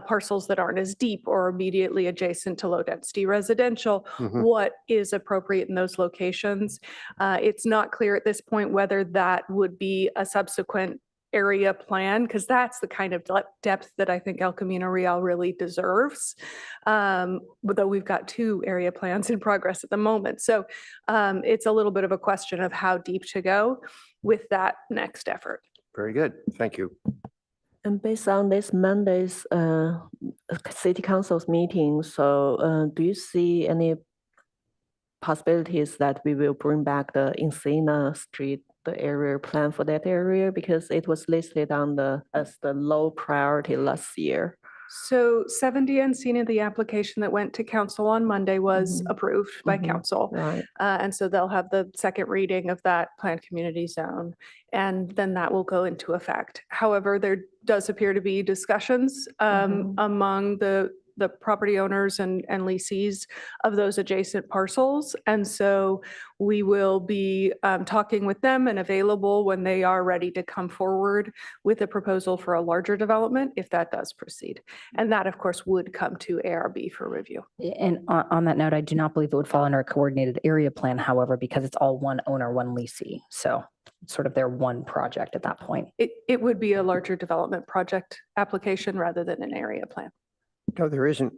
parcels that aren't as deep or immediately adjacent to low-density residential, what is appropriate in those locations. It's not clear at this point whether that would be a subsequent area plan, because that's the kind of depth that I think El Camino Real really deserves. Though we've got 2 area plans in progress at the moment. So it's a little bit of a question of how deep to go with that next effort. Very good. Thank you. And based on this Monday's city council's meeting, so do you see any possibilities that we will bring back the Encina Street, the area plan for that area, because it was listed on as the low priority last year? So 70 Encina, the application that went to council on Monday, was approved by council. Right. And so they'll have the second reading of that planned community zone, and then that will go into effect. However, there does appear to be discussions among the property owners and leasees of those adjacent parcels. And so we will be talking with them and available when they are ready to come forward with a proposal for a larger development, if that does proceed. And that, of course, would come to ARB for review. And on that note, I do not believe it would fall under a coordinated area plan, however, because it's all one owner, one leasee. So it's sort of their one project at that point. It would be a larger development project application rather than an area plan. No, there isn't.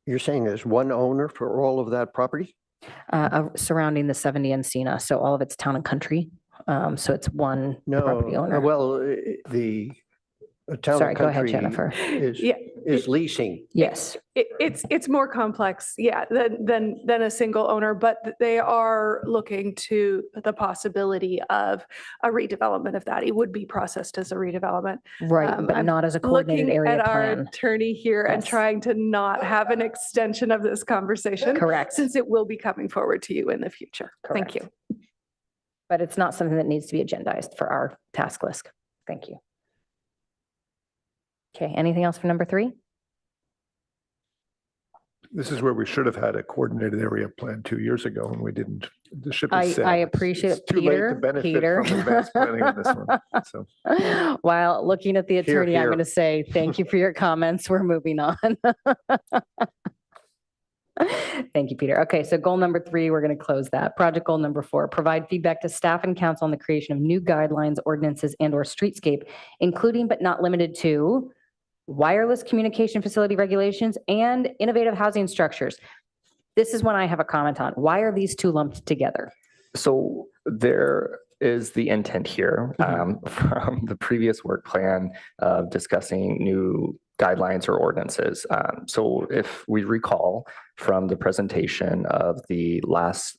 You're saying there's one owner for all of that property? Surrounding the 70 Encina, so all of it's town and country. So it's one property owner. Well, the town Sorry, and go ahead, country Jennifer. is leasing. Yes. It's more complex, than a single owner, but they are looking to the possibility of a redevelopment of that. It would be processed as a redevelopment. Right, but I'm not as a coordinated looking area at our plan. attorney here and Yes. trying to not have an extension of this conversation. Correct. Since it will be coming forward to you in the future. Thank you. But it's not something that needs to be agendized for our task list. Thank you. Okay, anything else for number 3? This is where we should have had a coordinated area plan 2 years ago and we didn't. The ship is sailed. I It's- appreciate it's it, too late to Peter. benefit from advanced planning on this one. So While looking at the attorney, I'm here. going to say, thank you for your comments. We're moving on. Thank you, Peter. Okay, so goal number 3, we're going to close that. Project goal number 4, provide feedback to staff and council on the creation of new guidelines, ordinances, and/or streetscape, including but not limited to wireless communication facility regulations and innovative housing structures. This is one I have a comment on. Why are these 2 lumped together? So there is the intent here from the previous work plan of discussing new guidelines or ordinances. So if we recall from the presentation of the last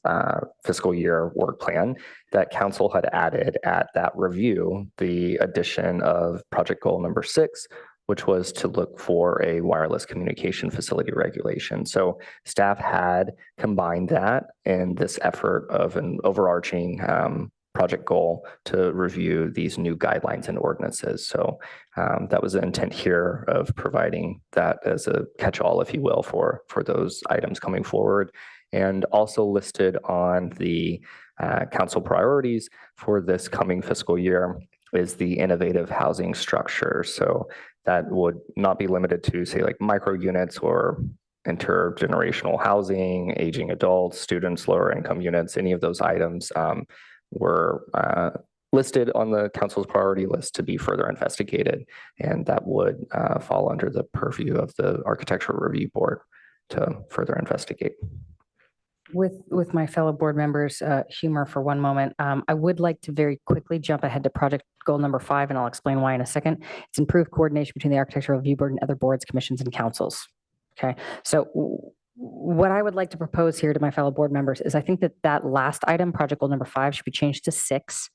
fiscal year work plan, that council had added at that review the addition of project goal number 6, which was to look for a wireless communication facility regulation. So staff had combined that in this effort of an overarching project goal to review these new guidelines and ordinances. So that was the intent here of providing that as a catch-all, if you will, for those items coming forward. And also listed on the council priorities for this coming fiscal year is the innovative housing structure. So that would not be limited to, say, like micro units or intergenerational housing, aging adults, students, lower income units. Any of those items were listed on the council's priority list to be further investigated. And that would fall under the purview of the Architectural Review Board to further investigate. With my fellow board members' humor for one moment, I would like to very quickly jump ahead to project goal number 5, and I'll explain why in a second. It's improved coordination between the Architectural Review Board and other boards, commissions, and councils. Okay, so what I would like to propose here to my fellow board members is I think that last item, project goal number 5, should be changed to 6,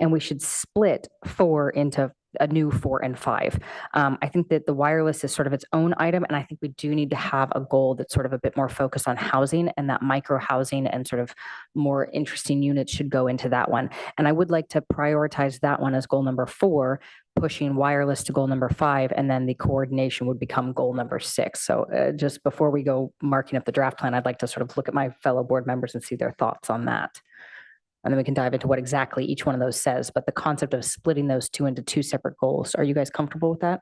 and we should split 4 into a new 4 and 5. I think that the wireless is sort of its own item, and I think we do need to have a goal that's sort of a bit more focused on housing, and that micro housing and sort of more interesting units should go into that one. And I would like to prioritize that one as goal number 4, pushing wireless to goal number 5, and then the coordination would become goal number 6. So just before we go marking up the draft plan, I'd like to sort of look at my fellow board members and see their thoughts on that. And then we can dive into what exactly each one of those says. But the concept of splitting those two into 2 separate goals, are you guys comfortable with that?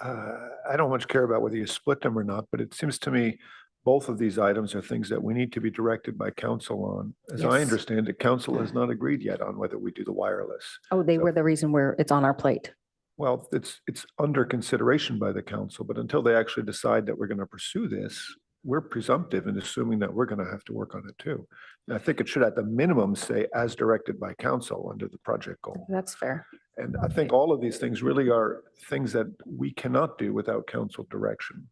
I don't much care about whether you split them or not, but it seems to me both of these items are things that we need to be directed by council on. As I Yes. understand it, council has not agreed yet on whether we do the wireless. Oh, they So- were the reason where it's on our plate. Well, it's under consideration by the council, but until they actually decide that we're going to pursue this, we're presumptive in assuming that we're going to have to work on it too. And I think it should at the minimum say as directed by council under the project goal. That's fair. And I think all of these things really are things that we cannot do without council direction.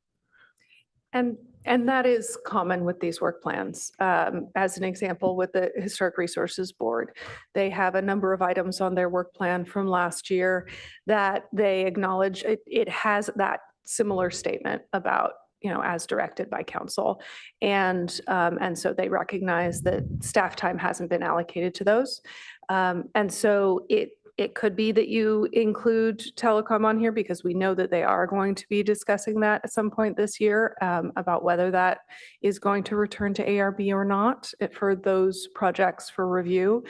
And that is common with these work plans. As an example, with the Historic Resources Board, they have a number of items on their work plan from last year that they acknowledge it has that similar statement about, you know, as directed by council. And so they recognize that staff time hasn't been allocated to those. And so it could be that you include telecom on here because we know that they are going to be discussing that at some point this year about whether that is going to return to ARB or not for those projects for review.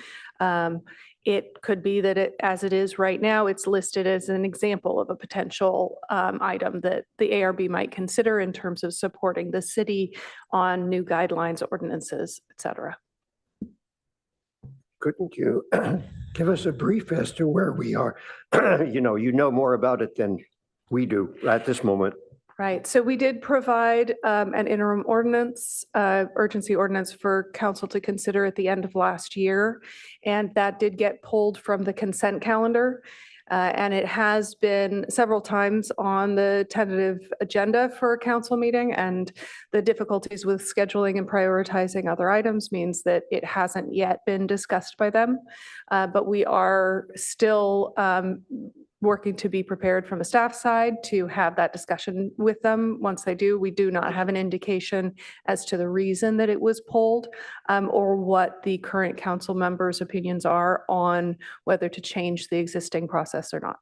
It could be that as it is right now, it's listed as an example of a potential item that the ARB might consider in terms of supporting the city on new guidelines, ordinances, et cetera. Couldn't you give us a brief as to where we are? You know more about it than we do at this moment. Right, so we did provide an interim ordinance, urgency ordinance for council to consider at the end of last year. And that did get pulled from the consent calendar. And it has been several times on the tentative agenda for a council meeting. And the difficulties with scheduling and prioritizing other items means that it hasn't yet been discussed by them. But we are still working to be prepared from a staff side to have that discussion with them. Once they do, we do not have an indication as to the reason that it was pulled or what the current council members' opinions are on whether to change the existing process or not.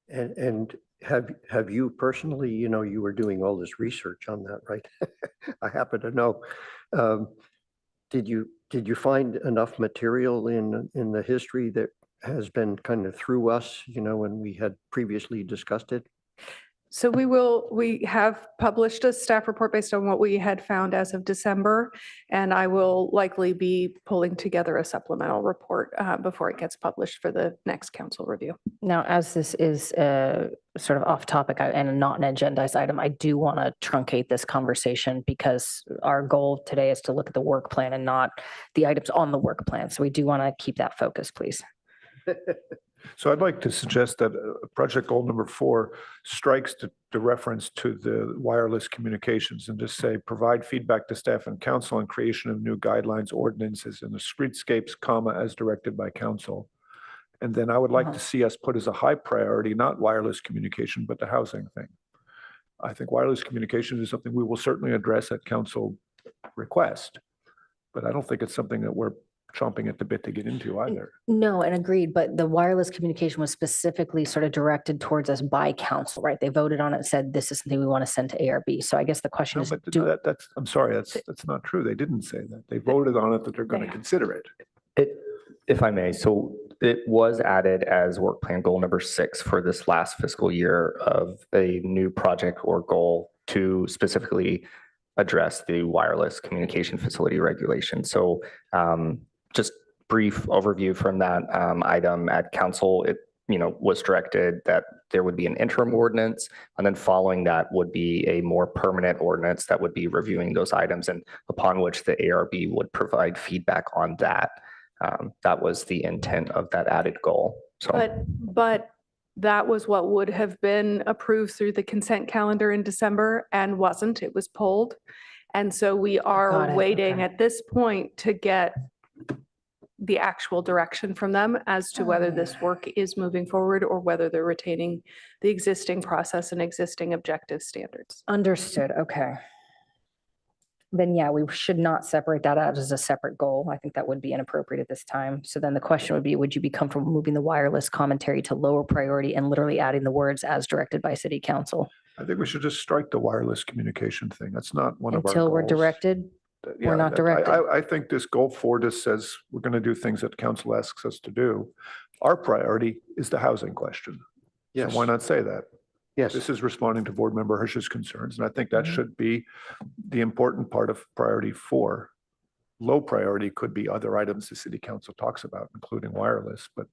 And have you personally, you were doing all this research on that, right? I happen to know. Did you find enough material in the history that has been kind of through us, when we had previously discussed it? So we have published a staff report based on what we had found as of December, and I will likely be pulling together a supplemental report before it gets published for the next council review. Now, as this is sort of off topic and not an agendized item, I do want to truncate this conversation because our goal today is to look at the work plan and not the items on the work plan. So we do want to keep that focus, please. So I'd like to suggest that project goal number 4 strikes the reference to the wireless communications and just say, provide feedback to staff and council on creation of new guidelines, ordinances, and the streetscapes, as directed by council. And then I would like to see us put as a high priority, not wireless communication, but the housing thing. I think wireless communication is something we will certainly address at council request, but I don't think it's something that we're chomping at the bit to get into either. No, and agreed, but the wireless communication was specifically sort of directed towards us by council, right? They voted on it, said this is something we want to send to ARB. So I guess the question No, is, but I'm sorry, that's not true. They didn't say that. They voted on it that they're going to consider it. If I may, so it was added as work plan goal number 6 for this last fiscal year of a new project or goal to specifically address the wireless communication facility regulation. So just brief overview from that item at council, it was directed that there would be an interim ordinance, and then following that would be a more permanent ordinance that would be reviewing those items, and upon which the ARB would provide feedback on that. That was the intent of that added goal. So, but that was what would have been approved through the consent calendar in December and wasn't. It was pulled, and so we are waiting at this point to get the actual direction from them as to whether this work is moving forward or whether they're retaining the existing process and existing objective standards. Understood. Okay. Then yeah, we should not separate that out as a separate goal. I think that would be inappropriate at this time. So then the question would be, would you be comfortable moving the wireless commentary to lower priority and literally adding the words as directed by city council? I think we should just strike the wireless communication thing. That's not one of our goals. Until we're directed? Yeah, not directed. I think this goal 4 just says we're going to do things that council asks us to do. Our priority is the housing question. So Yes. why not say that? Yes. This is responding to board member Hirsch's concerns, and I think that should be the important part of priority 4. Low priority could be other items the city council talks about, including wireless, but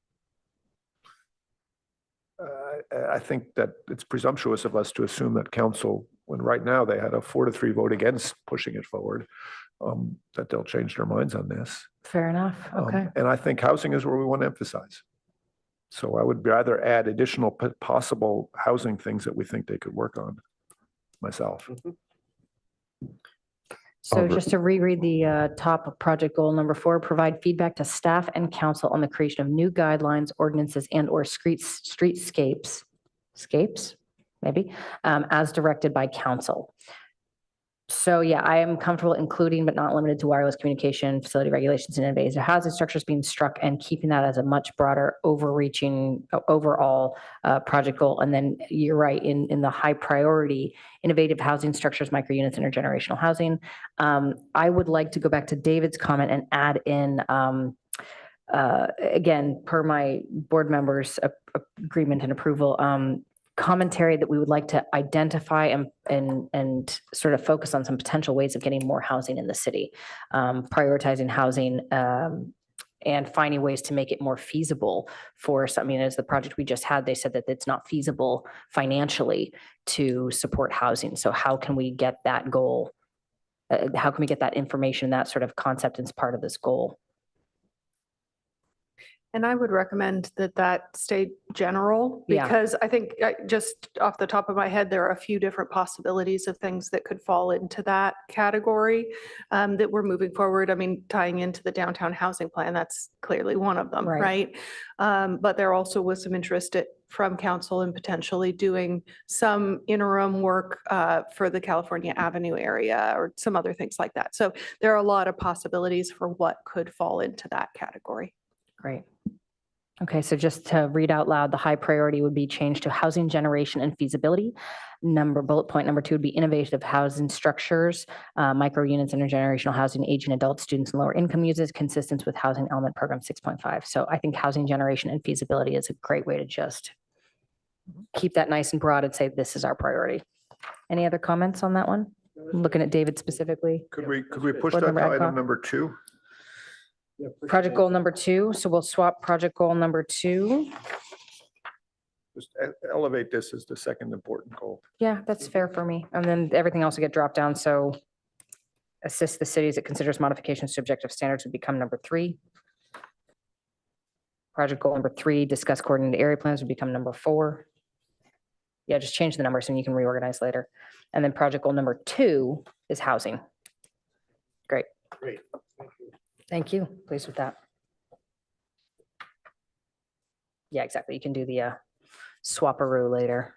I think that it's presumptuous of us to assume that council, when right now they had a 4-3 vote against pushing it forward, that they'll change their minds on this. Fair enough. Okay. And I think housing is where we want to emphasize. So I would rather add additional possible housing things that we think they could work on myself. So just to reread the top of project goal number 4, provide feedback to staff and council on the creation of new guidelines, ordinances, and or streetscapes, maybe, as directed by council. So yeah, I am comfortable including, but not limited to wireless communication, facility regulations, and invasive housing structures being struck and keeping that as a much broader overreaching overall project goal. And then you're right, in the high priority, innovative housing structures, micro units, intergenerational housing. I would like to go back to David's comment and add in, again, per my board members' agreement and approval, commentary that we would like to identify and sort of focus on some potential ways of getting more housing in the city, prioritizing housing and finding ways to make it more feasible for some. I mean, as the project we just had, they said that it's not feasible financially to support housing. So how can we get that goal? How can we get that information, that sort of concept as part of this goal? And I would recommend that that stay general, Yeah. because I think just off the top of my head, there are a few different possibilities of things that could fall into that category that we're moving forward. I mean, tying into the downtown housing plan, that's clearly one of them, Right. right? But there also was some interest from council in potentially doing some interim work for the California Avenue area or some other things like that. So there are a lot of possibilities for what could fall into that category. Great. Okay, so just to read out loud, the high priority would be changed to housing generation and feasibility. Bullet point number 2 would be innovative housing structures, micro units, intergenerational housing, aging adults, students, and lower income users, consistent with housing element program 6.5. So I think housing generation and feasibility is a great way to just keep that nice and broad and say, this is our priority. Any other comments on that one? I'm looking at David specifically. Could we push Board that Member to Adcock? item number 2? Project goal number 2. So we'll swap project goal number 2. Just elevate this as the second important goal. Yeah, that's fair for me. And then everything else will get dropped down. So assist the cities that considers modifications to objective standards would become number 3. Project goal number 3, discuss coordinated area plans would become number 4. Yeah, just change the numbers and you can reorganize later. And then project goal number 2 is housing. Great. Great. Thank you. Pleased with that. Yeah, exactly. You can do the swapperoo later.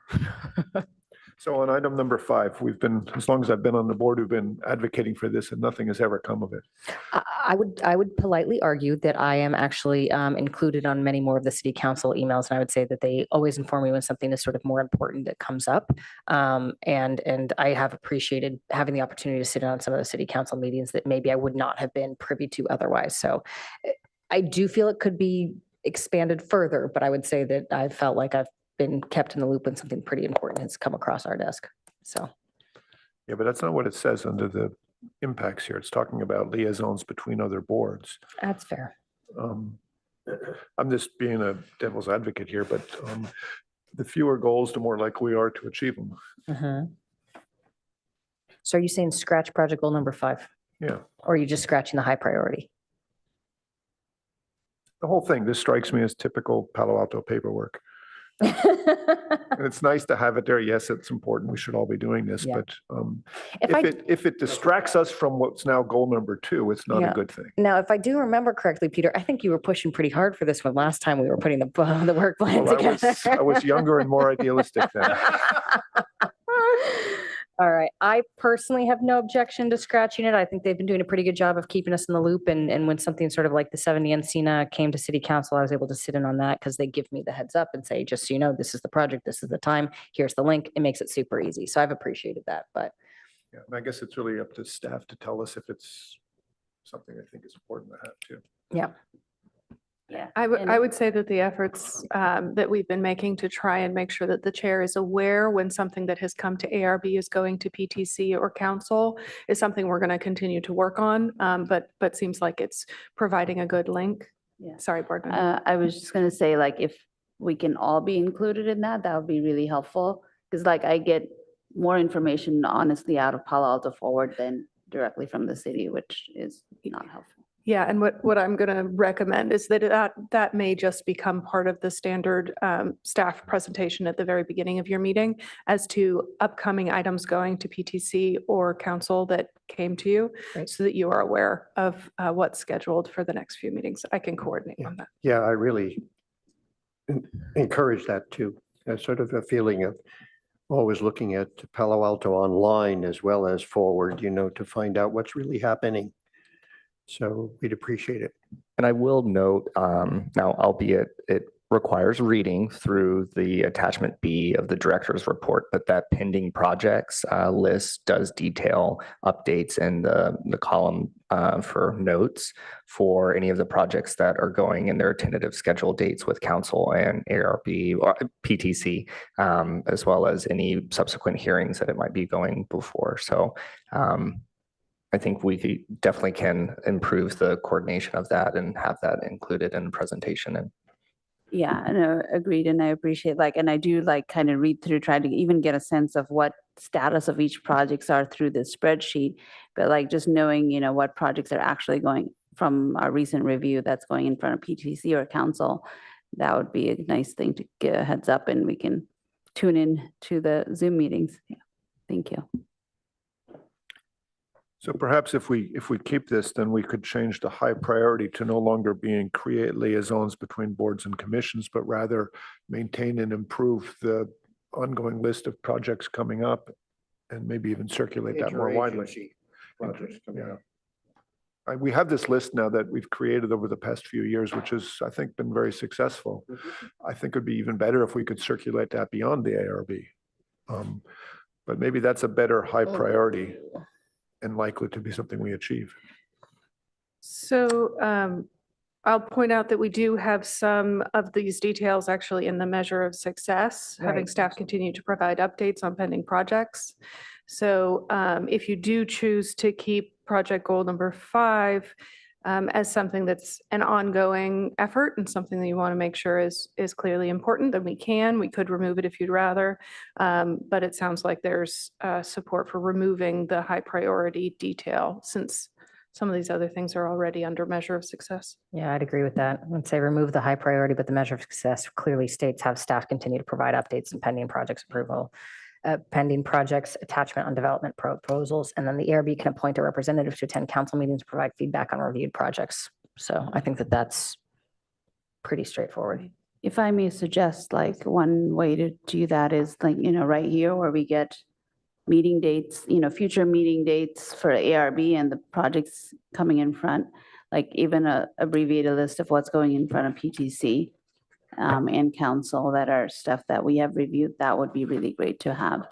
So on item number 5, we've been, as long as I've been on the board, we've been advocating for this and nothing has ever come of it. I would politely argue that I am actually included on many more of the city council emails, and I would say that they always inform me when something is sort of more important that comes up. And I have appreciated having the opportunity to sit on some of the city council meetings that maybe I would not have been privy to otherwise. So I do feel it could be expanded further, but I would say that I felt like I've been kept in the loop when something pretty important has come across our desk. So. Yeah, but that's not what it says under the impacts here. It's talking about liaisons between other boards. That's fair. I'm just being a devil's advocate here, but the fewer goals, the more likely we are to achieve them. Mm-hmm. So are you saying scratch project goal number 5? Yeah. Or are you just scratching the high priority? The whole thing, this strikes me as typical Palo Alto paperwork. And it's nice to have it there. Yes, it's important. We should all be doing this, Yeah. but If if it distracts us from what's now goal number 2, it's not Yeah. a good thing. Now, if I do remember correctly, Peter, I think you were pushing pretty hard for this one last time we were putting the work plan Well, together. I was younger and more idealistic then. All right. I personally have no objection to scratching it. I think they've been doing a pretty good job of keeping us in the loop. And when something sort of like the 70 Encina came to city council, I was able to sit in on that because they give me the heads up and say, just so you know, this is the project, this is the time, here's the link. It makes it super easy. So I've appreciated that, but Yeah, and I guess it's really up to staff to tell us if it's something I think is important to have too. yeah. Yeah. I would say that the efforts that we've been making to try and make sure that the chair is aware when something that has come to ARB is going to PTC or council is something we're going to continue to work on, but seems like it's providing a good link. Yeah. Sorry, board member. I was just gonna say, like, if we can all be included in that, that would be really helpful. Because like I get more information honestly out of Palo Alto Forward than directly from the city, which is not helpful. Yeah, and what I'm going to recommend is that may just become part of the standard staff presentation at the very beginning of your meeting as to upcoming items going to PTC or council that came to you, so that you are aware of what's scheduled for the next few meetings. I can coordinate on that. Yeah, I really encourage that too. That's sort of a feeling of always looking at Palo Alto online as well as forward, to find out what's really happening. So we'd appreciate it. And I will note, now, albeit it requires reading through the attachment B of the director's report, but that pending projects list does detail updates in the column for notes for any of the projects that are going in their tentative schedule dates with council and ARB or PTC, as well as any subsequent hearings that it might be going before. So I think we definitely can improve the coordination of that and have that included in the presentation. And Yeah, no, agreed. And I appreciate and I do kind of read through, try to even get a sense of what status of each projects are through the spreadsheet. But just knowing, what projects are actually going from our recent review that's going in front of PTC or council, that would be a nice thing to get a heads up and we can tune in to the Zoom meetings. Yeah, thank you. So perhaps if we keep this, then we could change the high priority to no longer being create liaisons between boards and commissions, but rather maintain and improve the ongoing list of projects coming up and maybe even circulate that more widely. Interagency projects coming up. We have this list now that we've created over the past few years, which has, I think, been very successful. I think it'd be even better if we could circulate that beyond the ARB. But maybe that's a better high priority and likely to be something we achieve. So I'll point out that we do have some of these details actually in the measure of success, having Right. staff continue to provide updates on pending projects. So if you do choose to keep project goal number 5 as something that's an ongoing effort and something that you want to make sure is clearly important, then we could remove it if you'd rather. But it sounds like there's support for removing the high priority detail since some of these other things are already under measure of success. Yeah, I'd agree with that. I'd say remove the high priority, but the measure of success clearly states have staff continue to provide updates and pending projects approval. Pending projects, attachment on development proposals, and then the ARB can appoint a representative to attend council meetings, provide feedback on reviewed projects. So I think that that's pretty straightforward. If I may suggest, one way to do that is right here where we get meeting dates, future meeting dates for ARB and the projects coming in front, even a abbreviated list of what's going in front of PTC and council that are stuff that we have reviewed. That would be really great to have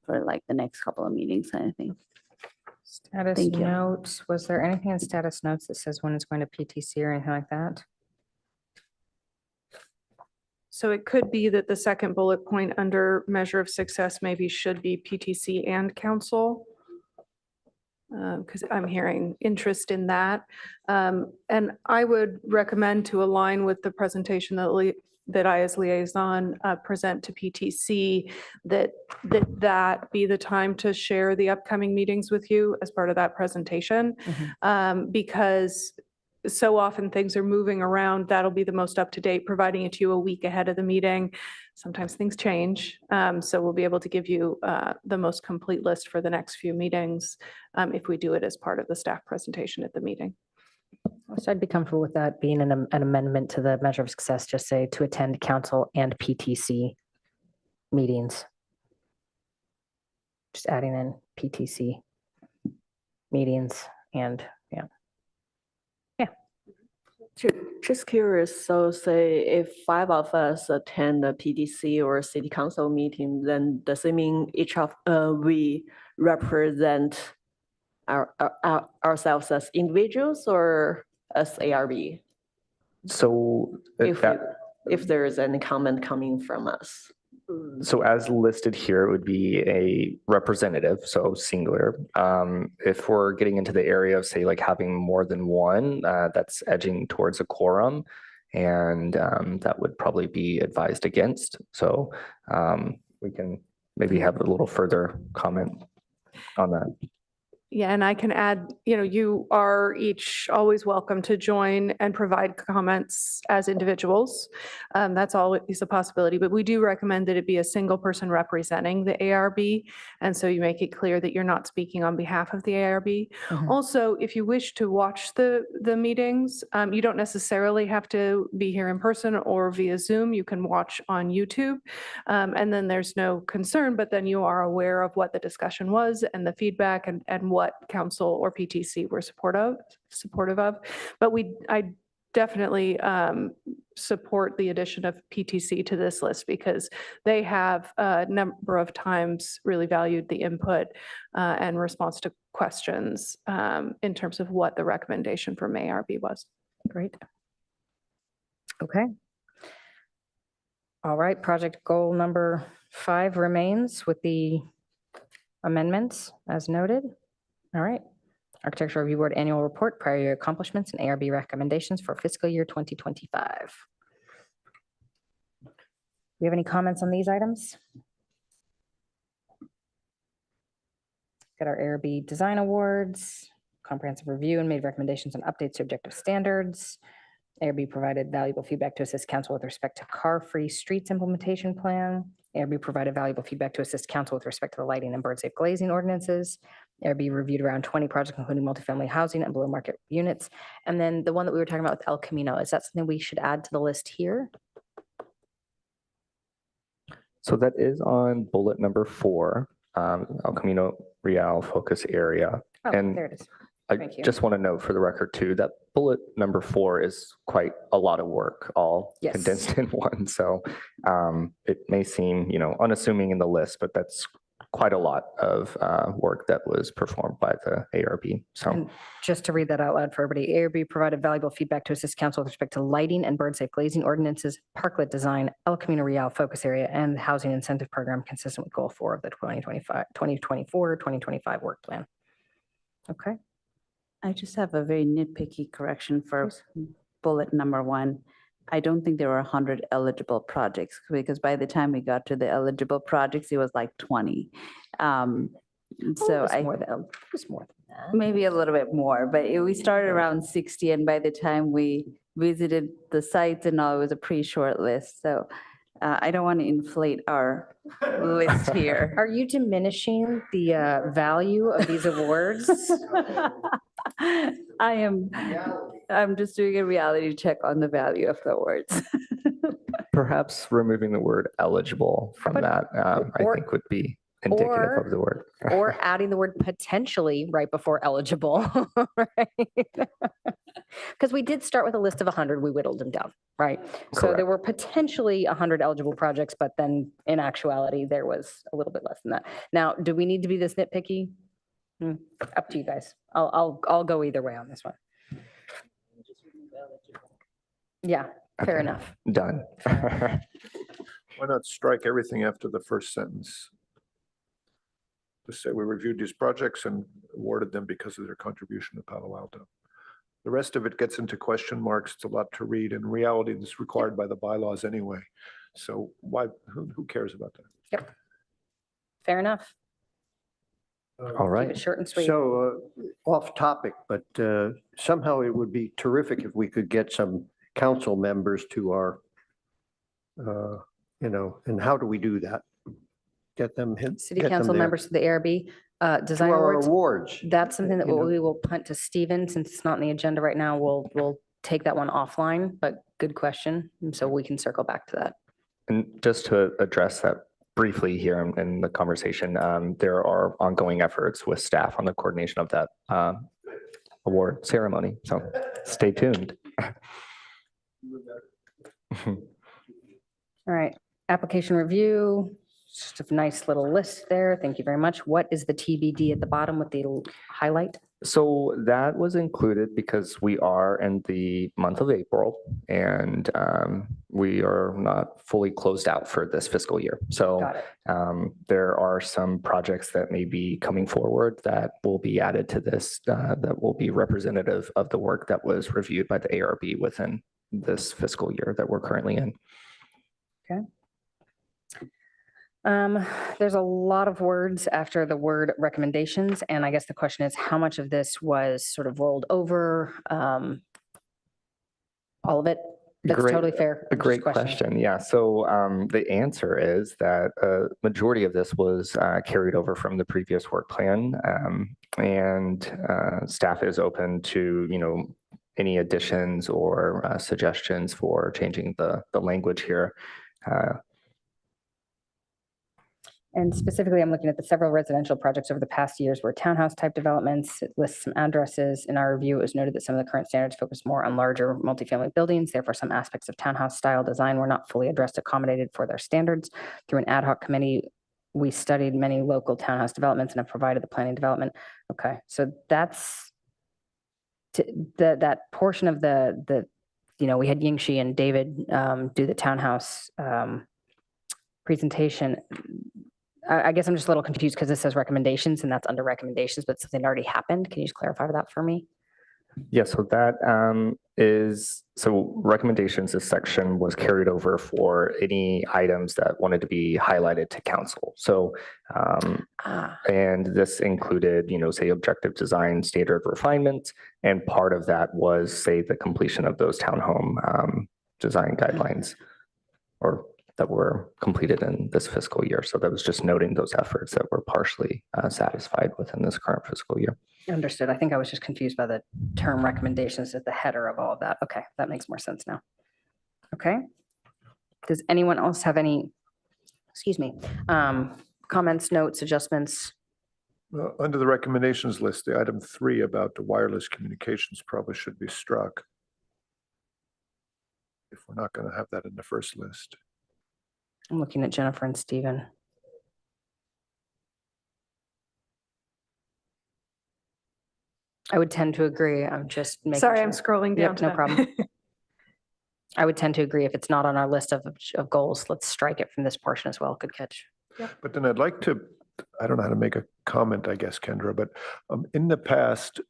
for the next couple of meetings, I think. Status Thank you. notes, was there anything in status notes that says when it's going to PTC or anything like that? So it could be that the second bullet point under measure of success maybe should be PTC and council. Because I'm hearing interest in that. And I would recommend to align with the presentation that I as liaison present to PTC, that be the time to share the upcoming meetings with you as part of that presentation. Because so often things are moving around. That'll be the most up-to-date, providing it to you a week ahead of the meeting. Sometimes things change. So we'll be able to give you the most complete list for the next few meetings if we do it as part of the staff presentation at the meeting. So I'd be comfortable with that being an amendment to the measure of success, just say to attend council and PTC meetings. Just adding in PTC meetings and, yeah. Just curious, so say if 5 of us attend a PDC or city council meeting, then does it mean each of we represent ourselves as individuals or as ARB? So If there is any comment coming from us. So as listed here, it would be a representative, so singular. If we're getting into the area of, say, like having more than one, that's edging towards a quorum, and that would probably be advised against. So we can maybe have a little further comment on that. Yeah, and I can add, you are each always welcome to join and provide comments as individuals. That's always a possibility, but we do recommend that it be a single person representing the ARB. And so you make it clear that you're not speaking on behalf of the ARB. Also, if you wish to watch the meetings, you don't necessarily have to be here in person or via Zoom. You can watch on YouTube. And then there's no concern, but then you are aware of what the discussion was and the feedback and what council or PTC were supportive of. But I definitely support the addition of PTC to this list because they have a number of times really valued the input and response to questions in terms of what the recommendation from ARB was. Great. Okay. All right, project goal number 5 remains with the amendments as noted. All right. Architectural Review Board Annual Report, prior year accomplishments and ARB recommendations for fiscal year 2025. Do you have any comments on these items? Got our ARB Design Awards, comprehensive review and made recommendations on updates to objective standards. ARB provided valuable feedback to assist council with respect to car-free streets implementation plan. ARB provided valuable feedback to assist council with respect to the lighting and bird-safe glazing ordinances. ARB reviewed around 20 projects, including multifamily housing and below market units. And then the one that we were talking about with El Camino, is that something we should add to the list here? So that is on bullet number 4, El Camino Real focus area. Oh, And there it is. I Thank you. just want to note for the record too, that bullet number 4 is quite a lot of work, all Yes. condensed in one. So it may seem, unassuming in the list, but that's quite a lot of work that was performed by the ARB. So And just to read that out loud for everybody, ARB provided valuable feedback to assist council with respect to lighting and bird safe glazing ordinances, parklet design, El Camino Real focus area, and housing incentive program consistent with goal 4 of the 2024-2025 work plan. Okay. I just have a very nitpicky correction for bullet number 1. I don't think there were 100 eligible projects because by the time we got to the eligible projects, it was like 20. So it was more than that. maybe a little bit more, but we started around 60, and by the time we visited the sites and all, it was a pretty short list. So I don't want to inflate our list here. Are you diminishing the value of these awards? I'm just doing a reality check on the value of the awards. perhaps removing the word eligible from that, I think would be indicative of the word. Or adding the word potentially right before eligible, right? Because we did start with a list of 100, we whittled them down, right? So there were potentially 100 eligible projects, but then in actuality, there was a little bit less than that. Now, do we need to be this nitpicky? Up to you guys. I'll go either way on this one. Yeah, fair enough. Done. Why not strike everything after the first sentence? Just say we reviewed these projects and awarded them because of their contribution to Palo Alto. The rest of it gets into question marks. It's a lot to read. In reality, it's required by the bylaws anyway. So why? Who cares about that? Yep. Fair enough. All Keep right. it short and sweet. So off topic, but somehow it would be terrific if we could get some council members to our, and how do we do that? Get them. City get them council there. members to the ARB To design our awards. awards. That's something that you know. we will punt to Stephen, since it's not on the agenda right now. We'll take that one offline, but good question. And so we can circle back to that. And just to address that briefly here in the conversation, there are ongoing efforts with staff on the coordination of that award ceremony. So stay tuned. All right, application review, just a nice little list there. Thank you very much. What is the TBD at the bottom with the highlight? So that was included because we are in the month of April and we are not fully closed out for this fiscal year. So Got it. there are some projects that may be coming forward that will be added to this that will be representative of the work that was reviewed by the ARB within this fiscal year that we're currently in. Okay. There's a lot of words after the word recommendations, and I guess the question is how much of this was sort of rolled over? All of it? That's Great- totally fair. A I'm just great questioning. question. Yeah. So the answer is that a majority of this was carried over from the previous work plan, and staff is open to any additions or suggestions for changing the language here. And specifically, I'm looking at the several residential projects over the past years where townhouse type developments. It lists some addresses. In our review, it was noted that some of the current standards focus more on larger multifamily buildings. Therefore, some aspects of townhouse style design were not fully addressed, accommodated for their standards. Through an ad hoc committee, we studied many local townhouse developments and have provided the planning development. Okay, so that's that portion of the we had Yingxi and David do the townhouse presentation. I guess I'm just a little confused because this says recommendations and that's under recommendations, but something already happened. Can you just clarify that for me? Yeah, so that recommendations, this section was carried over for any items that wanted to be highlighted to council. So, and this included, say, objective design standard refinement, and part of that was, say, the completion of those townhome design guidelines, or that were completed in this fiscal year. So that was just noting those efforts that were partially satisfied within this current fiscal year. Understood. I think I was just confused by the term recommendations at the header of all of that. Okay, that makes more sense now. Okay. Does anyone else have any, comments, notes, adjustments? Under the recommendations list, the item 3 about the wireless communications probably should be struck, if we're not going to have that in the first list. I'm looking at Jennifer and Stephen. I would tend to agree. I'm just making Sorry, sure. I'm scrolling down. Yep, to no that. problem. I would tend to agree if it's not on our list of goals, let's strike it from this portion as well. Good catch. But then I'd like to, I don't know how to make a comment, I guess, Kendra, but in the past,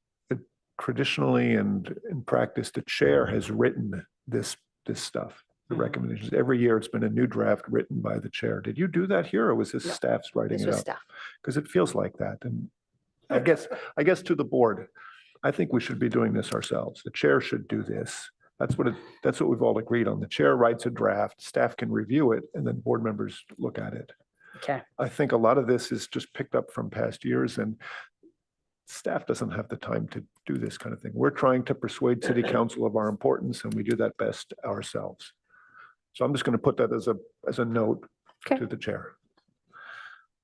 traditionally and in practice, the chair has written this stuff, the recommendations. Every year it's been a new draft written by the chair. Did you do that here, or was this staff's writing This it was up? staff. Because it feels like that. And I guess to the board, I think we should be doing this ourselves. The chair should do this. That's what we've all agreed on. The chair writes a draft, staff can review it, and then board members look at it. Okay. I think a lot of this is just picked up from past years, and staff doesn't have the time to do this kind of thing. We're trying to persuade city council of our importance, and we do that best ourselves. So I'm just going to put that as a note to the chair.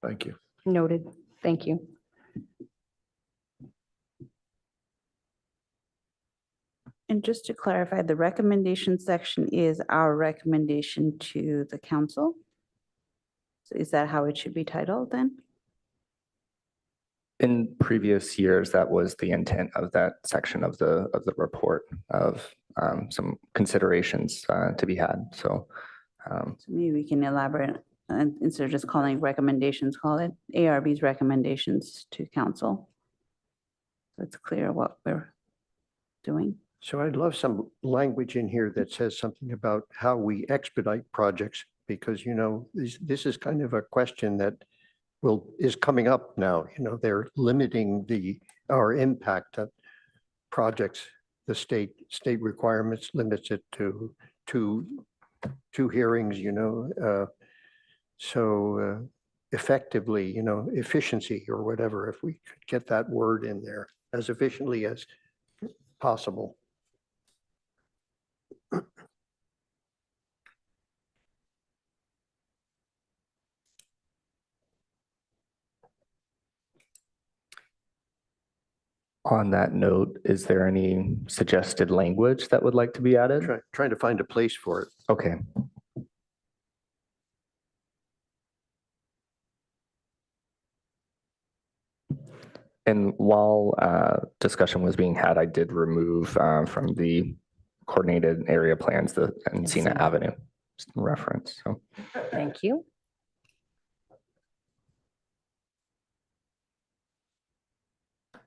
Thank you. Noted. Thank you. And just to clarify, the recommendation section is our recommendation to the council. So is that how it should be titled then? In previous years, that was the intent of that section of the report, of some considerations to be had. So Maybe we can elaborate, and instead of just calling recommendations, call it ARB's recommendations to council. So it's clear what we're doing. So I'd love some language in here that says something about how we expedite projects, because, this is kind of a question that is coming up now. They're limiting our impact of projects. The state requirements limits it to two hearings, so effectively, efficiency or whatever, if we could get that word in there as efficiently as possible. On that note, is there any suggested language that would like to be added? Trying to find a place for it. Okay. And while discussion was being had, I did remove from the coordinated area plans the Encina Encina. Avenue reference. So Thank you.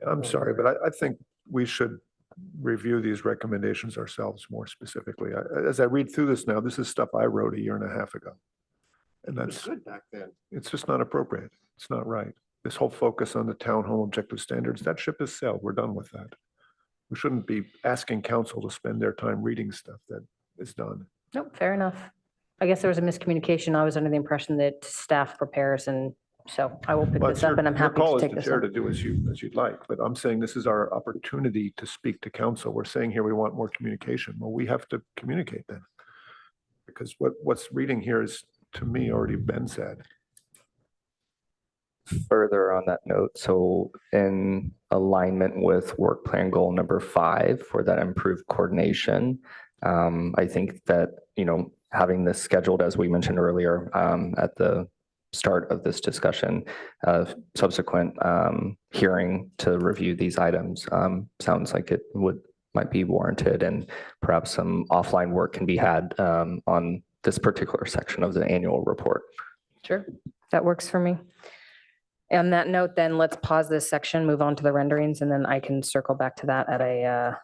I'm sorry, but I think we should review these recommendations ourselves more specifically. As I read through this now, this is stuff I wrote 1.5 years ago. And It was that's, good back then. it's just not appropriate. It's not right. This whole focus on the townhome objective standards, that ship has sailed. We're done with that. We shouldn't be asking council to spend their time reading stuff that is done. Nope, fair enough. I guess there was a miscommunication. I was under the impression that staff prepares, and so I will pick Well, this it's up and I'm your happy to call as take the this chair up. to do as you'd like, but I'm saying this is our opportunity to speak to council. We're saying here we want more communication. Well, we have to communicate then. Because what's reading here is, to me, already been said. further on that note, so in alignment with work plan goal number 5 for that improved coordination, I think that, having this scheduled, as we mentioned earlier, at the start of this discussion, subsequent hearing to review these items sounds like it might be warranted, and perhaps some offline work can be had on this particular section of the annual report. Sure, that works for me. On that note, then let's pause this section, move on to the renderings, and then I can circle back to that at a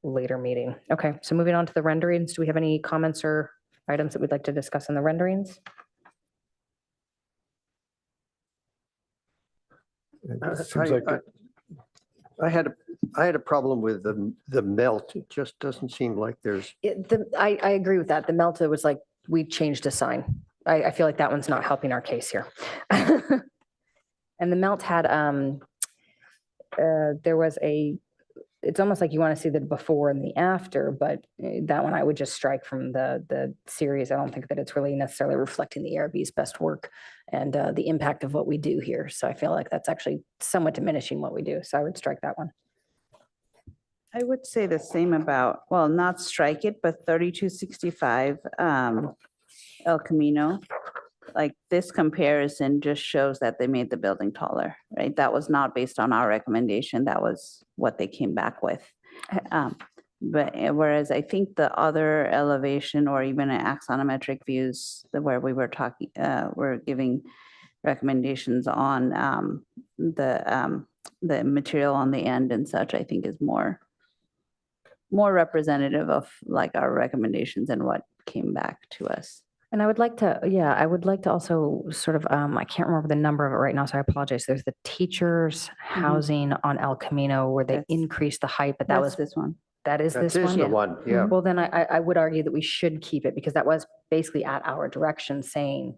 later meeting. Okay, so moving on to the renderings, do we have any comments or items that we'd like to discuss in the renderings? It seems like I had a problem with the melt. It just doesn't seem like there's. I agree with that. The Melta was like, we changed a sign. I feel like that one's not helping our case here. And the melt had, there was it's almost like you want to see the before and the after, but that one I would just strike from the series. I don't think that it's really necessarily reflecting the ARB's best work and the impact of what we do here. So I feel like that's actually somewhat diminishing what we do. So I would strike that one. I would say the same about, well, not strike it, but 3265 El Camino. Like this comparison just shows that they made the building taller, right? That was not based on our recommendation. That was what they came back with. But whereas I think the other elevation or even an axonometric views where we were talking, we're giving recommendations on the material on the end and such, I think is more representative of like our recommendations and what came back to us. And I would like to also sort of, I can't remember the number of it right now, so I apologize. There's the teachers housing on El Camino where they increased the height, but that was this one. That is this That is one? the one, yeah. Well, then I would argue that we should keep it because that was basically at our direction saying,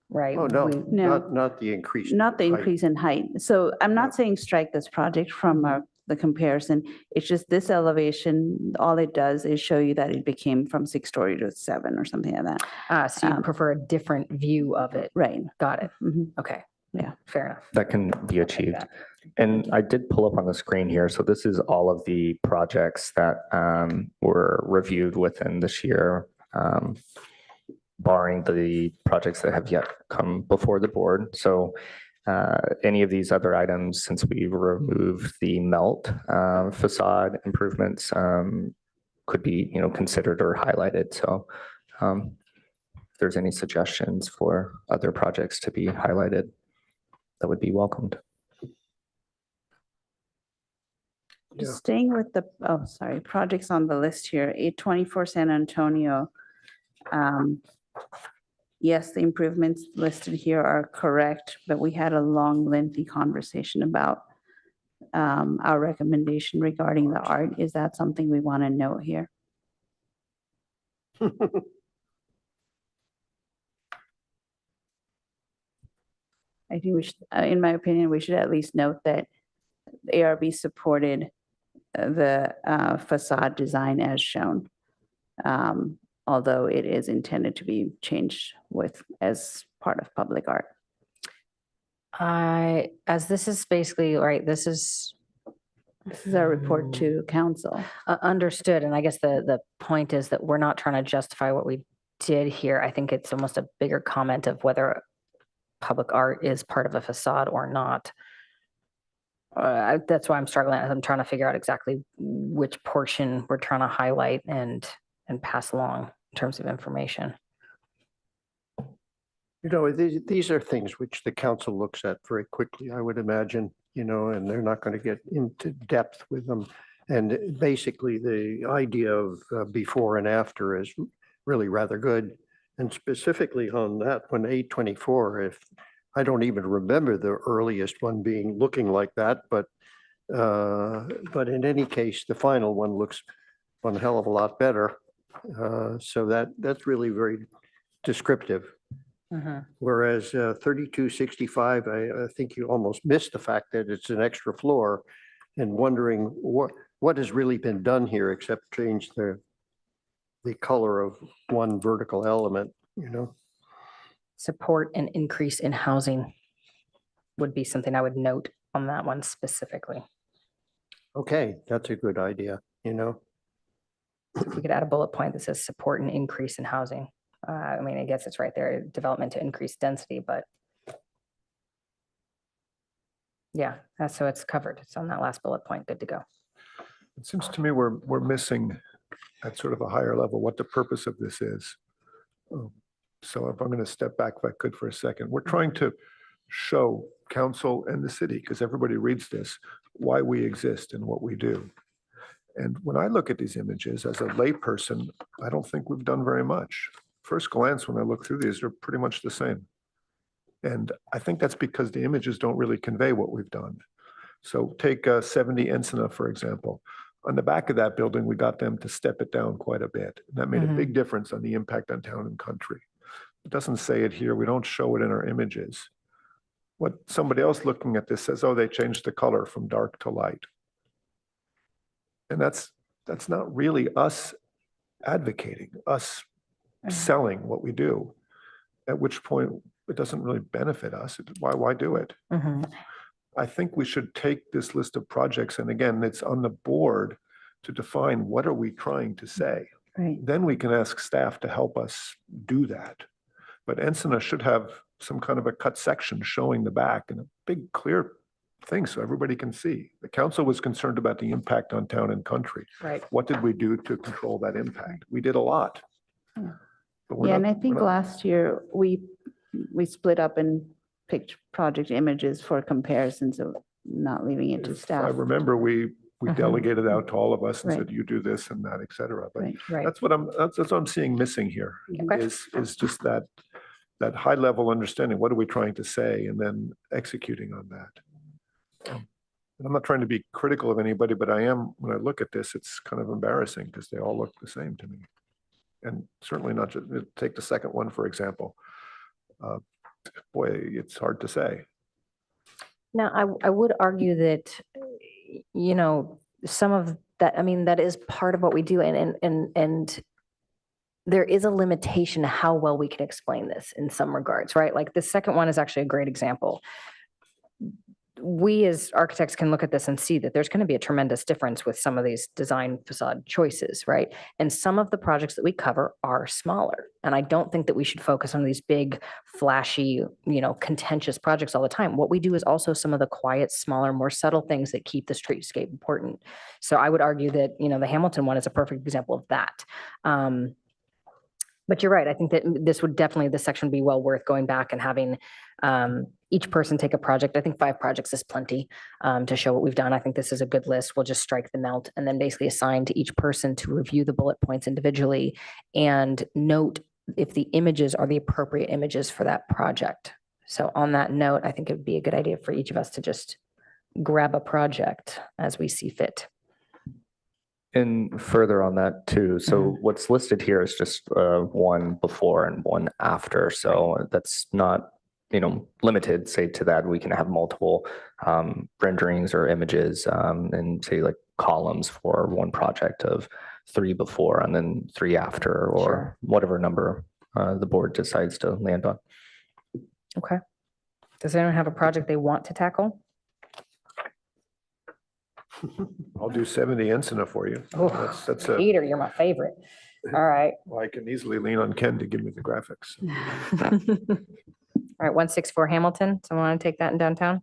right? Oh, no, No. not the increase. Not the height. increase in height. So I'm not saying strike this project from the comparison. It's just this elevation, all it does is show you that it became from 6-story to 7 or something like that. So you prefer a different view of it. Right. Got it. Mhm. Okay. Yeah. Fair enough. That can be achieved. And I did pull up on the screen here. So this is all of the projects that were reviewed within this year, barring the projects that have yet come before the board. So any of these other items, since we removed the melt facade improvements, could be considered or highlighted. So if there's any suggestions for other projects to be highlighted, that would be welcomed. Just staying with the, projects on the list here, 824 San Antonio. yes, the improvements listed here are correct, but we had a long, lengthy conversation about our recommendation regarding the art. Is that something we want to note here? I think we should, in my opinion, we should at least note that the ARB supported the facade design as shown. Although it is intended to be changed as part of public art. As this is basically, right, this is our report to council. Understood. And I guess the point is that we're not trying to justify what we did here. I think it's almost a bigger comment of whether public art is part of a facade or not. That's why I'm struggling. I'm trying to figure out exactly which portion we're trying to highlight and pass along in terms of information. You know, these are things which the council looks at very quickly, I would imagine, you know, and they're not going to get into depth with them. And basically the idea of before and after is really rather good. And specifically on that one, 824, if I don't even remember the earliest one being looking like that, but in any case, the final one looks one hell of a lot better. So that's really very descriptive. Whereas 3265, I think you almost missed the fact that it's an extra floor and wondering what has really been done here except change the color of one vertical element, you know. Support an increase in housing would be something I would note on that one specifically. Okay, that's a good idea, you know. If we could add a bullet point that says support an increase in housing. I mean, I guess it's right there, development to increase density, but yeah, so it's covered. It's on that last bullet point. Good to go. It seems to me we're missing at sort of a higher level what the purpose of this is. So if I'm going to step back, if I could, for a second, we're trying to show council and the city, because everybody reads this, why we exist and what we do. And when I look at these images as a layperson, I don't think we've done very much. First glance, when I look through these, they're pretty much the same. And I think that's because the images don't really convey what we've done. So take 70 Encina, for example. On the back of that building, we got them to step it down quite a bit. And that made a big difference on the impact on town and country. It doesn't say it here. We don't show it in our images. What somebody else looking at this says, oh, they changed the color from dark to light. And that's not really us advocating, us selling what we do, at which point it doesn't really benefit us. Why do it? I think we should take this list of projects, and again, it's on the board to define what are we trying to say. Right. Then we can ask staff to help us do that. But Encina should have some kind of a cut section showing the back and a big clear thing so everybody can see. The council was concerned about the impact on town and country. Right. What did we do to control that impact? We did a lot. Yeah, and I think last year we split up and picked project images for comparisons of not leaving it to I staff. remember we delegated out to all of us and Right. said, you do this and that, et cetera. But Right. that's what I'm seeing missing here Okay. is just that high level understanding. What are we trying to say? And then executing on that. And I'm not trying to be critical of anybody, but I am, when I look at this, it's kind of embarrassing because they all look the same to me. And certainly not just, take the second one, for example. Boy, it's hard to say. Now, I would argue that, you know, some of that, I mean, that is part of what we do. And there is a limitation to how well we can explain this in some regards, right? Like the second one is actually a great example. We as architects can look at this and see that there's going to be a tremendous difference with some of these design facade choices, right? And some of the projects that we cover are smaller. And I don't think that we should focus on these big, flashy, you know, contentious projects all the time. What we do is also some of the quiet, smaller, more subtle things that keep the streetscape important. So I would argue that, you know, the Hamilton one is a perfect example of that. But you're right. I think that this section would be well worth going back and having each person take a project. I think 5 projects is plenty to show what we've done. I think this is a good list. We'll just strike the melt and then basically assign to each person to review the bullet points individually and note if the images are the appropriate images for that project. So on that note, I think it would be a good idea for each of us to just grab a project as we see fit. And further on that too, so what's listed here is just one before and one after. So that's not, limited, say, to that. We can have multiple renderings or images and say like columns for one project of 3 before and then 3 after, or whatever number the board decides to land on. Okay. Does anyone have a project they want to tackle? I'll do 70 Encina for you. That's a, Peter, you're my favorite. All right. well, I can easily lean on Ken to give me the graphics. All right, 164 Hamilton. Someone want to take that in downtown?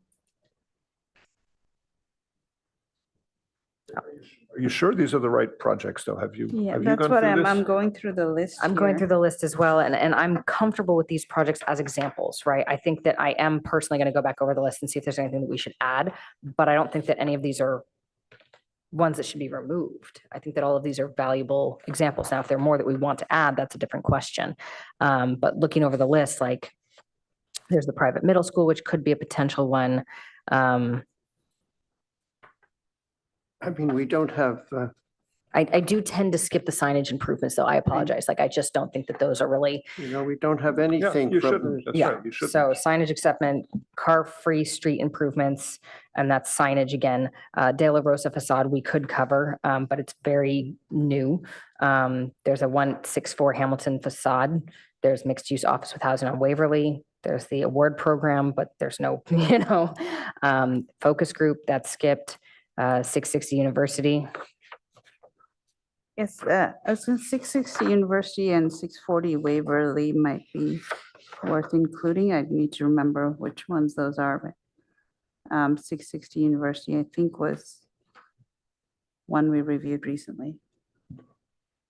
Are you sure these are the right projects though? Have you? Yeah, have you that's gone what through I'm this? going through the list. I'm going here. through the list as well, and I'm comfortable with these projects as examples, right? I think that I am personally going to go back over the list and see if there's anything that we should add, but I don't think that any of these are ones that should be removed. I think that all of these are valuable examples. Now, if there are more that we want to add, that's a different question. But looking over the list, like there's the private middle school, which could be a potential one. I mean, we don't have, I do tend to skip the signage improvements, though. I apologize. Like, I just don't think that those are really. we don't have anything You from, shouldn't. That's right. You shouldn't. So signage acceptment, car-free street improvements, and that's signage again. De La Rosa facade, we could cover, but it's very new. There's a 164 Hamilton facade. There's mixed-use office with housing on Waverly. There's the award program, but there's no, focus group, that's skipped. 660 University. Yes, I was gonna 660 University and 640 Waverly might be worth including. I need to remember which ones those are, but 660 University, I think, was one we reviewed recently.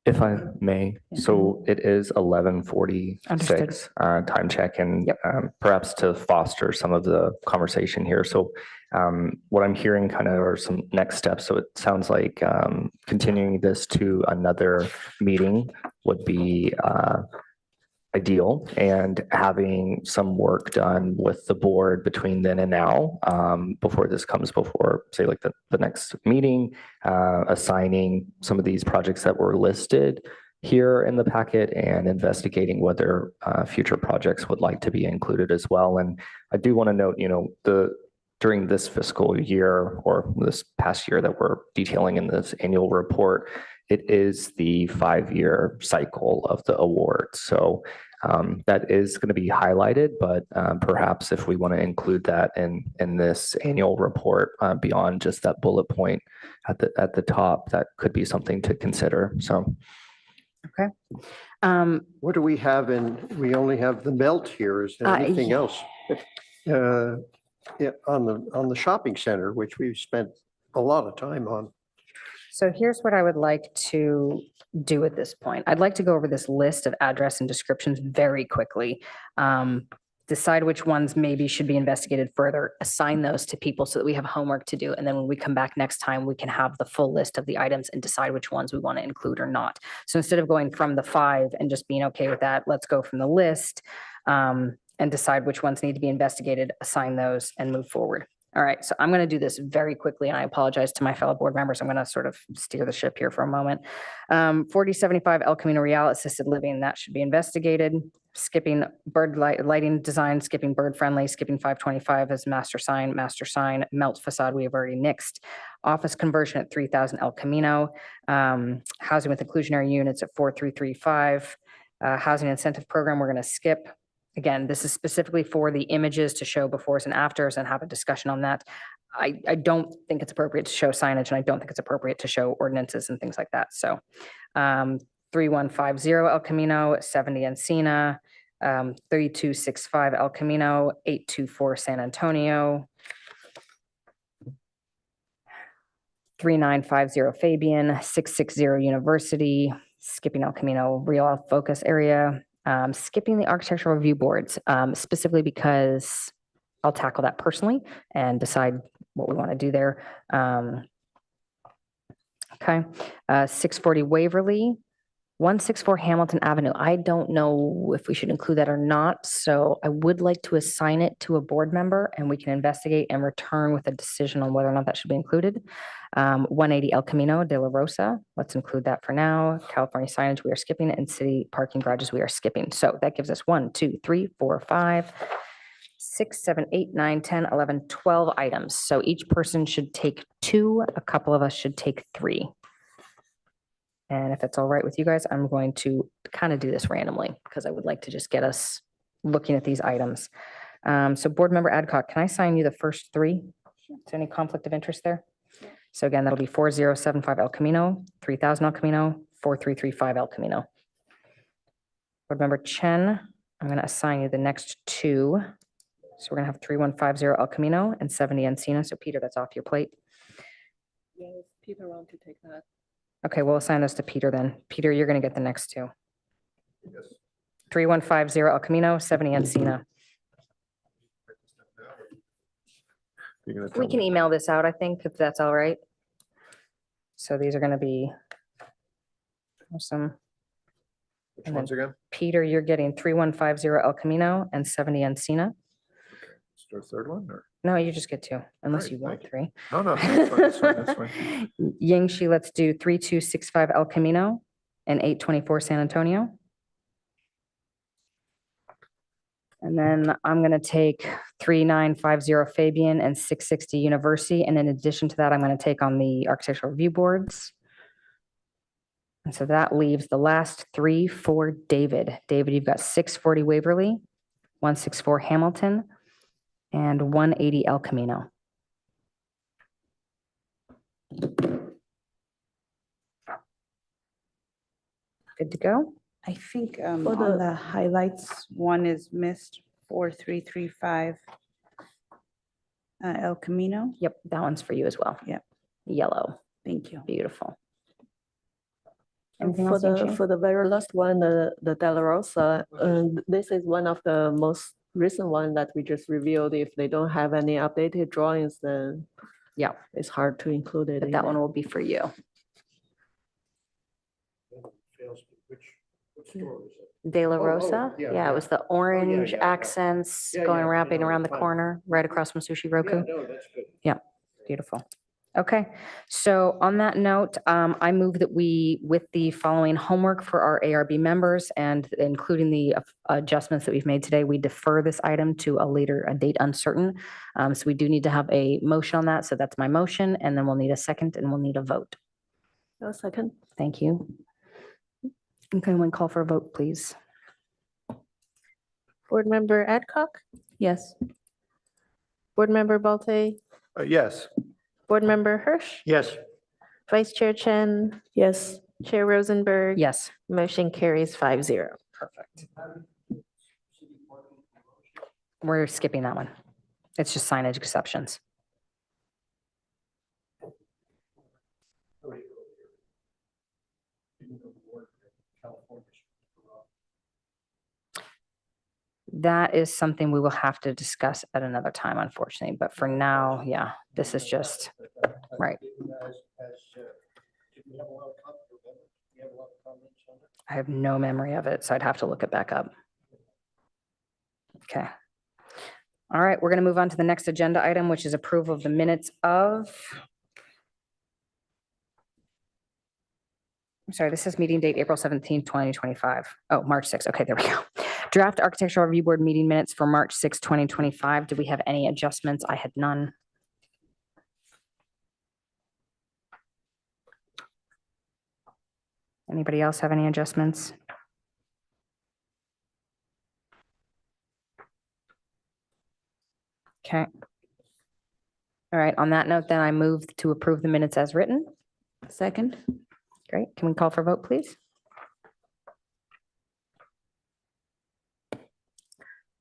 If I may, so it is 11:46 time check, and perhaps to foster some of the conversation here. So what I'm hearing kind of are some next steps. So it sounds like continuing this to another meeting would be ideal, and having some work done with the board between then and now, before this comes before, say, like the next meeting, assigning some of these projects that were listed here in the packet and investigating whether future projects would like to be included as well. And I do want to note, during this fiscal year or this past year that we're detailing in this annual report, it is the 5-year cycle of the award. So that is going to be highlighted, but perhaps if we want to include that in this annual report beyond just that bullet point at the top, that could be something to consider. So. Okay. what do we have we only have the melt here. Is there anything else? On the shopping center, which we've spent a lot of time on. So here's what I would like to do at this point. I'd like to go over this list of address and descriptions very quickly. Decide which ones maybe should be investigated further, assign those to people so that we have homework to do. And then when we come back next time, we can have the full list of the items and decide which ones we want to include or not. So instead of going from the 5 and just being okay with that, let's go from the list and decide which ones need to be investigated, assign those, and move forward. All right, so I'm going to do this very quickly, and I apologize to my fellow board members. I'm going to sort of steer the ship here for a moment. 4075 El Camino Real Assisted Living, that should be investigated. Skipping bird lighting design, skipping bird friendly, skipping 525 as master sign, melt facade we have already nixed. Office conversion at 3000 El Camino. Housing with inclusionary units at 4335. Housing incentive program, we're going to skip. Again, this is specifically for the images to show befores and afters and have a discussion on that. I don't think it's appropriate to show signage, and I don't think it's appropriate to show ordinances and things like that. So 3150 El Camino, 70 Encina, 3265 El Camino, 824 San Antonio, 3950 Fabian, 660 University, skipping El Camino Real Focus Area. Skipping the architectural review boards, specifically because I'll tackle that personally and decide what we want to do there. Okay, 640 Waverly, 164 Hamilton Avenue. I don't know if we should include that or not, so I would like to assign it to a board member and we can investigate and return with a decision on whether or not that should be included. 180 El Camino de la Rosa, let's include that for now. California signage, we are skipping, and city parking garages, we are skipping. So that gives us 1, 2, 3, 4, 5, 6, 7, 8, 9, 10, 11, 12 items. So each person should take 2, a couple of us should take 3. And if it's all right with you guys, I'm going to kind of do this randomly because I would like to just get us looking at these items. So board member Adcock, can I assign you the first 3? Is there any conflict of interest there? So again, that'll be 4075 El Camino, 3000 El Camino, 4335 El Camino. Board member Chen, I'm going to assign you the next 2. So we're going to have 3150 El Camino and 70 Encina. So Peter, that's off your plate. Yes, Peter want to take that. Okay, we'll assign those to Peter then. Peter, you're going to get the next 2. 3150 El Camino, 70 Encina. We can email this out, I think, if that's all right. So these are going to be awesome. Which ones again? Peter, you're getting 3150 El Camino and 70 Encina. Is there a third one or? No, you just get 2, unless Great, you want thank 3. No, no, that's fine, that's fine. Yingxi, let's do 3265 El Camino and 824 San Antonio. And then I'm going to take 3950 Fabian and 660 University. And in addition to that, I'm going to take on the architectural review boards. And so that leaves the last 3 for David. David, you've got 640 Waverly, 164 Hamilton, and 180 El Camino. Good to go? I think For on the- the highlights, one is missed, 4335 El Camino. Yep, that one's for you as well. Yep. Yellow, Thank you. beautiful. And Anything for else, the Yingxi? for the very last one, the De La Rosa, this is one of the most recent one that we just reviewed. If they don't have any updated drawings, then Yeah, it's hard to include it. but in that there. one will be for you. De La Rosa? yeah, Yeah, yeah. it was the orange yeah. accents Yeah, going yeah, wrapping no, around the fine. corner, right across from Sushi Roku. No, that's good. Beautiful. Okay, so on that note, I move that we, with the following homework for our ARB members and including the adjustments that we've made today, we defer this item to a date uncertain. So we do need to have a motion on that. So that's my motion, and then we'll need a second and we'll need a vote. A second. Thank you. Can anyone call for a vote, please? Board Member Adcock, Yes. Board Member Balte, Yes. Board Member Hirsch, Yes. Vice Chair Chen, Yes. Chair Rosenberg. Yes. Motion carries 5-0. Perfect. We're skipping that one. It's just signage exceptions. That is something we will have to discuss at another time, unfortunately, but for now, yeah, this is just, right. I have no memory of it, so I'd have to look it back up. Okay. All right, we're going to move on to the next agenda item, which is approval of the minutes of. I'm sorry, this is meeting date April 17th, 2025. Oh, March 6th. Okay, there we go. Draft Architectural Review Board meeting minutes for March 6th, 2025. Do we have any adjustments? I had none. Anybody else have any adjustments? Okay. All right, on that note, then I move to approve the minutes as written. Second? Great. Can we call for a vote, please?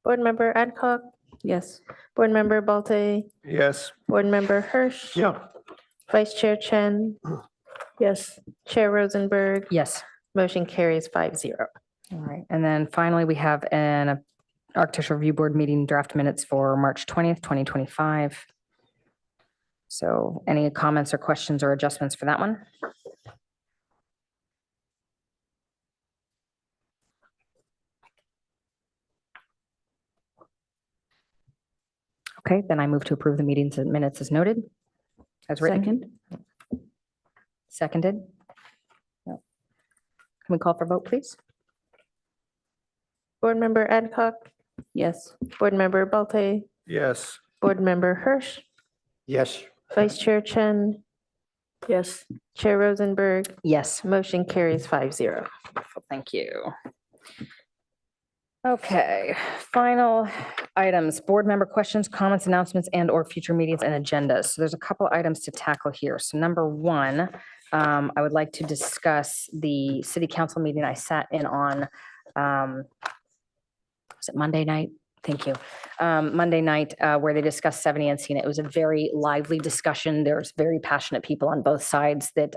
Board Member Adcock, Yes. Board Member Balte, Yes. Board Member Hirsch. Yeah. Vice Chair Chen, Yes. Chair Rosenberg. Yes. Motion carries 5-0. All right. And then finally, we have an Architectural Review Board meeting draft minutes for March 20th, 2025. So any comments or questions or adjustments for that one? Okay, then I move to approve the meetings and minutes as noted, as written. Second. Seconded. No. Can we call for vote, please? Board Member Adcock, Yes. Board Member Balte, Yes. Board Member Hirsch, Yes, Vice Chair Chen, Yes. Chair Rosenberg, Yes. motion carries 5-0. Thank you. Okay, final items, board member questions, comments, announcements, and or future meetings and agendas. So there's a couple items to tackle here. So number one, I would like to discuss the city council meeting I sat in on, was it Monday night? Thank you. Monday night, where they discussed 70 Encina. It was a very lively discussion. There's very passionate people on both sides that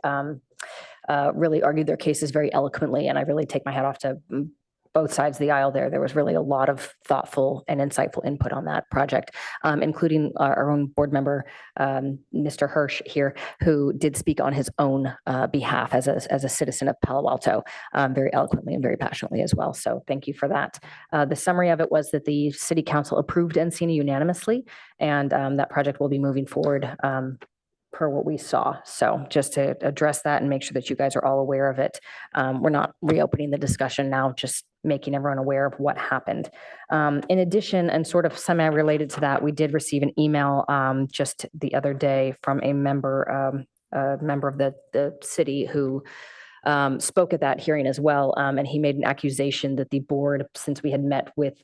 really argued their cases very eloquently. And I really take my hat off to both sides of the aisle there. There was really a lot of thoughtful and insightful input on that project, including our own board member, Mr. Hirsch here, who did speak on his own behalf as a citizen of Palo Alto, very eloquently and very passionately as well. So thank you for that. The summary of it was that the city council approved Encina unanimously, and that project will be moving forward per what we saw. So just to address that and make sure that you guys are all aware of it. We're not reopening the discussion now, just making everyone aware of what happened. In addition, and sort of semi-related to that, we did receive an email just the other day from a member of the city who spoke at that hearing as well. And he made an accusation that the board, since we had met with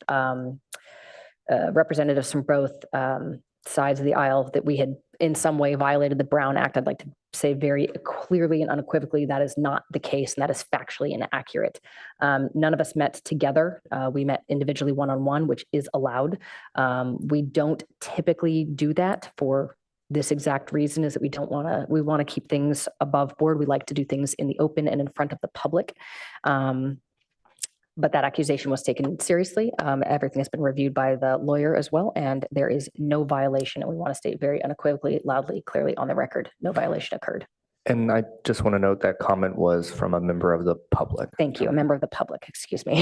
representatives from both sides of the aisle, that we had in some way violated the Brown Act. I'd like to say very clearly and unequivocally that is not the case, and that is factually inaccurate. None of us met together. We met individually one-on-one, which is allowed. We don't typically do that for this exact reason, is that we want to keep things above board. We like to do things in the open and in front of the public. But that accusation was taken seriously. Everything has been reviewed by the lawyer as well, and there is no violation. And we want to state very unequivocally, loudly, clearly on the record, no violation occurred. And I just want to note that comment was from a member of the public. Thank you. A member of the public, excuse me.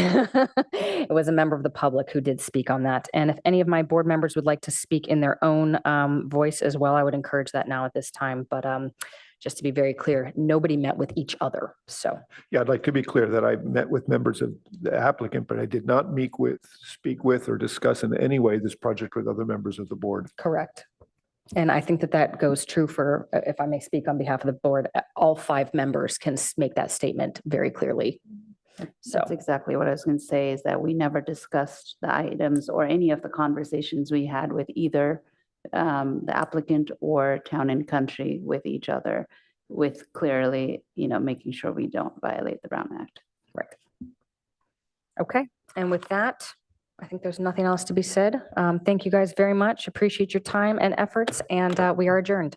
It was a member of the public who did speak on that. And if any of my board members would like to speak in their own voice as well, I would encourage that now at this time. But just to be very clear, nobody met with each other. So Yeah, I'd like to be clear that I met with members of the applicant, but I did not speak with, or discuss in any way this project with other members of the board. correct. And I think that that goes true for, if I may speak on behalf of the board, all 5 members can make that statement very clearly. So That's exactly what I was going to say, is that we never discussed the items or any of the conversations we had with either the applicant or Town and Country with each other, with clearly, making sure we don't violate the Brown Act. right. Okay. And with that, I think there's nothing else to be said. Thank you guys very much. Appreciate your time and efforts, and we are adjourned.